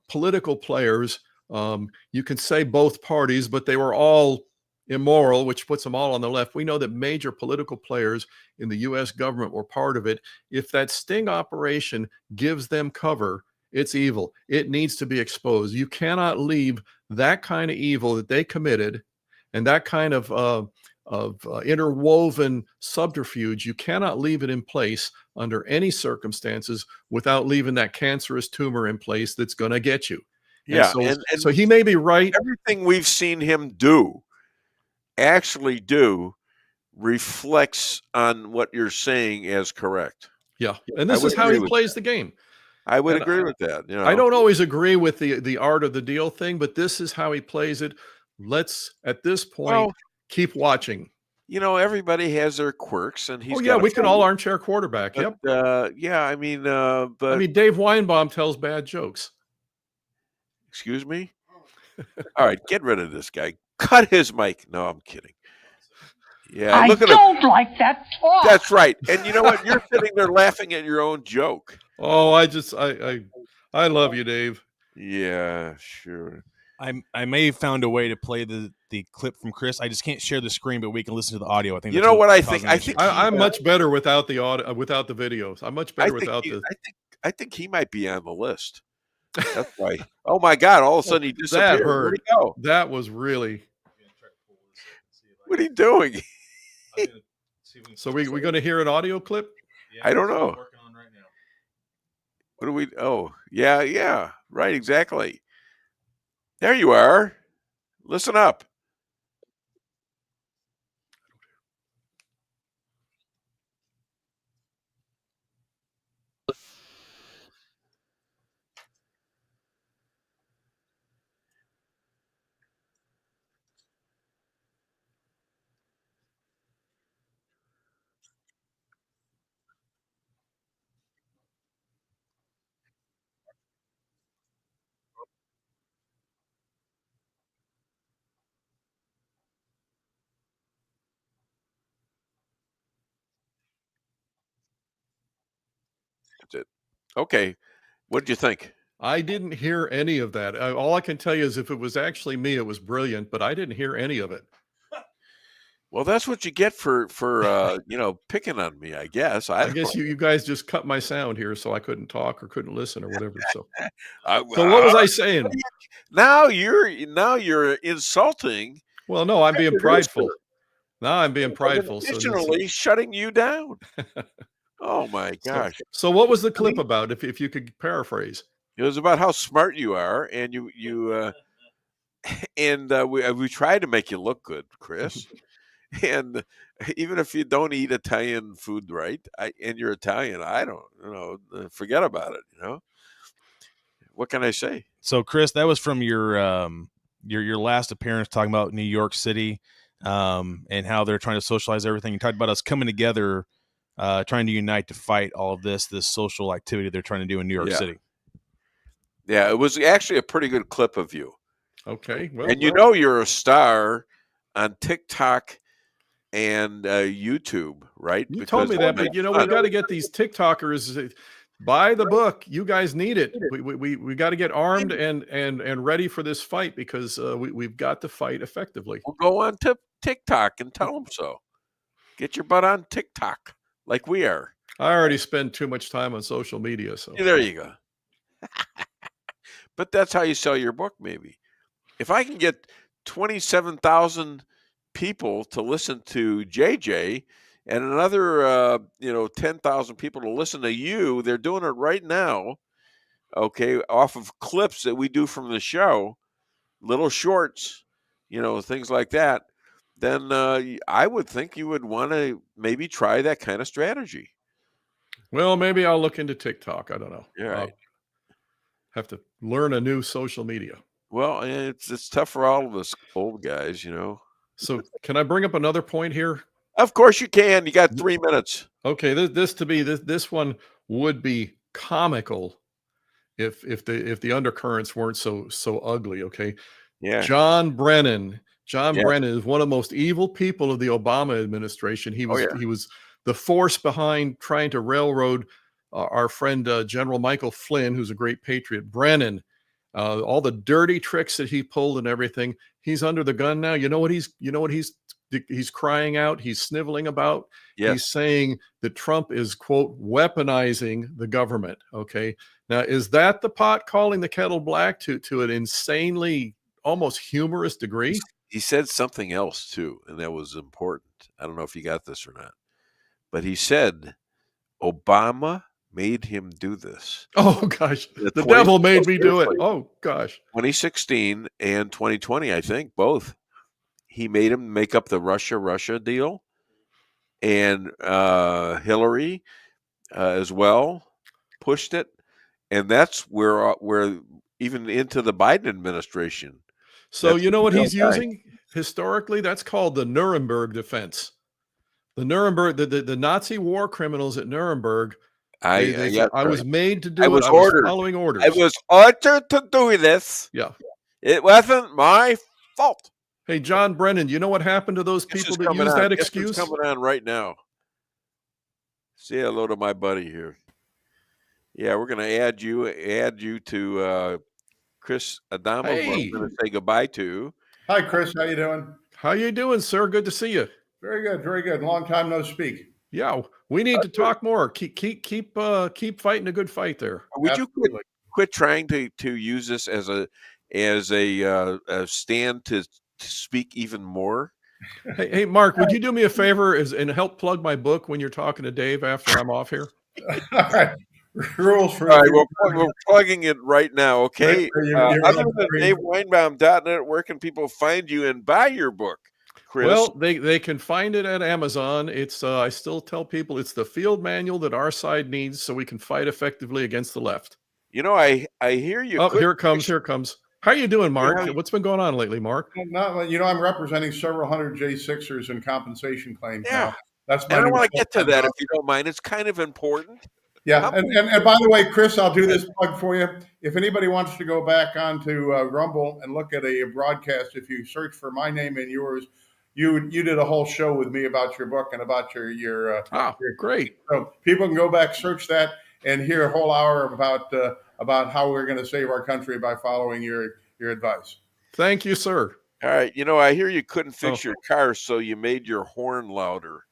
political players, you can say both parties, but they were all immoral, which puts them all on the left. We know that major political players in the U.S. government were part of it. If that sting operation gives them cover, it's evil. It needs to be exposed. You cannot leave that kind of evil that they committed and that kind of interwoven subterfuge. You cannot leave it in place under any circumstances without leaving that cancerous tumor in place that's going to get you. Yeah. So he may be right. Everything we've seen him actually do reflects on what you're saying as correct. Yeah. And this is how he plays the game. I would agree with that. You know, I don't always agree with the art of the deal thing, but this is how he plays it. Let's, at this point, keep watching. You know, everybody has their quirks, and he's. We can all armchair quarterback. But, I mean, Dave Weinbaum tells bad jokes. Excuse me. All right, get rid of this guy. Cut his mic. No, I'm kidding. Yeah, I don't like that talk. That's right. And you know what? You're sitting there laughing at your own joke. Oh, I love you, Dave. Yeah, sure. I may have found a way to play the clip from Chris. I just can't share the screen, but we can listen to the audio. I think you know what I think. I'm much better without the audio, without the videos. I'm much better without the. I think he might be on the list. That's why. Oh my God! All of a sudden he disappeared. That hurt. Where'd he go? That was really. What are you doing? So we going to hear an audio clip? I don't know. What do we? Oh, yeah, right, exactly. There you are. Listen up. That's it. Okay. What did you think? I didn't hear any of that. All I can tell you is if it was actually me, it was brilliant, but I didn't hear any of it. Well, that's what you get for picking on me, I guess. I guess you guys just cut my sound here, so I couldn't talk or couldn't listen or whatever. So, so what was I saying? Now you're insulting. Well, no, I'm being prideful. Now I'm being prideful. Intentionally shutting you down. Oh my gosh! So what was the clip about? If you could paraphrase, it was about how smart you are, and we tried to make you look good, Chris. And even if you don't eat Italian food right, and you're Italian, I don't, forget about it. What can I say? So, Chris, that was from your last appearance talking about New York City and how they're trying to socialize everything. You talked about us coming together, trying to unite to fight all of this social activity they're trying to do in New York City. Yeah, it was actually a pretty good clip of you. Okay, well, and you're a star on TikTok and YouTube, right? You told me that, but we got to get these TikTokers buy the book. You guys need it. We got to get armed and ready for this fight because we've got to fight effectively. We'll go on to TikTok and tell them so. Get your butt on TikTok like we are. I already spend too much time on social media, so there you go. But that's how you sell your book, maybe. If I can get 27,000 people to listen to JJ and another 10,000 people to listen to you, they're doing it right now, okay, off of clips that we do from the show, little shorts, things like that, then I would think you would want to maybe try that kind of strategy. Well, maybe I'll look into TikTok. I don't know. Yeah, right. Have to learn a new social media. Well, it's tough for all of us old guys, So can I bring up another point here? Of course you can. You got 3 minutes. Okay, this one would be comical if the undercurrents weren't so ugly. Okay. Yeah. John Brennan. Brennan is one of the most evil people of the Obama administration. He was the force behind trying to railroad our friend General Michael Flynn, who's a great patriot. Brennan, all the dirty tricks that he pulled and everything. He's under the gun now. You know what he's crying out? He's sniveling about. Yes. He's saying that Trump is, quote, weaponizing the government. Okay. Now, is that the pot calling the kettle black to an insanely, almost humorous degree? He said something else too, and that was important. I don't know if you got this or not, but he said Obama made him do this. Oh gosh, the devil made me do it. Oh gosh, 2016 and 2020, I think both. He made him make up the Russia deal, and Hillary as well pushed it, and that's where even into the Biden administration. So you know what he's using historically? That's called the Nuremberg defense. The Nuremberg, the Nazi war criminals at Nuremberg. I was made to do it. I was following orders. I was ordered to do this. Yeah. It wasn't my fault. Hey, John Brennan, you know what happened to those people that used that excuse? It's coming on right now. Say hello to my buddy here. Yeah, we're going to add you to Chris Adamo, who Hey. I'm going to say goodbye to. Hi, Chris. How you doing? How you doing, sir? Good to see you. Very good. Very good. Long time no speak. Yeah, we need to talk more. Keep fighting a good fight there. Would you quit trying to use this as a stand to speak even more? Hey, Mark, would you do me a favor and help plug my book when you're talking to Dave after I'm off here? All right. Rules for all right, we're plugging it right now. Okay. Other than DaveWeinbaum.net, where can people find you and buy your book, Chris? Well, they can find it at Amazon. It's I still tell people it's the field manual that our side needs so we can fight effectively against the left. You know, I hear you. Oh, here it comes. Here it comes. How are you doing, Mark? What's been going on lately, Mark? I'm representing several hundred J6ers in compensation claims now. That's I don't want to get to that if you don't mind. It's kind of important. Yeah, and by the way, Chris, I'll do this plug for you. If anybody wants to go back onto Rumble and look at a broadcast, if you search for my name and yours, you did a whole show with me about your book and about your great. So people can go back, search that, and hear a whole hour about how we're going to save our country by following your advice. Thank you, sir. All right. You know, I hear you couldn't fix your car, so you made your horn louder.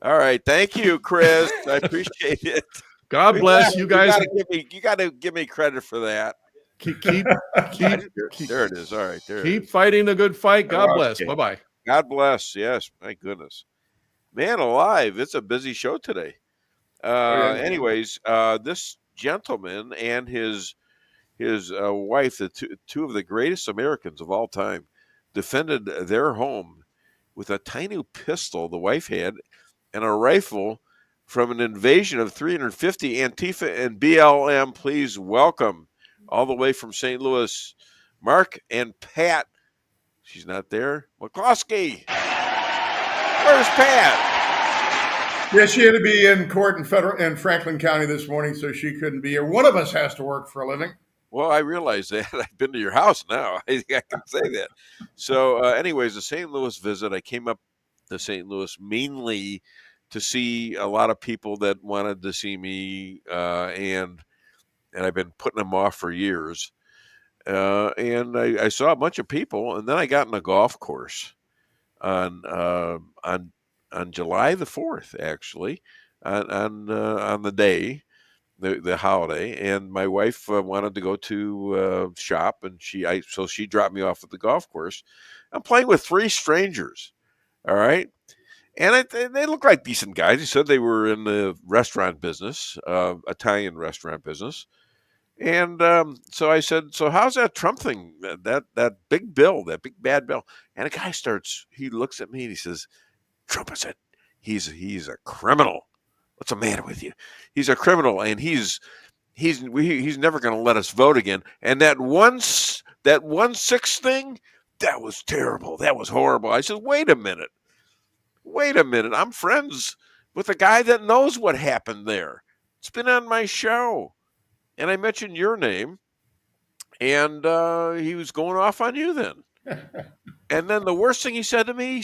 All right. Thank you, Chris. I appreciate it. God bless you guys. You got to give me credit for that. Keep there it is. All right. Keep fighting the good fight. God bless. Okay. Bye-bye. God bless. Yes. My goodness. Man alive. It's a busy show today. Anyways, this gentleman and his wife, the two of the greatest Americans of all time, defended their home with a tiny pistol the wife had and a rifle from an invasion of 350 Antifa and BLM. Please welcome all the way from St. Louis, Mark and Pat. She's not there. McCloskey. Where's Pat? Yeah, she had to be in court in Franklin County this morning, so she couldn't be here. One of us has to work for a living. Well, I realize that. I've been to your house now. I can say that. So anyways, the St. Louis visit, I came up to St. Louis mainly to see a lot of people that wanted to see me, and I've been putting them off for years. And I saw a bunch of people, and then I got in a golf course on July the 4th, actually, on the day, the holiday, and my wife wanted to go to shop, and so she dropped me off at the golf course. I'm playing with three strangers, all right, and they look like decent guys. They said they were in the restaurant business, Italian restaurant business, and so I said, "So how's that Trump thing? That big bill, that big bad bill?" And a guy he looks at me and he says, "Trump is he's a criminal. What's the matter with you? He's a criminal, and he's never going to let us vote again." And that 1/6 thing, that was terrible. That was horrible. I said, wait a minute. I'm friends with a guy that knows what happened there. It's been on my show, and I mentioned your name, and he was going off on you then. And then the worst thing he said to me, he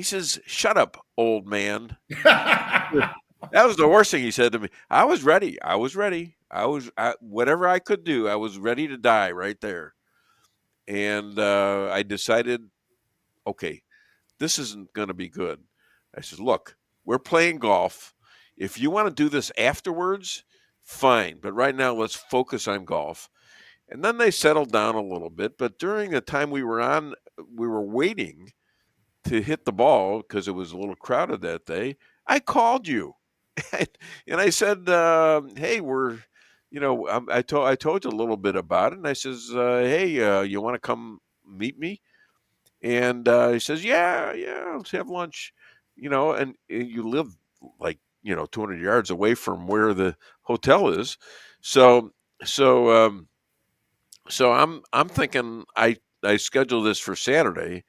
says, "Shut up, old man." That was the worst thing he said to me. I was ready. Whatever I could do, I was ready to die right there. And I decided, okay, this isn't going to be good. I said, look, we're playing golf. If you want to do this afterwards, fine. But right now, let's focus on golf. And then they settled down a little bit. But during the time we were waiting to hit the ball because it was a little crowded that day, I called you. And I said, hey, I told you a little bit about it. And I says, hey, you want to come meet me? And he says, yeah, let's have lunch. And you live like, 200 yards away from where the hotel is. So I'm thinking I scheduled this for Saturday,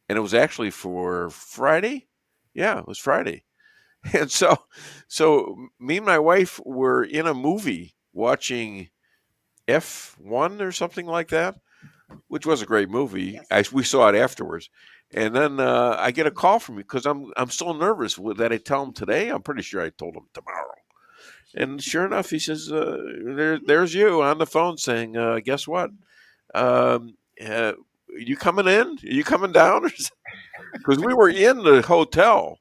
and it was actually for Friday. Yeah, it was Friday. And so me and my wife were in a movie watching F1 or something like that, which was a great movie. Yes. We saw it afterwards. And then I get a call from you because I'm still nervous that I tell him today. I'm pretty sure I told him tomorrow. And sure enough, he says, there's you on the phone saying, guess what? You coming in? Are you coming down? Because we were in the hotel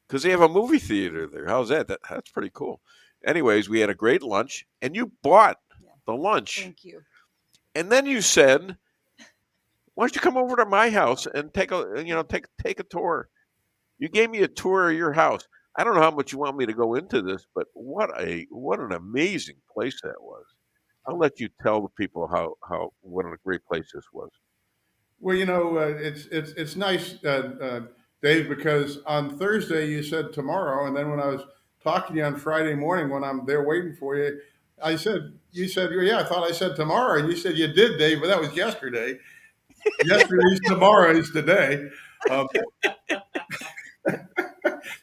because they have a movie theater there. How's that? That's pretty cool. Anyways, we had a great lunch, and you bought the lunch. Thank you. And then you said, why don't you come over to my house and take a tour? You gave me a tour of your house. I don't know how much you want me to go into this, but what an amazing place that was. I'll let you tell the people what a great place this was. Well, it's nice, Dave, because on Thursday you said tomorrow, and then when I was talking to you on Friday morning when I'm there waiting for you, you said, yeah, I thought I said tomorrow, and you said you did, Dave, but that was yesterday. Yesterday's tomorrow is today.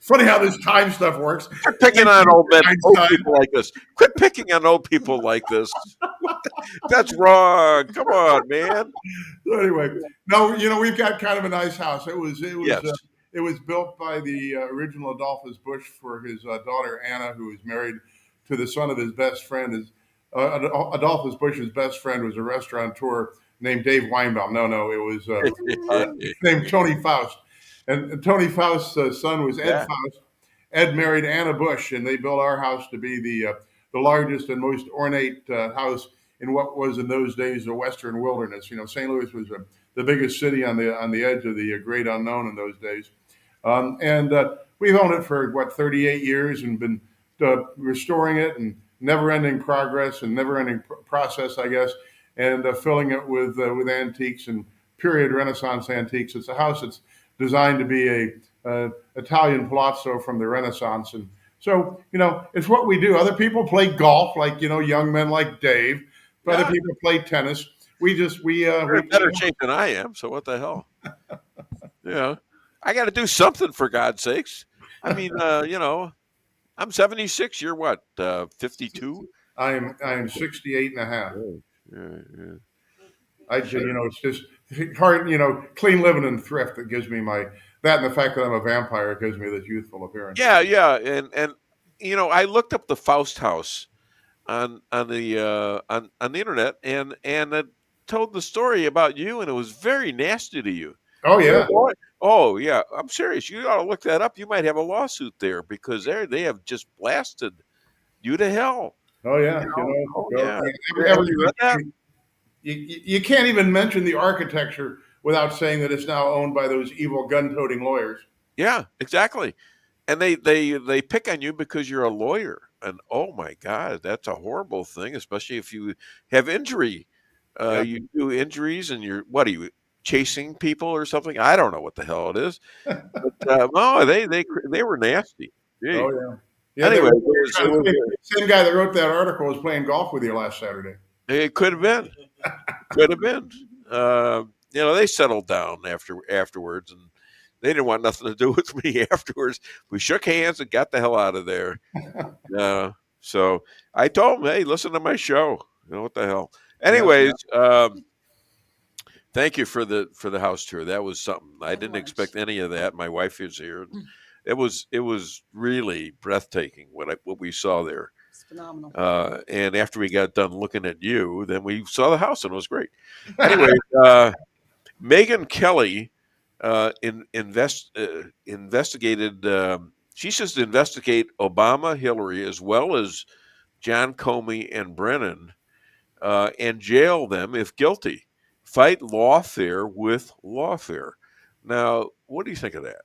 Funny how this time stuff works. Quit picking on old people like this. Quit picking on old people like this. That's wrong. Come on, man. So anyway, no, we've got kind of a nice house. It was Yes. It was built by the original Adolphus Bush for his daughter Anna, who was married to the son of his best friend. Adolphus Bush's best friend was a restaurateur named Dave Weinbaum. No, it was named Tony Faust. And Tony Faust's son was Ed Faust. Ed married Anna Bush, and they built our house to be the largest and most ornate house in what was in those days the Western wilderness. St. Louis was the biggest city on the edge of the great unknown in those days. And we've owned it for 38 years and been restoring it and never-ending progress and never-ending process, I guess, and filling it with antiques and period Renaissance antiques. It's a house that's designed to be a Italian palazzo from the Renaissance. And so, it's what we do. Other people play golf, like, young men like Dave. But other people play tennis. We're in better shape than I am, so what the hell? I got to do something, for God's sakes. I mean, I'm 76. You're what, 52? I am 68 and a half. Yeah. It's just hard, clean living and thrift that gives me that, and the fact that I'm a vampire gives me this youthful appearance. Yeah. And I looked up the Faust house on the internet, and it told the story about you, and it was very nasty to you. Oh yeah. Oh yeah. I'm serious. You ought to look that up. You might have a lawsuit there because they have just blasted you to hell. Oh yeah. You can't even mention the architecture without saying that it's now owned by those evil gun-toting lawyers. Yeah, exactly. And they pick on you because you're a lawyer. And oh my God, that's a horrible thing, especially if you have injury. You do injuries, and are you chasing people or something? I don't know what the hell it is. But no, they were nasty. Gee. Oh yeah. Anyway, same guy that wrote that article was playing golf with you last Saturday. It could have been. Could have been. They settled down afterwards, and they didn't want nothing to do with me afterwards. We shook hands and got the hell out of there. So I told them, hey, listen to my show. What the hell? Anyways, thank you for the house tour. That was something. I didn't expect any of that. My wife is here. It was really breathtaking what we saw there. It's phenomenal. And after we got done looking at you, then we saw the house, and it was great. Anyway, Megyn Kelly investigated. She says to investigate Obama, Hillary, as well as John Comey and Brennan, and jail them if guilty. Fight lawfare with lawfare. Now, what do you think of that?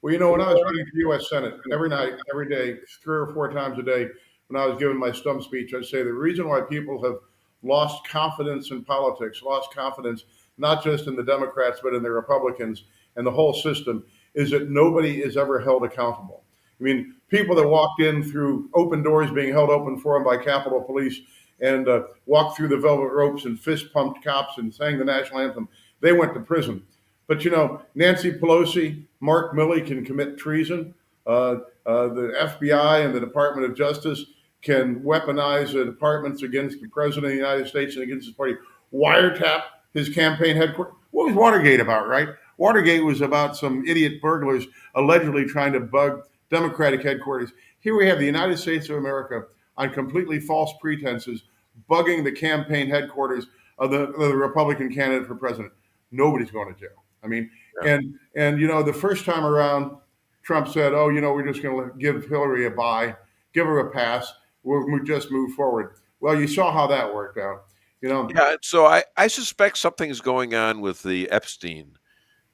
Well, when I was running for U.S. Senate, every night, every day, 3 or 4 times a day, when I was giving my stump speech, I'd say the reason why people have lost confidence in politics, lost confidence not just in the Democrats, but in the Republicans and the whole system, is that nobody is ever held accountable. I mean, people that walked in through open doors being held open for them by Capitol Police and walked through the velvet ropes and fist-pumped cops and sang the national anthem, they went to prison. But, Nancy Pelosi, Mark Milley can commit treason. The FBI and the Department of Justice can weaponize the departments against the President of the United States and against his party, wiretap his campaign headquarters. What was Watergate about, right? Watergate was about some idiot burglars allegedly trying to bug Democratic headquarters. Here we have the United States of America on completely false pretenses, bugging the campaign headquarters of the Republican candidate for president. Nobody's going to jail. I mean, and you know, the first time around, Trump said, "Oh, you know, we're just going to give Hillary a bye, give her a pass. We'll just move forward." Well, you saw how that worked out. You know. Yeah. So I suspect something's going on with the Epstein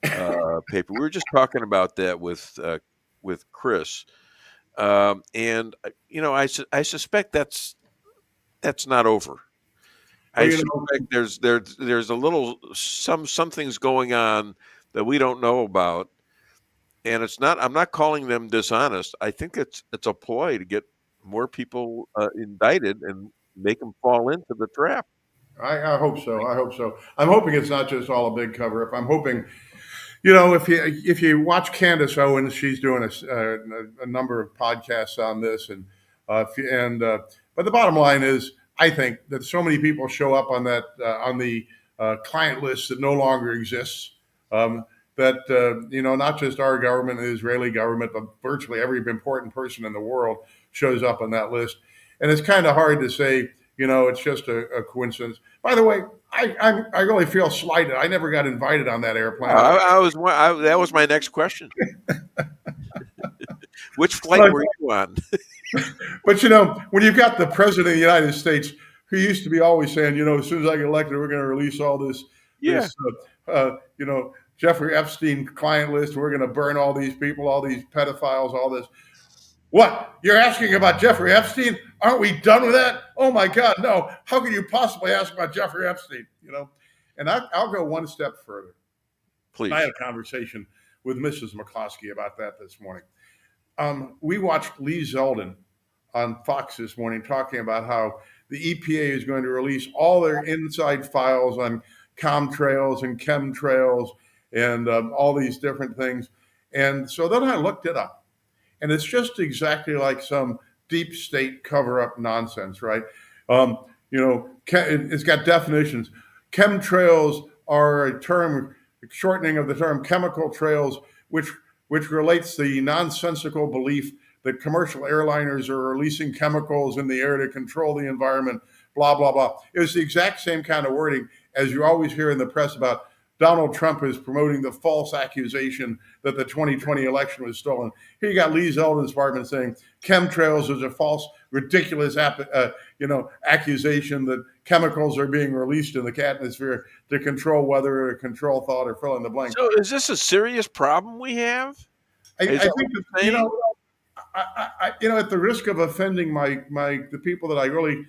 paper. We were just talking about that with Chris, and you know, I suspect that's not over. I suspect there's a little something's going on that we don't know about, and it's not. I'm not calling them dishonest. I think it's a ploy to get more people indicted and make them fall into the trap. I hope so. I hope so. I'm hoping it's not just all a big cover up. I'm hoping, you know, if you watch Candace Owens, she's doing a number of podcasts on this, but the bottom line is, I think that so many people show up on that on the client list that no longer exists. That you know, not just our government, the Israeli government, but virtually every important person in the world shows up on that list, and it's kind of hard to say, you know, it's just a coincidence. By the way, I really feel slighted. I never got invited on that airplane. That was my next question. Which flight were you on? But you know, when you've got the president of the United States, who used to be always saying, you know, as soon as I get elected, we're going to release all this, you know, Jeffrey Epstein client list. We're going to burn all these people, all these pedophiles, all this. What? You're asking about Jeffrey Epstein? Aren't we done with that? Oh my God, no. How could you possibly ask about Jeffrey Epstein? You know, and I'll go one step further. Please. I had a conversation with Mrs. McCloskey about that this morning. We watched Lee Zeldin on Fox this morning talking about how the EPA is going to release all their inside files on Comtrails and Chemtrails and all these different things. And so then I looked it up. And it's just exactly like some deep state cover-up nonsense, right? You know, it's got definitions. Chemtrails are a term, shortening of the term chemical trails, which relates the nonsensical belief that commercial airliners are releasing chemicals in the air to control the environment, blah, blah, blah. It was the exact same kind of wording as you always hear in the press about Donald Trump is promoting the false accusation that the 2020 election was stolen. Here you got Lee Zeldin's department saying chemtrails is a false, ridiculous, accusation that chemicals are being released in the atmosphere to control weather, or control thought, or fill in the blank. So, is this a serious problem we have? I think that, you know, at the risk of offending the people that I really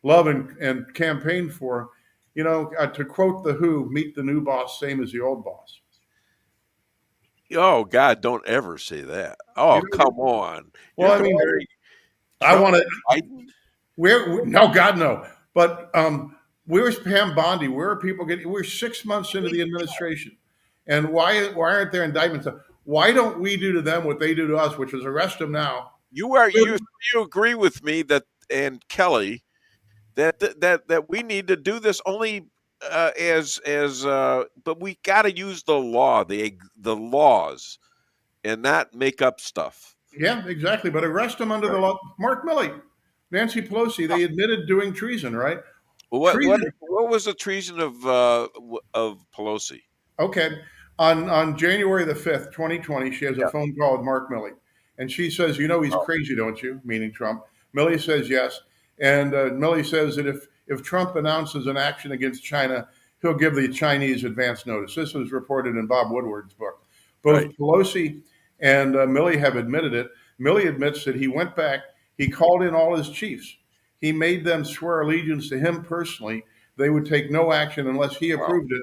love and campaign for. You know, to quote The Who, meet the new boss, same as the old boss. Oh, God, don't ever say that. Oh, you know, come on. Well, I mean, I want to. No, God, no. But where's Pam Bondi? Where are people getting? We're 6 months into the administration. And why aren't there indictments? Why don't we do to them what they do to us, which is arrest them now? You agree with me that, and Kelly, that we need to do this only but we got to use the law, the laws, and not make up stuff. Yeah, exactly. But arrest them under the law. Mark Milley, Nancy Pelosi, they admitted doing treason, right? What was the treason of Pelosi? Okay, on January the 5th, 2020, she has a phone call with Mark Milley, and she says, "You know he's crazy, don't you?" Meaning Trump. Milley says yes. And Milley says that if Trump announces an action against China, he'll give the Chinese advance notice. This was reported in Bob Woodward's book. Both Pelosi and Milley have admitted it. Milley admits that he went back, he called in all his chiefs. He made them swear allegiance to him personally. They would take no action unless he approved it.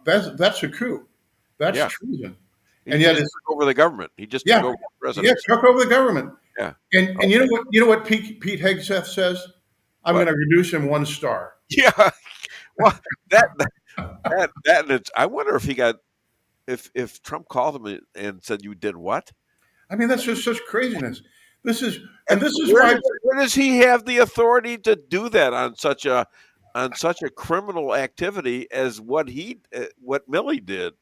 That's a coup. That's treason. And yet it's took over the government. He just took over the presidency. Yeah, took over the government. Yeah. And you know what Pete Hegseth says? I'm going to reduce him 1 star. Yeah. Well, I wonder if he got if Trump called him and said, "You did what?" I mean, that's just such craziness. This is why. Where does he have the authority to do that on such a criminal activity as what Milley did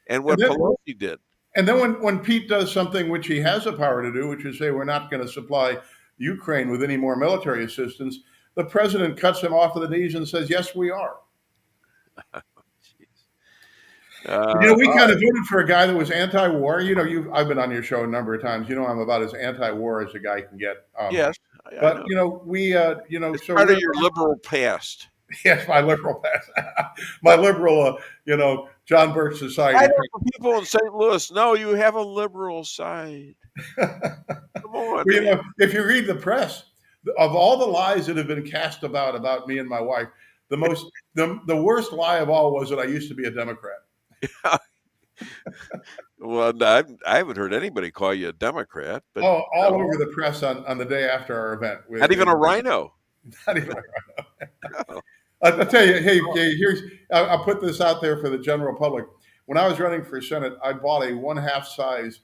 and what Pelosi did? And then when Pete does something which he has the power to do, which is say we're not going to supply Ukraine with any more military assistance, the president cuts him off of the knees and says, yes, we are. We kind of voted for a guy that was anti-war. I've been on your show a number of times. I'm about as anti-war as a guy can get. Yes, but it's so part of your liberal past. Yes, my liberal past, my liberal, John Birch society. I know for people in St. Louis, no, you have a liberal side. Come on. If you read the press, of all the lies that have been cast about me and my wife, the worst lie of all was that I used to be a Democrat. Well, I haven't heard anybody call you a Democrat. But all over the press on the day after our event. Not even a rhino. Not even a rhino. No. I'll tell you, I'll put this out there for the general public. When I was running for Senate, I bought a 1/2 size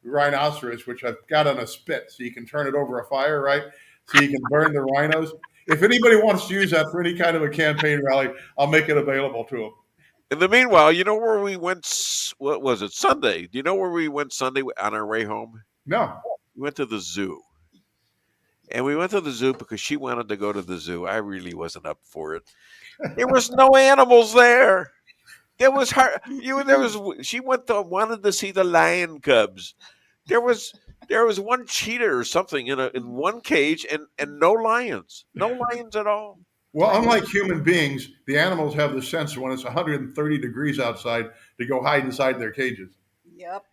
rhinoceros, which I've got on a spit, so you can turn it over a fire, right? So you can burn the rhinos. If anybody wants to use that for any kind of a campaign rally, I'll make it available to them. In the meanwhile, you know where we went? What was it? Sunday. Do you know where we went Sunday on our way home? No. We went to the zoo. And we went to the zoo because she wanted to go to the zoo. I really wasn't up for it. There was no animals there. There was her. She wanted to see the lion cubs. There was one cheetah or something in one cage, and no lions at all. Well, unlike human beings, the animals have the sense when it's 130 degrees outside to go hide inside their cages. Yep.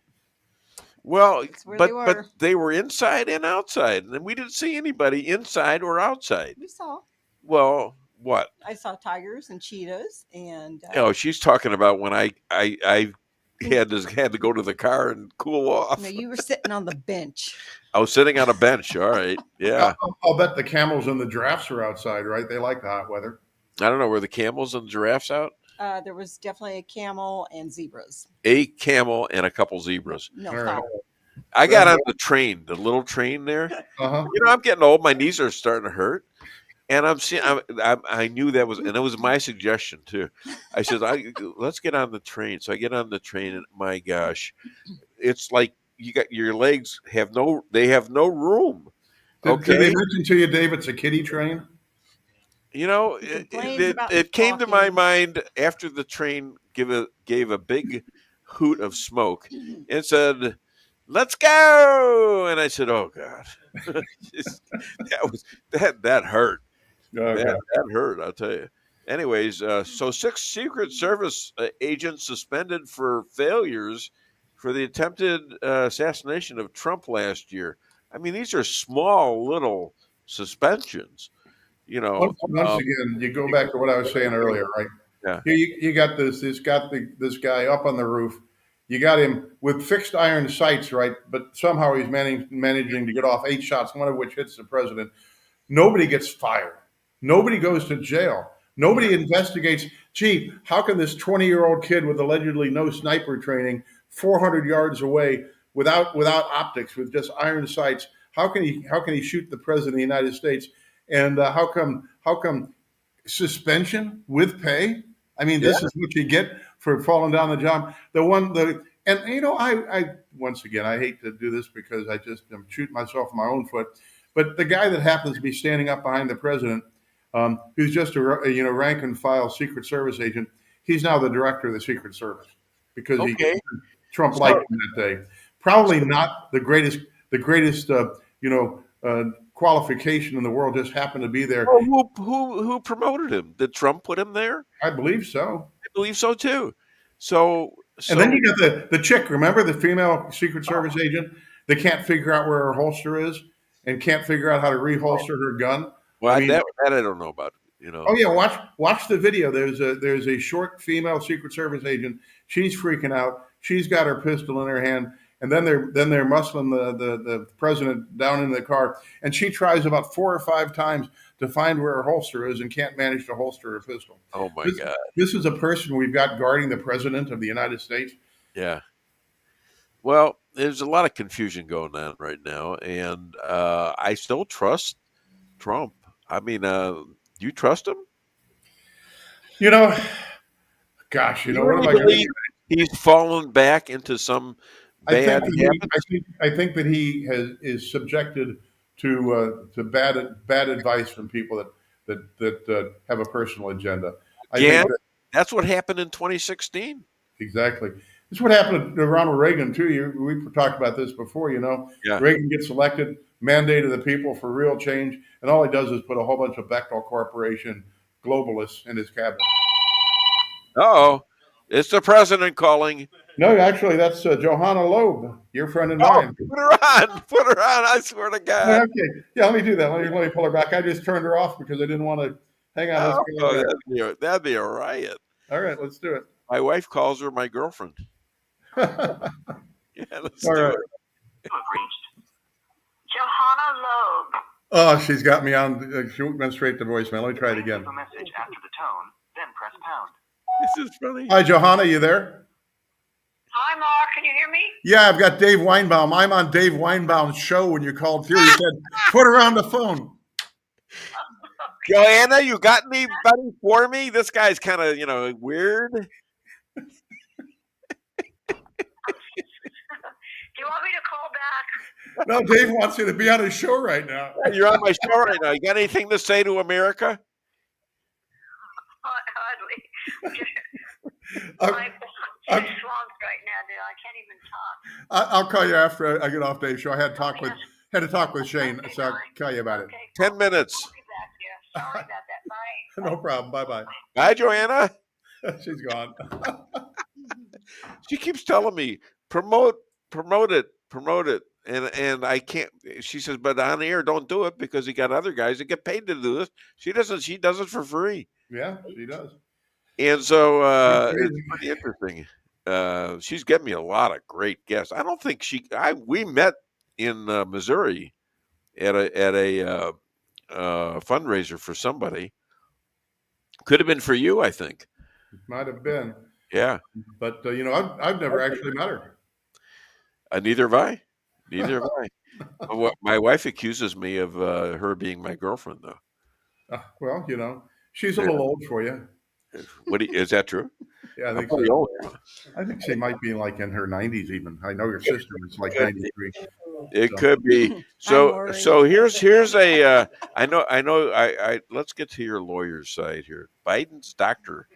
Well, but they were inside and outside, and we didn't see anybody inside or outside. We saw. Well, what? I saw tigers and cheetahs, and she's talking about when I had to go to the car and cool off. No, you were sitting on the bench. I was sitting on a bench. All right, yeah. I'll bet the camels and the giraffes are outside, right? They like the hot weather. I don't know. Were the camels and giraffes out? There was definitely a camel and zebras. A camel and a couple zebras. No, right. I got on the train, the little train there. Uh-huh. I'm getting old. My knees are starting to hurt. And I knew that was, and it was my suggestion too. I said, let's get on the train. So I get on the train, and my gosh, it's like you got your legs have no room. Did they mention to you, Dave, it's a kiddie train? It came to my mind after the train gave a big hoot of smoke and said, "Let's go!" And I said, "Oh God, that hurt. That hurt. I'll tell you." Anyways, so 6 Secret Service agents suspended for failures for the attempted assassination of Trump last year. I mean, these are small little suspensions. Once again, you go back to what I was saying earlier, right? Yeah. You got this guy up on the roof. You got him with fixed iron sights, right? But somehow he's managing to get off 8 shots, one of which hits the president. Nobody gets fired. Nobody goes to jail. Nobody investigates. Gee, how can this 20-year-old kid with allegedly no sniper training, 400 yards away, without optics, with just iron sights, how can he shoot the president of the United States? And how come suspension with pay? I mean, this is what you get for falling down the job. I once again, I hate to do this because I just am shooting myself in my own foot. But the guy that happens to be standing up behind the president, who's just a rank and file Secret Service agent, he's now the director of the Secret Service because Trump liked him that day. Probably not the greatest qualification in the world, just happened to be there. Well, who promoted him? Did Trump put him there? I believe so. I believe so too. So and then you got the chick. Remember the female Secret Service agent that can't figure out where her holster is and can't figure out how to reholster her gun. Well, that I don't know about. Oh yeah, watch the video. There's a short female Secret Service agent. She's freaking out. She's got her pistol in her hand. And then they're muscling the president down in the car, and she tries about 4 or 5 times to find where her holster is and can't manage to holster her pistol. Oh my God! This is a person we've got guarding the president of the United States. Yeah. Well, there's a lot of confusion going on right now, and I still trust Trump. I mean, you trust him? Gosh, what am I going to say? he's fallen back into some bad habits? I think that he is subjected to bad advice from people that have a personal agenda. I think that's what happened in 2016. Exactly. This is what happened to Ronald Reagan too. We talked about this before. Reagan gets elected, mandate of the people for real change, and all he does is put a whole bunch of Bechtel Corporation globalists in his cabinet. Uh-oh. It's the president calling. No, actually, that's Johanna Loeb, your friend and mine. Put her on. Put her on. I swear to God. Okay. Yeah, let me do that. Let me pull her back. I just turned her off because I didn't want to hang on. That'd be a riot. All right, let's do it. My wife calls her my girlfriend. Yeah, let's do it. Johanna Loeb. Oh, she's got me on. She went straight to voicemail. Let me try it again. Leave a message after the tone, then press pound. This is funny. Hi, Johanna, you there? Hi, Mark. Can you hear me? Yeah, I've got Dave Weinbaum. I'm on Dave Weinbaum's show when you called through. He said, put her on the phone. Joanna, you got anybody for me? This guy's kind of, weird. Do you want me to call back? No, Dave wants you to be on his show right now. Yeah, you're on my show right now. You got anything to say to America? Hardly. I'm swamped right now, dude. I can't even talk. I'll call you after I get off Dave's show. I had to talk with Shane, so I'll tell you about it. 10 minutes. Sorry about that. Bye. No problem. Bye-bye. Bye, Joanna. She's gone. She keeps telling me, promote it. And I can't. She says, but on the air, don't do it because you got other guys that get paid to do this. She doesn't. She does it for free. Yeah, she does. And so it's pretty interesting. She's getting me a lot of great guests. I don't think we met in Missouri at a fundraiser for somebody. Could have been for you, I think. Might have been. Yeah. But I've never actually met her. Neither have I. My wife accuses me of her being my girlfriend, though. Well, she's a little old for you. Is that true? Yeah, I think so. I think she might be like in her 90s even. I know your sister was like 93. It could be. So here's a I know let's get to your lawyer's side here. Biden's doctor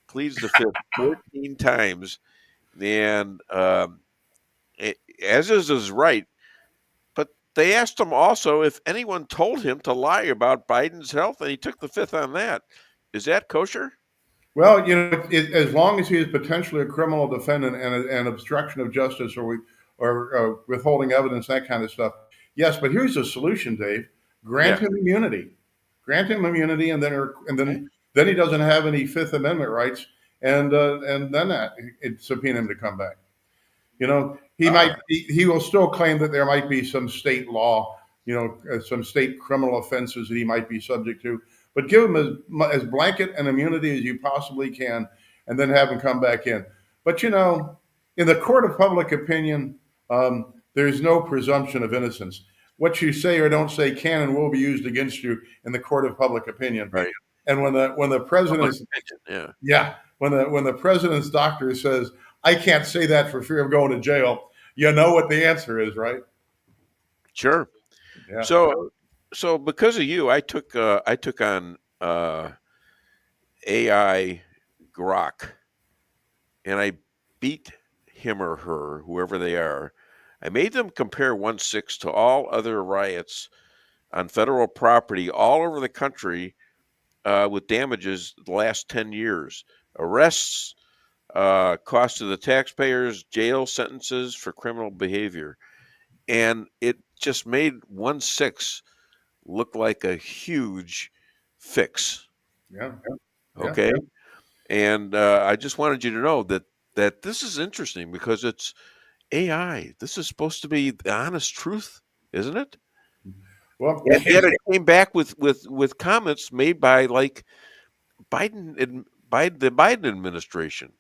pleads the fifth 14 times, and as is right. But they asked him also if anyone told him to lie about Biden's health, and he took the fifth on that. Is that kosher? Well, as long as he is potentially a criminal defendant and obstruction of justice or withholding evidence, that kind of stuff. Yes, but here's the solution, Dave. Grant him immunity. Grant him immunity, and then he doesn't have any Fifth Amendment rights, and then subpoena him to come back. He will still claim that there might be some state law, some state criminal offenses that he might be subject to. But give him as blanket an immunity as you possibly can, and then have him come back in. But in the court of public opinion, there's no presumption of innocence. What you say or don't say can and will be used against you in the court of public opinion. Right. And when the president, when the president's doctor says, "I can't say that for fear of going to jail," you know what the answer is, right? Sure. Yeah. So because of you, I took on AI Grok, and I beat him or her, whoever they are. I made them compare 1/6 to all other riots on federal property all over the country with damages the last 10 years. Arrests, cost to the taxpayers, jail sentences for criminal behavior. And it just made 1/6 look like a huge fix. Yeah. Okay. And I just wanted you to know that this is interesting because it's AI. This is supposed to be the honest truth, isn't it? Well, and yet it came back with comments made by like the Biden administration.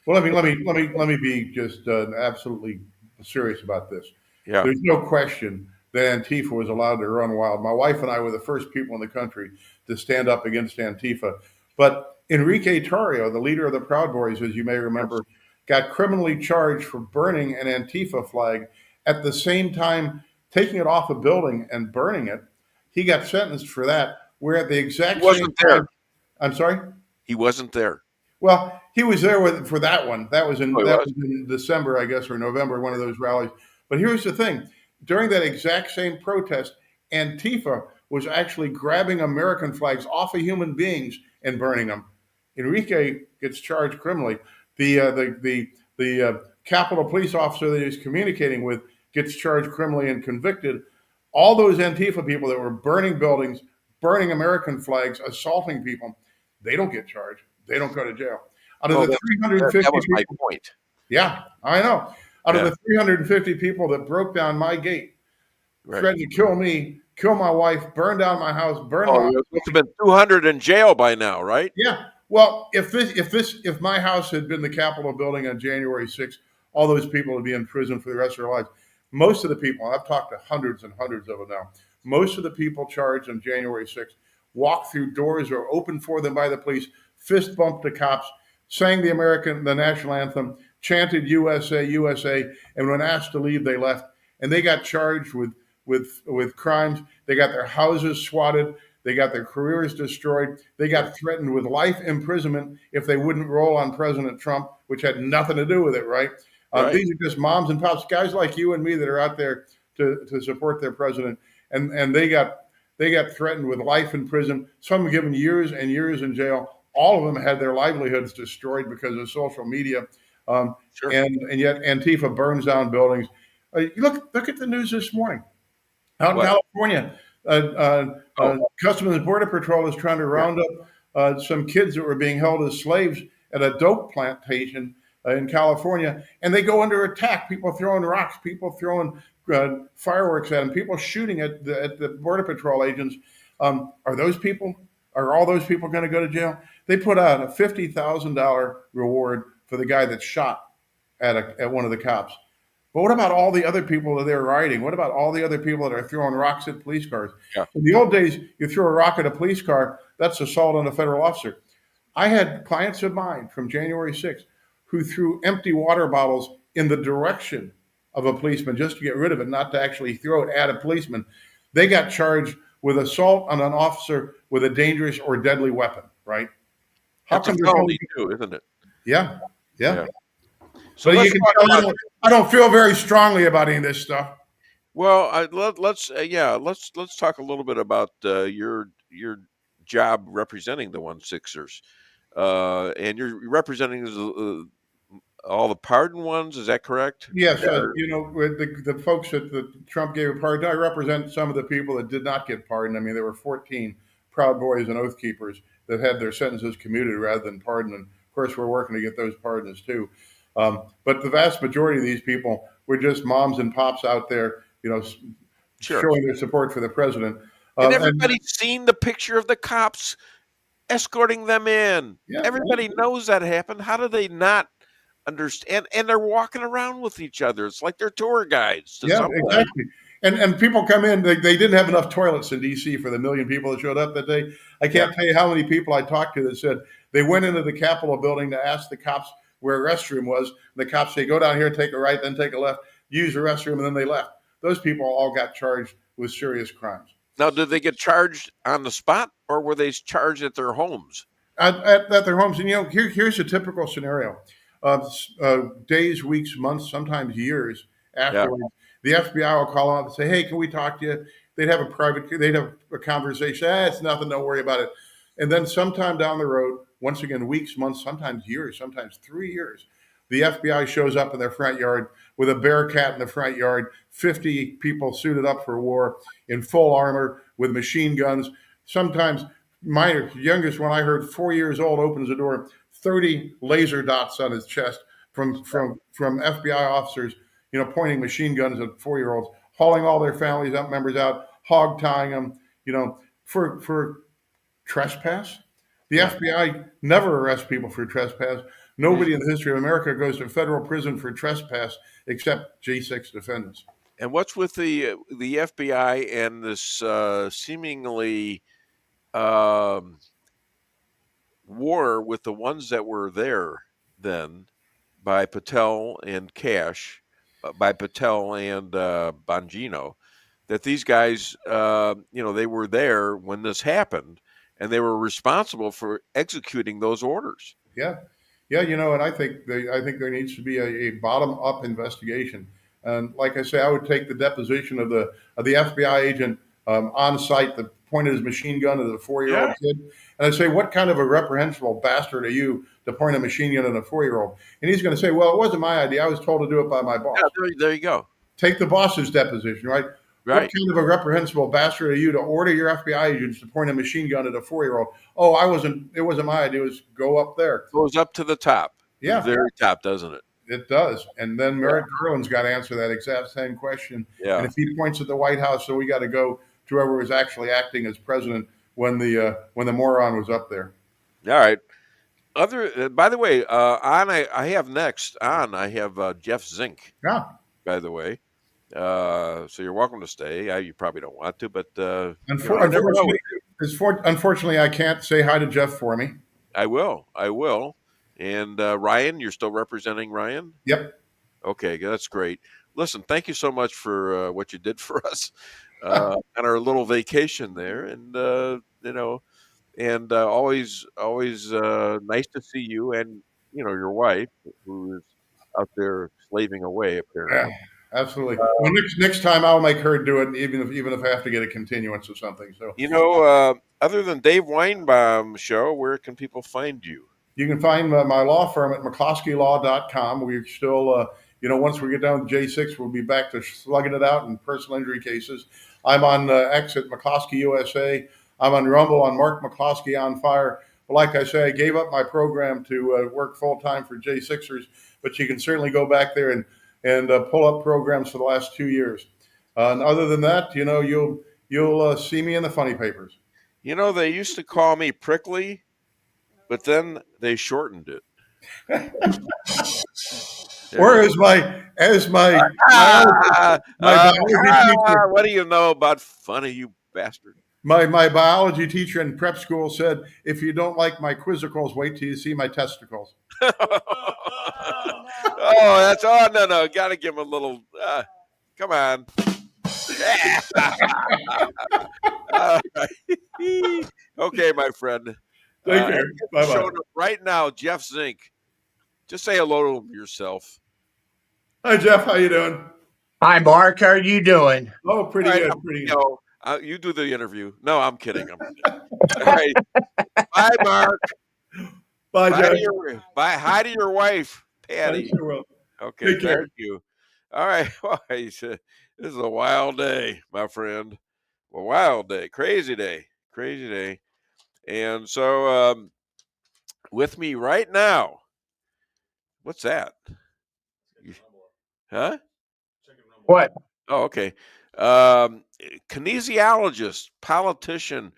Well, let me be just absolutely serious about this. Yeah. There's no question that Antifa was allowed to run wild. My wife and I were the first people in the country to stand up against Antifa. But Enrique Tarrio, the leader of the Proud Boys, as you may remember, got criminally charged for burning an Antifa flag, at the same time taking it off a building and burning it. He got sentenced for that. Where at the exact He wasn't same time, there. I'm sorry? He wasn't there. Well, he was there for that one. That was in Oh, he that was? was in December, I guess, or November, one of those rallies. But here's the thing: during that exact same protest, Antifa was actually grabbing American flags off of human beings and burning them. Enrique gets charged criminally. The Capitol police officer that he's communicating with gets charged criminally and convicted. All those Antifa people that were burning buildings, burning American flags, assaulting people, they don't get charged. They don't go to jail. Out of the 350 that was my people, point. yeah, I know. Out of Yeah. the 350 people that broke down my gate, Right. threatened to kill me, kill my wife, burn down my house, burn Oh, my there must have been 200 in jail by now, right? yeah. Well, if my house had been the Capitol building on January 6th, all those people would be in prison for the rest of their lives. Most of the people, I've talked to hundreds and hundreds of them now, most of the people charged on January 6th walked through doors or opened for them by the police, fist bumped the cops, sang the national anthem, chanted USA, USA, and when asked to leave, they left. And they got charged with crimes. They got their houses swatted. They got their careers destroyed. They got threatened with life imprisonment if they wouldn't roll on President Trump, which had nothing to do with it, right? Right. These are just moms and pops, guys like you and me that are out there to support their president. And they got threatened with life in prison. Some given years and years in jail. All of them had their livelihoods destroyed because of social media. Sure. And yet Antifa burns down buildings. Look at the news this morning. Out in What? California, Customs and Border Patrol is trying to round up some kids that were being held as slaves at a dope plantation in California, and they go under attack. People throwing rocks, people throwing fireworks at them, people shooting at the Border Patrol agents. Are all those people going to go to jail? They put out a $50,000 reward for the guy that shot at one of the cops. But what about all the other people that they're rioting? What about all the other people that are throwing rocks at police cars? Yeah. In the old days, you throw a rock at a police car, that's assault on a federal officer. I had clients of mine from January 6th who threw empty water bottles in the direction of a policeman just to get rid of it, not to actually throw it at a policeman. They got charged with assault on an officer with a dangerous or deadly weapon, right? That's a felony too, isn't it? Yeah. So But you can tell I don't feel very strongly about any of this stuff. Well, let's talk a little bit about your job representing the 1/6ers, and you're representing all the pardoned ones. Is that correct? Yes, with the folks that Trump gave a pardon, I represent some of the people that did not get pardoned. I mean, there were 14 Proud Boys and Oath Keepers that had their sentences commuted rather than pardoned. And of course, we're working to get those pardons too. But the vast majority of these people were just moms and pops out there, showing their support for the president. And everybody's seen the picture of the cops escorting them in. Yeah, Everybody knows that happened. How do they not understand? And they're walking around with each other. It's like they're tour guides. Exactly. And people come in, they didn't have enough toilets in D.C. for the 1 million people that showed up that day. I can't tell you how many people I talked to that said they went into the Capitol building to ask the cops where a restroom was. The cops say, go down here, take a right, then take a left, use the restroom, and then they left. Those people all got charged with serious crimes. Now, did they get charged on the spot, or were they charged at their homes? At their homes. And, here's a typical scenario. Days, weeks, months, sometimes years afterwards, the FBI will call up and say, hey, can we talk to you? They'd have a conversation. It's nothing, don't worry about it. And then sometime down the road, once again, weeks, months, sometimes years, sometimes 3 years, the FBI shows up in their front yard with a Bearcat in the front yard, 50 people suited up for war in full armor with machine guns. Sometimes my youngest one, I heard 4 years old, opens the door, 30 laser dots on his chest from FBI officers, pointing machine guns at 4-year-olds, hauling all their families members out, hog tying them, for trespass. The FBI never arrests people for trespass. Nobody in the history of America goes to federal prison for trespass except J6 defendants. And what's with the FBI and this seemingly war with the ones that were there then by Patel and Cash, by Patel and Bongino, that these guys, they were there when this happened, and they were responsible for executing those orders. Yeah, and I think there needs to be a bottom up investigation. And like I say, I would take the deposition of the FBI agent on site that pointed his machine gun at a 4-year-old kid, and I'd say, what kind of a reprehensible bastard are you to point a machine gun at a 4-year-old? And he's going to say, well, it wasn't my idea. I was told to do it by my boss. Yeah, there you go. Take the boss's deposition, right? What kind of a reprehensible bastard are you to order your FBI agents to point a machine gun at a 4-year-old? Oh, it wasn't my idea. It was go up there. Goes up to the top. Yeah. The very top, doesn't it? It does. And then Merrick Garland's got to answer that exact same question. Yeah. And if he points at the White House, so we got to go to whoever was actually acting as president when the moron was up there. All right. By the way, I have next on. I have Jeff Zink. Yeah. By the way, so you're welcome to stay. You probably don't want to, but unfortunately, I can't say hi to Jeff for me. I will. And Ryan, you're still representing Ryan? Yep. Okay, that's great. Listen, thank you so much for what you did for us on our little vacation there, and always nice to see you and your wife, who is out there slaving away apparently. Yeah, absolutely. Well, next time I'll make her do it, even if I have to get a continuance or something. So other than Dave Weinbaum show, where can people find you? You can find my law firm at McCloskeyLaw.com. We're still, once we get down to J6, we'll be back to slugging it out in personal injury cases. I'm on X at McCloskey USA. I'm on Rumble on Mark McCloskey on Fire. But like I say, I gave up my program to work full time for J6ers, but you can certainly go back there and pull up programs for the last 2 years. And other than that, you'll see me in the funny papers. They used to call me Prickly, but then they shortened it. Or as my biology teacher. What do you know about funny, you bastard? My biology teacher in prep school said, if you don't like my quizzicals, wait till you see my testicles. No. Got to give him a little, come on. All right. Okay, my friend. Take care. Bye-bye. Right now, Jeff Zink. Just say hello to yourself. Hi, Jeff. How you doing? Hi, Mark. How are you doing? Oh, pretty good. Pretty good. You do the interview. No, I'm kidding. All right. Bye, Mark. Bye, Jeff. Hi to your wife, Patty. I sure will. Okay, thank you. All right. This is a wild day, my friend. A wild day. Crazy day. And so with me right now, what's that? Huh? What? Oh, okay. Kinesiologist, politician,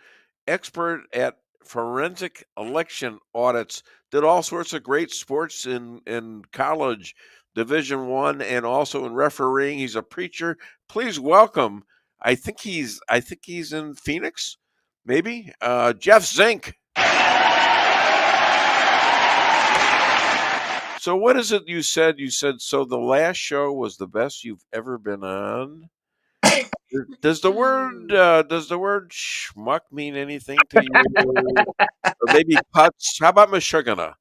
expert at forensic election audits, did all sorts of great sports in college, Division I, and also in refereeing. He's a preacher. Please welcome. I think he's in Phoenix, maybe. Jeff Zink. So what is it you said? You said, so the last show was the best you've ever been on. Does the word schmuck mean anything to you? Or maybe putz? How about Meshuggah?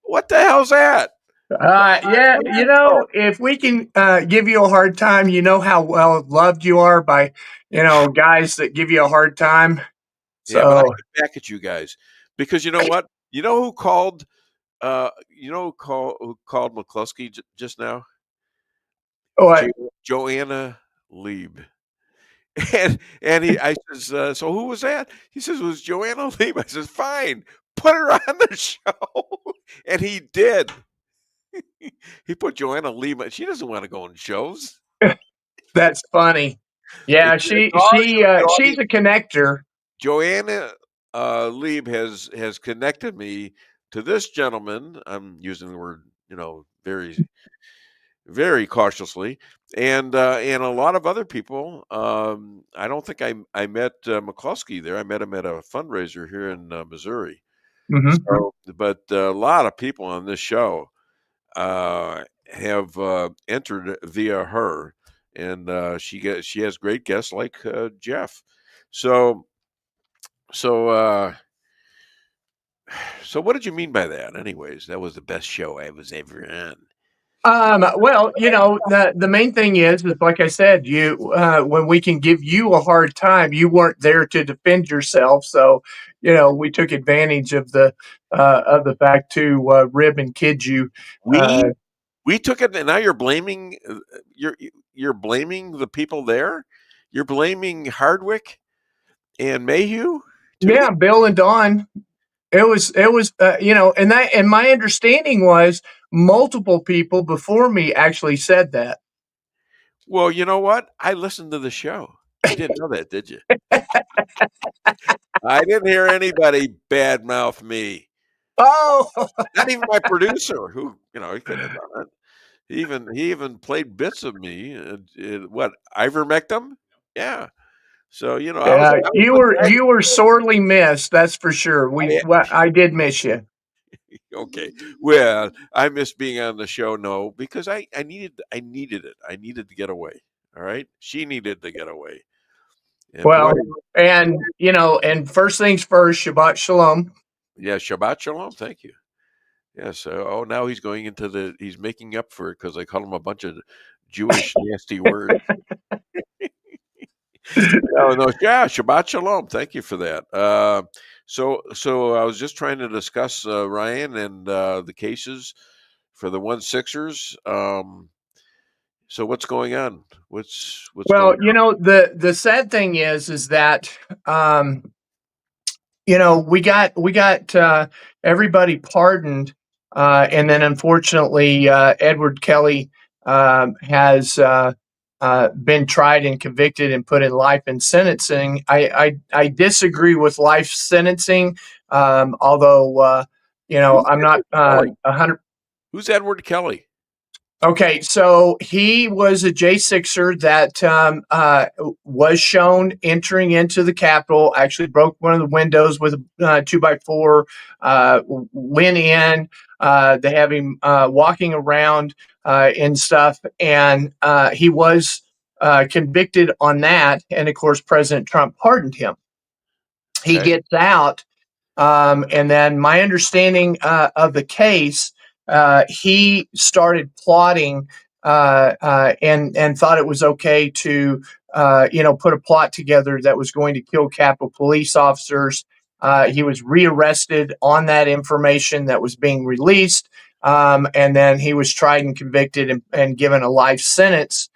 What the hell's that? Yeah, if we can give you a hard time, you know how well loved you are by, guys that give you a hard time. So yeah, but I get back at you guys because you know what? You know who called? Who called McCluskey just now? What? Joanna Lieb. And I says, so who was that? He says, it was Joanna Lieb. I says, fine, put her on the show. And he did. He put Joanna Lieb. She doesn't want to go on shows. That's funny. Yeah, she's a connector. Joanna Lieb has connected me to this gentleman. I'm using the word, very, very cautiously, and a lot of other people. I don't think I met McCluskey there. I met him at a fundraiser here in Missouri. Mm-hmm. So, but a lot of people on this show. have entered via her, and she has great guests like Jeff. So what did you mean by that? Anyways, that was the best show I was ever on. Well, the main thing is like I said, you when we can give you a hard time, you weren't there to defend yourself, so we took advantage of the fact to rib and kid you. We took it, and now you're blaming you're blaming the people there. You're blaming Hardwick and Mayhew. Too? Yeah, Bill and Don. It was and my understanding was multiple people before me actually said that. Well, you know what? I listened to the show. You didn't know that, did you? I didn't hear anybody badmouth me. Oh, not even my producer, who he could have done it. He even played bits of me. What, ivermectin? Yeah. So yeah, you were sorely missed. That's for sure. I did miss you. Okay. Well, I miss being on the show. No, because I needed it. I needed to get away. All right. She needed to get away. And and first things first, Shabbat Shalom. Yeah, Shabbat Shalom. Thank you. Yes. Now he's going into he's making up for it because I called him a bunch of Jewish nasty words. No. Yeah, Shabbat Shalom. Thank you for that. So I was just trying to discuss Ryan and the cases for the 1-6ers. So what's going on? What's well, going on? The sad thing is that we got everybody pardoned, and then unfortunately Edward Kelly has been tried and convicted and put in life in sentencing. I disagree with life sentencing, although I'm not 100. Who's Edward Kelly? Okay, so he was a J6er that was shown entering into the Capitol, actually broke one of the windows with a 2x4, went in. They have him walking around and stuff, and he was convicted on that. And of course, President Trump pardoned him. Okay. He gets out, and then my understanding of the case, he started plotting and thought it was okay to put a plot together that was going to kill Capitol police officers. He was rearrested on that information that was being released, and then he was tried and convicted and given a life sentence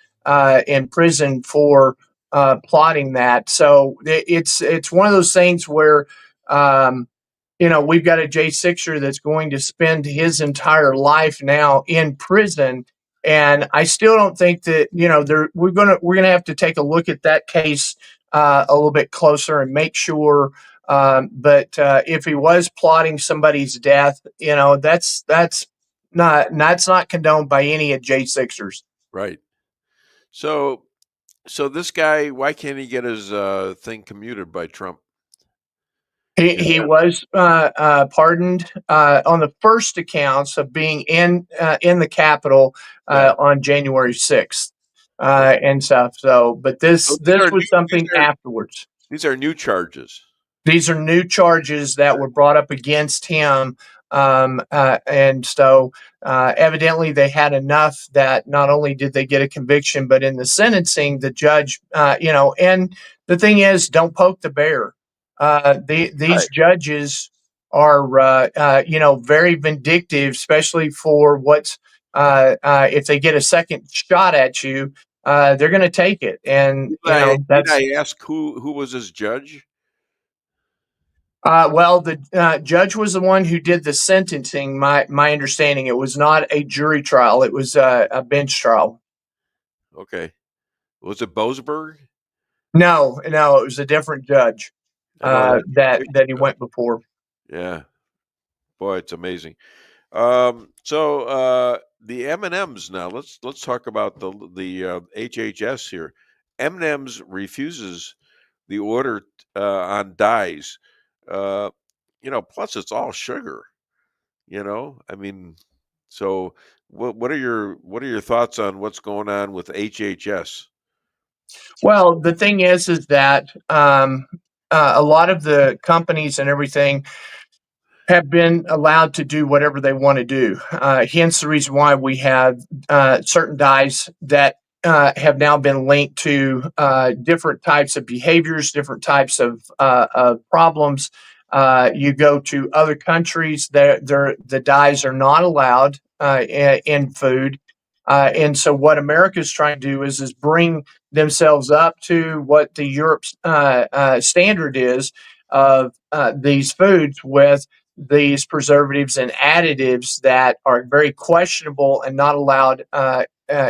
in prison for plotting that. So it's one of those things where we've got a J6er that's going to spend his entire life now in prison, and I still don't think that we're gonna have to take a look at that case a little bit closer and make sure. But if he was plotting somebody's death, that's not condoned by any of J6ers. Right. So this guy, why can't he get his thing commuted by Trump? He was pardoned on the first accounts of being in the Capitol on January 6th and stuff. So, but this was something afterwards. These are new charges. These are new charges that were brought up against him. And so evidently they had enough that not only did they get a conviction, but in the sentencing, the judge, and the thing is, don't poke the bear. These judges are, very vindictive, especially for what's if they get a second shot at you, they're going to take it. And did I ask who was his judge? Well, the judge was the one who did the sentencing. My understanding, it was not a jury trial; it was a bench trial. Okay, was it Boasberg? No, it was a different judge that he went before. Yeah, boy, it's amazing. So the M&Ms now. Let's talk about the HHS here. M&Ms refuses the order on dyes. Plus it's all sugar. I mean, So what are your thoughts on what's going on with HHS? Well, the thing is that a lot of the companies and everything have been allowed to do whatever they want to do. Hence the reason why we have certain dyes that have now been linked to different types of behaviors, different types of problems. You go to other countries, the dyes are not allowed in food. And so what America is trying to do is bring themselves up to what the Europe's standard is of these foods with these preservatives and additives that are very questionable and not allowed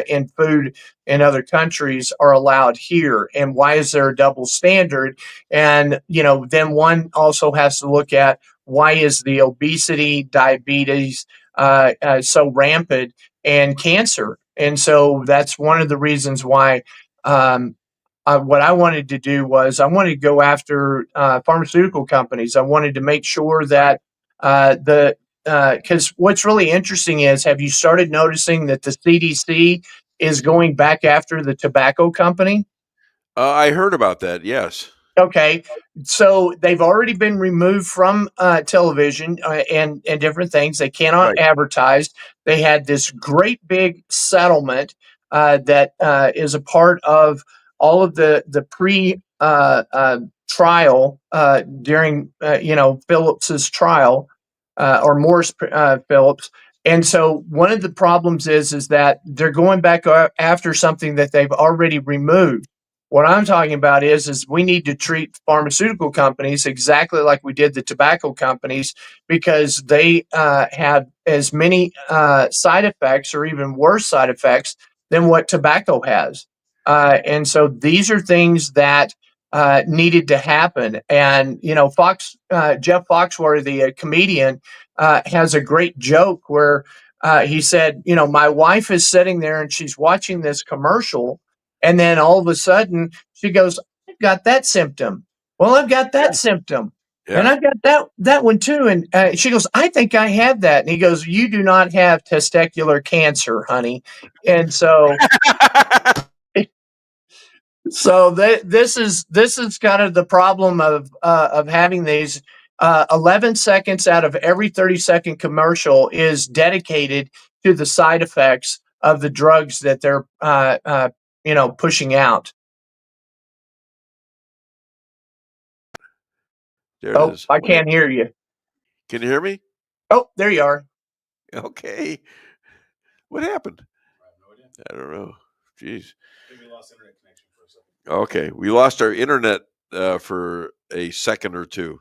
in food in other countries are allowed here. And why is there a double standard? And, then one also has to look at why is the obesity, diabetes so rampant and cancer. And so that's one of the reasons why what I wanted to do was I wanted to go after pharmaceutical companies. I wanted to make sure that because what's really interesting is, have you started noticing that the CDC is going back after the tobacco company? I heard about that. Yes. Okay, so they've already been removed from television and different things. They cannot advertise. They had this great big settlement that is a part of all of the pre trial during Phillips's trial or Morris Phillips. And so one of the problems is that they're going back after something that they've already removed. What I'm talking about is we need to treat pharmaceutical companies exactly like we did the tobacco companies, because they have as many side effects or even worse side effects than what tobacco has. And so these are things that needed to happen. And, Jeff Foxworthy, a comedian, has a great joke where he said, my wife is sitting there and she's watching this commercial. And then all of a sudden she goes, I've got that symptom. Well, I've got that symptom. Yeah. And I've got that one too. And she goes, I think I have that. And he goes, you do not have testicular cancer, honey. And so, this is kind of the problem of having these 11 seconds out of every 30-second commercial is dedicated to the side effects of the drugs that they're pushing out. There it is. I can't hear you. Can you hear me? Oh, there you are. Okay. What happened? I don't know. Jeez. We lost internet connection for a second. Okay, we lost our internet for a second or two.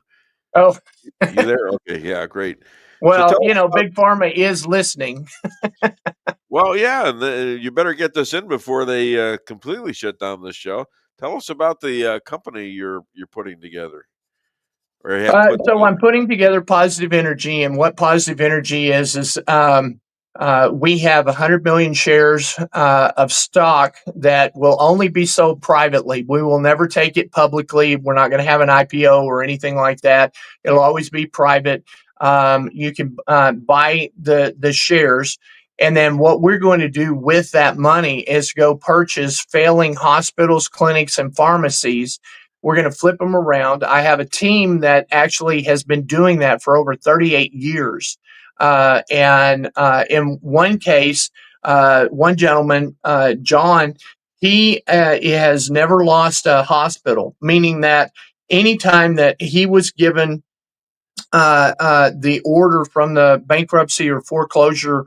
Oh, you there? Okay, yeah, great. Well, Big Pharma is listening. Well, yeah, and you better get this in before they completely shut down this show. Tell us about the company you're putting together. Or have put together. I'm putting together Positive Energy, and what Positive Energy is we have 100 million shares of stock that will only be sold privately. We will never take it publicly. We're not going to have an IPO or anything like that. It'll always be private. You can buy the shares. And then what we're going to do with that money is go purchase failing hospitals, clinics, and pharmacies. We're going to flip them around. I have a team that actually has been doing that for over 38 years. And in one case, one gentleman, John, he has never lost a hospital, meaning that anytime that he was given the order from the bankruptcy or foreclosure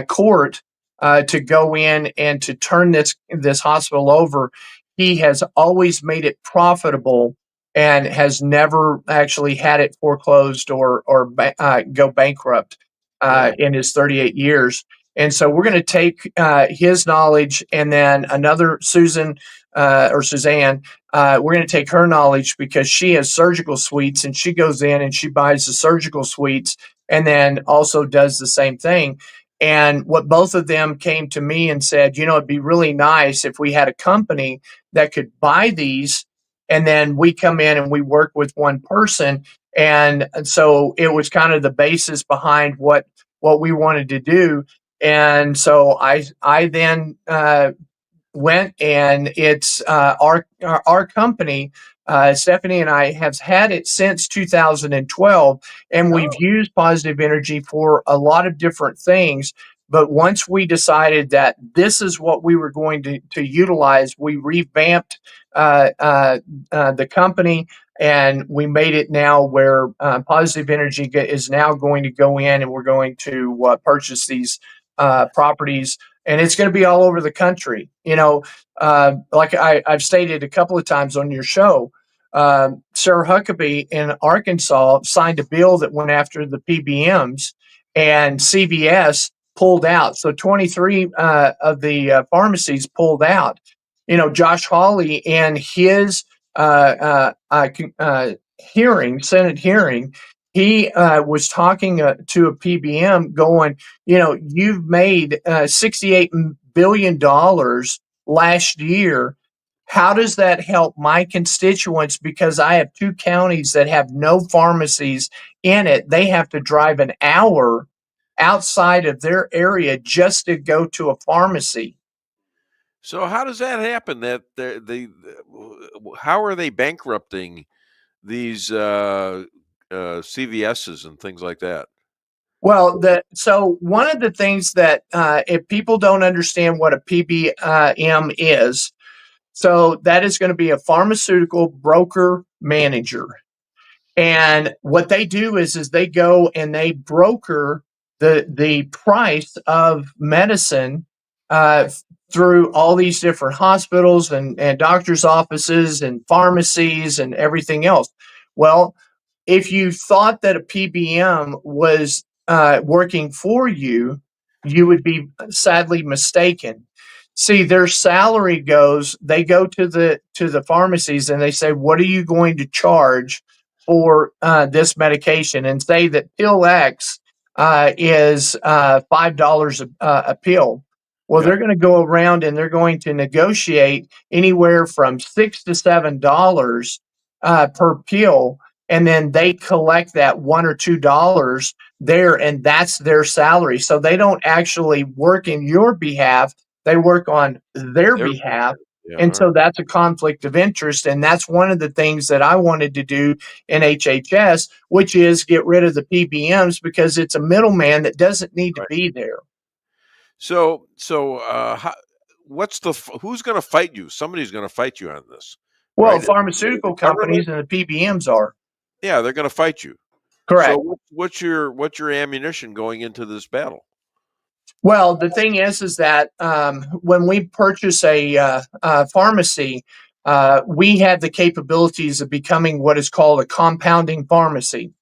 court to go in and to turn this hospital over, he has always made it profitable and has never actually had it foreclosed or go bankrupt in his 38 years. And so we're going to take his knowledge, and then another Suzanne, we're going to take her knowledge because she has surgical suites, and she goes in and she buys the surgical suites and then also does the same thing. And what both of them came to me and said, it'd be really nice if we had a company that could buy these, and then we come in and we work with one person. And so it was kind of the basis behind what what we wanted to do. And so I then went, and it's our company. Stephanie and I have had it since 2012, and we've used positive energy for a lot of different things. But once we decided that this is what we were going to utilize, we revamped the company, and we made it now where positive energy is now going to go in, and we're going to purchase these properties, and it's going to be all over the country. Like I've stated a couple of times on your show, Sarah Huckabee in Arkansas signed a bill that went after the PBMs, and CVS pulled out. So 23 of the pharmacies pulled out. Josh Hawley in his Senate hearing, he was talking to a PBM going, you've made $68 billion last year. How does that help my constituents? Because I have 2 counties that have no pharmacies in it. They have to drive an hour outside of their area just to go to a pharmacy. So how does that happen? That how are they bankrupting these CVSs and things like that? Well, so one of the things that if people don't understand what a PBM is, so that is going to be a pharmaceutical broker manager. And what they do is they go and they broker the price of medicine through all these different hospitals and doctors' offices and pharmacies and everything else. Well, if you thought that a PBM was working for you, you would be sadly mistaken. See, their salary goes, they go to the pharmacies and they say, what are you going to charge for this medication? And say that pill X is $5 a pill. Well, they're going to go around and they're going to negotiate anywhere from $6 to $7 per pill. And then they collect that $1 or $2 there, and that's their salary. So they don't actually work in your behalf. They work on their behalf. And so that's a conflict of interest. And that's one of the things that I wanted to do in HHS, which is get rid of the PBMs, because it's a middleman that doesn't need to be there. So who's going to fight you? Somebody's going to fight you on this. Well, pharmaceutical companies and the PBMs are. Yeah, they're going to fight you. Correct. So what's your ammunition going into this battle? Well, the thing is that when we purchase a pharmacy, we have the capabilities of becoming what is called a compounding pharmacy.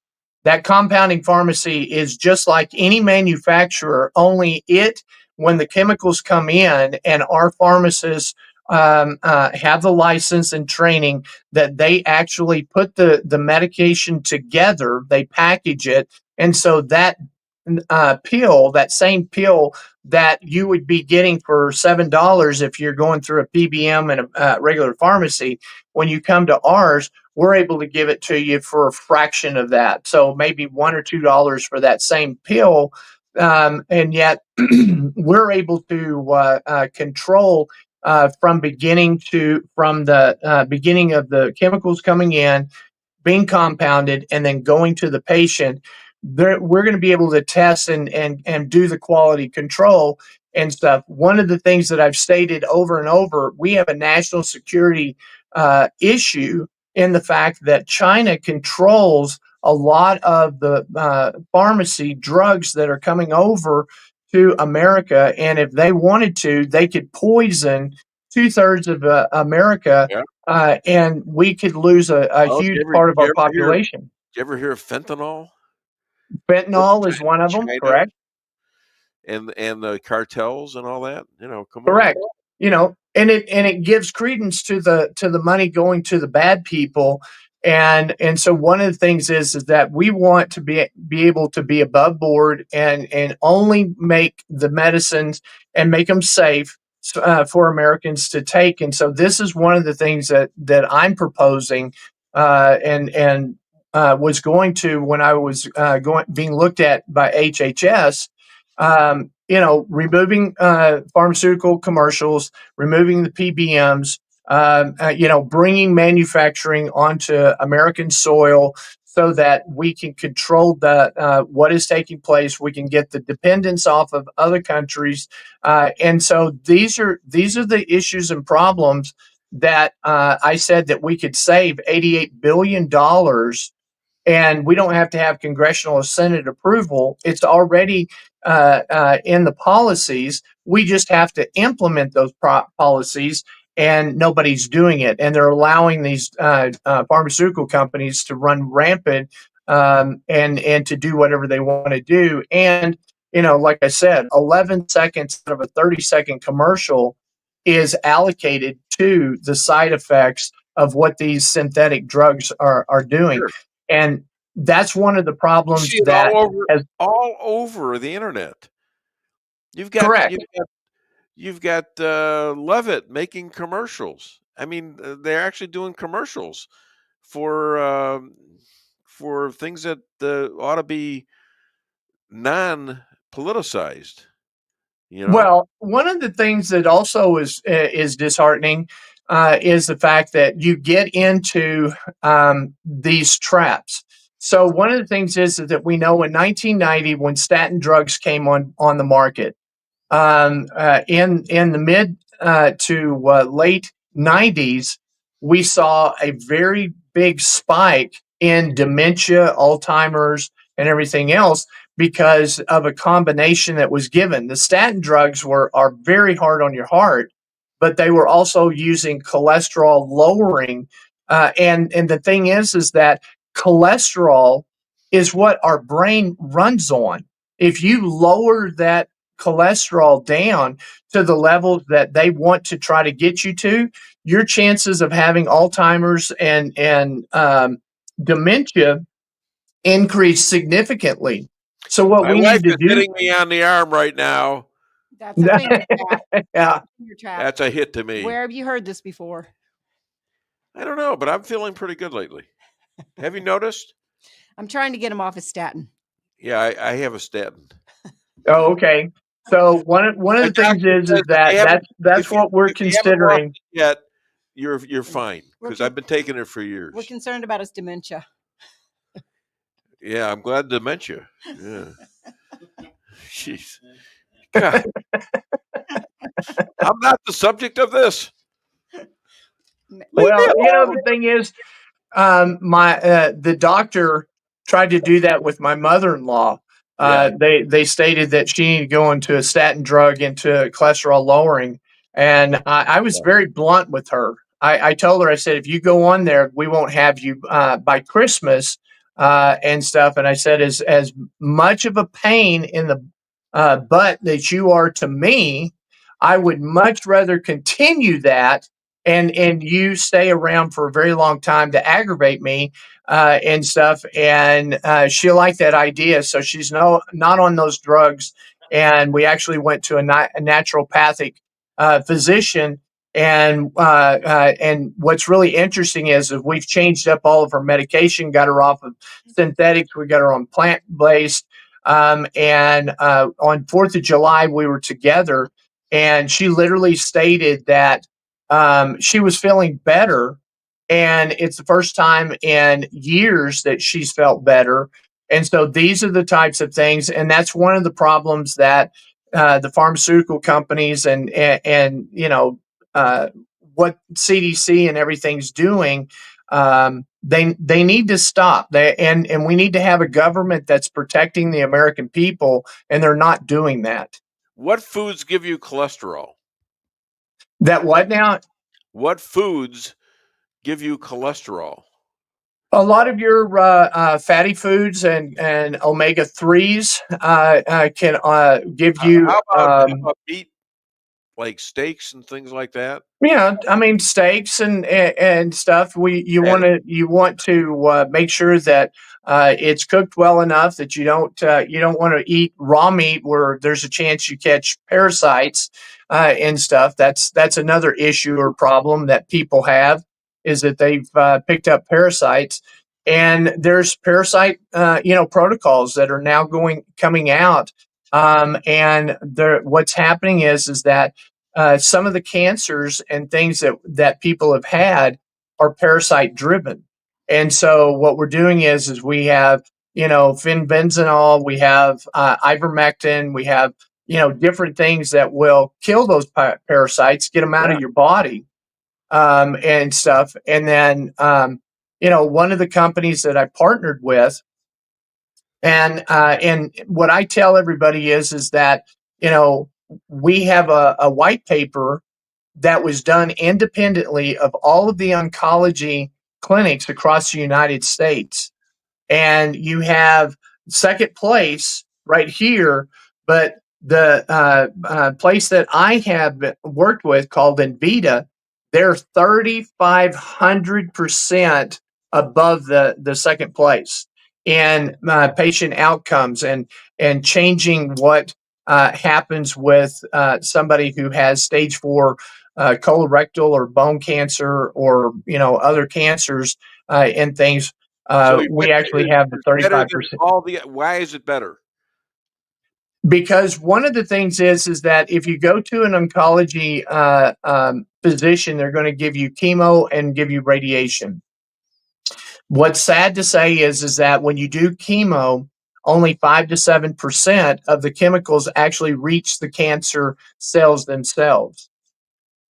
That compounding pharmacy is just like any manufacturer, only when the chemicals come in and our pharmacists have the license and training that they actually put the medication together, they package it. And so that pill, that same pill that you would be getting for $7 if you're going through a PBM and a regular pharmacy, when you come to ours, we're able to give it to you for a fraction of that. So maybe $1 or $2 for that same pill. And yet we're able to control from the beginning of the chemicals coming in, being compounded, and then going to the patient. We're going to be able to test and do the quality control and stuff. One of the things that I've stated over and over, we have a national security issue in the fact that China controls a lot of the pharmacy drugs that are coming over to America. And if they wanted to, they could poison 2/3 of America, and we could lose a huge part of our population. Did you ever hear of fentanyl? Fentanyl is one of them, correct? And the cartels and all that, come correct. on. And it gives credence to the money going to the bad people. And so one of the things is that we want to be able to be above board and only make the medicines and make them safe for Americans to take. And so this is one of the things that I'm proposing. And was going to when I was being looked at by HHS. Removing pharmaceutical commercials, removing the PBMs, bringing manufacturing onto American soil so that we can control what is taking place. We can get the dependence off of other countries, and so these are the issues and problems that I said that we could save $88 billion. And we don't have to have congressional or Senate approval. It's already in the policies. We just have to implement those policies, and nobody's doing it. And they're allowing these pharmaceutical companies to run rampant and to do whatever they want to do. And, like I said, 11 seconds out of a 30-second commercial is allocated to the side effects of what these synthetic drugs are doing. Sure. And that's one of the problems that all over the internet. You've got correct. You've got Levitt making commercials. I mean, they're actually doing commercials for things that ought to be non-politicized. Well, one of the things that also is disheartening is the fact that you get into these traps. So one of the things is that we know in 1990, when statin drugs came on the market, in the mid to late 90s, we saw a very big spike in dementia, Alzheimer's, and everything else because of a combination that was given. The statin drugs are very hard on your heart, but they were also using cholesterol lowering. And the thing is that cholesterol is what our brain runs on. If you lower that cholesterol down to the levels that they want to try to get you to, your chances of having Alzheimer's and dementia increase significantly. So what my we wife need to is do, hitting me on the arm right now. That's a finger tap. Yeah, Finger tap. That's a hit to me. Where have you heard this before? I don't know, but I'm feeling pretty good lately. Have you noticed? I'm trying to get him off his statin. Yeah, I have a statin. Oh, okay. So one of the things is that that's what we're considering. Yet you're fine because I've been taking it for years. We're concerned about his dementia. Yeah, I'm glad dementia. Yeah. Jeez. God. I'm not the subject of this. Well, the thing is, the doctor tried to do that with my mother-in-law. They stated that she needed to go into a statin drug into cholesterol lowering, and I was very blunt with her. I told her, I said, if you go on there, we won't have you by Christmas and stuff. And I said, as much of a pain in the butt that you are to me, I would much rather continue that and you stay around for a very long time to aggravate me and stuff. And she liked that idea. So she's not on those drugs. And we actually went to a naturopathic physician. And what's really interesting is that we've changed up all of her medication, got her off of synthetics. We got her on plant-based. And on 4th of July, we were together. And she literally stated that she was feeling better. And it's the first time in years that she's felt better. And so these are the types of things. And that's one of the problems that the pharmaceutical companies and what CDC and everything's doing, they need to stop. And we need to have a government that's protecting the American people, and they're not doing that. What foods give you cholesterol? That what now? What foods give you cholesterol? A lot of your fatty foods and omega-3s can give you. How about meat, like steaks and things like that? Yeah, I mean steaks and stuff. You want to make sure that it's cooked well enough that you don't want to eat raw meat where there's a chance you catch parasites and stuff. That's another issue or problem that people have, is that they've picked up parasites. And there's parasite, protocols that are now coming out. And what's happening is that some of the cancers and things that people have had are parasite driven. And so what we're doing is we have, fenbenzanol, we have ivermectin, we have, different things that will kill those parasites, get them out of your body, and stuff. And then, one of the companies that I partnered with, and what I tell everybody is that, we have a white paper that was done independently of all of the oncology clinics across the United States. And you have second place right here, but the place that I have worked with called Invita, they're 3,500% above the second place in patient outcomes and changing what happens with somebody who has stage 4 colorectal or bone cancer or other cancers and things. We actually have the 35%. Why is it better? Because one of the things is that if you go to an oncology physician, they're going to give you chemo and give you radiation. What's sad to say is that when you do chemo, only 5 to 7% of the chemicals actually reach the cancer cells themselves.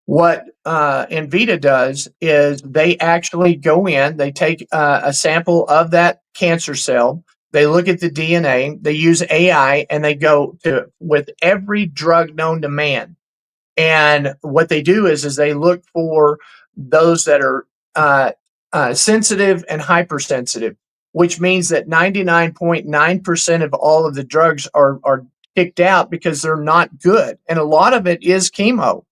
What Invita does is they actually go in, they take a sample of that cancer cell, they look at the DNA, they use AI, and they go with every drug known to man. And what they do is they look for those that are sensitive and hypersensitive, which means that 99.9% of all of the drugs are kicked out because they're not good. And a lot of it is chemo.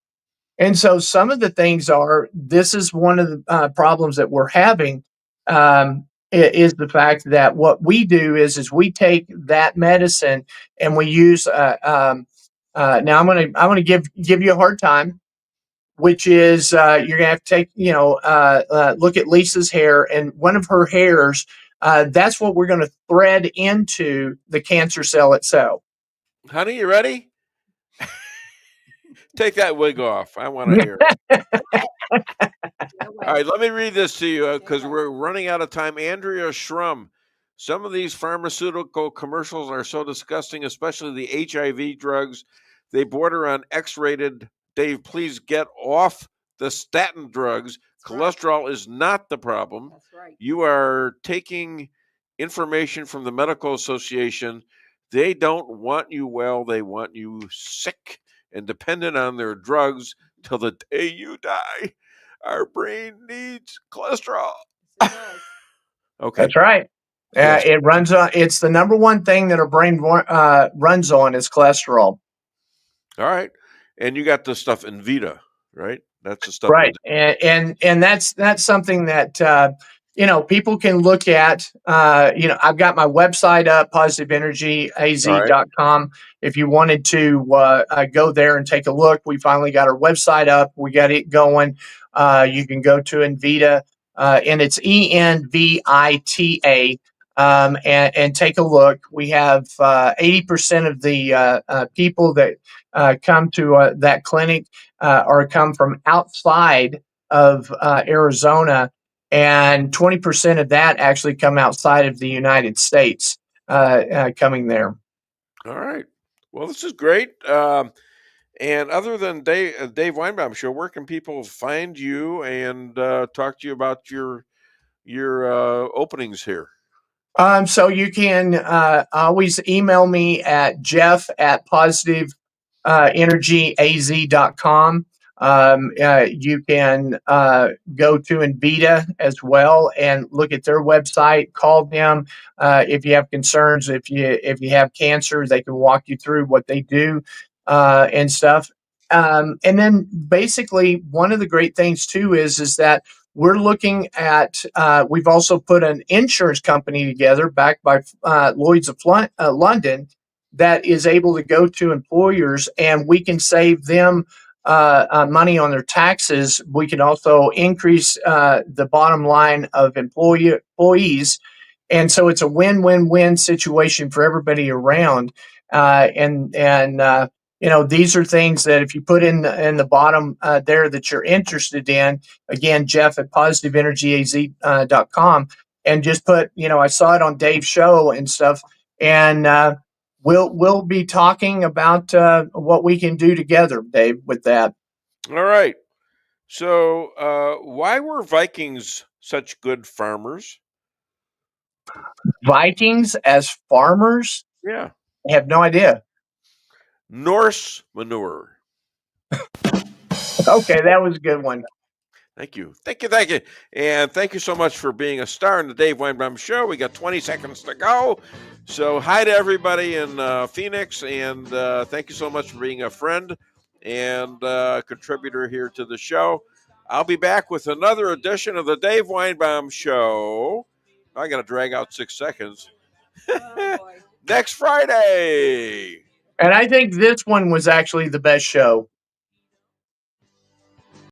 And so some of the things this is one of the problems that we're having, is the fact that what we do is we take that medicine and we use, now I'm going to give you a hard time, which is, you're going to have to take, look at Lisa's hair, and one of her hairs, that's what we're going to thread into the cancer cell itself. Honey, you ready? Take that wig off. I want to hear it. All right, let me read this to you because we're running out of time. Andrea Shrum, some of these pharmaceutical commercials are so disgusting, especially the HIV drugs. They border on X-rated. Dave, please get off the statin drugs. Cholesterol is not the problem. That's right. You are taking information from the Medical Association. They don't want you well. They want you sick and dependent on their drugs till the day you die. Our brain needs cholesterol. Okay. That's right. Yes. It runs on. It's the number one thing that our brain runs on is cholesterol. All right. And you got the stuff Invita, right? That's the stuff. Right. And that's something that, people can look at. I've got my website up, positiveenergyaz.com. Right. If you wanted to go there and take a look, we finally got our website up. We got it going. You can go to Invita, and it's ENVITA, and take a look. We have 80% of the people that come to that clinic come from outside of Arizona, and 20% of that actually come outside of the United States coming there. All right. Well, this is great. And other than Dave Weinbaum Show, where can people find you and talk to you about your openings here? So you can always email me at jeff@positiveEnergyAZ.com. You can go to Invita as well and look at their website. Call them if you have concerns. If you have cancer, they can walk you through what they do and stuff. And then basically one of the great things too is that we're looking at, we've also put an insurance company together backed by Lloyd's of London that is able to go to employers, and we can save them money on their taxes, we can also increase the bottom line of employees. And so it's a win-win-win situation for everybody around. These are things that if you put in the bottom there that you're interested in, again, Jeff at positiveenergyaz.com, and just put, I saw it on Dave's show and stuff, and we'll be talking about what we can do together, Dave, with that. All right. So why were Vikings such good farmers? Vikings as farmers? Yeah. I have no idea. Norse manure. Okay, that was a good one. Thank you. And thank you so much for being a star in the Dave Weinbaum Show. We got 20 seconds to go. So hi to everybody in Phoenix, and thank you so much for being a friend and contributor here to the show. I'll be back with another edition of the Dave Weinbaum Show. I got to drag out 6 seconds. Next Friday. And I think this one was actually the best show.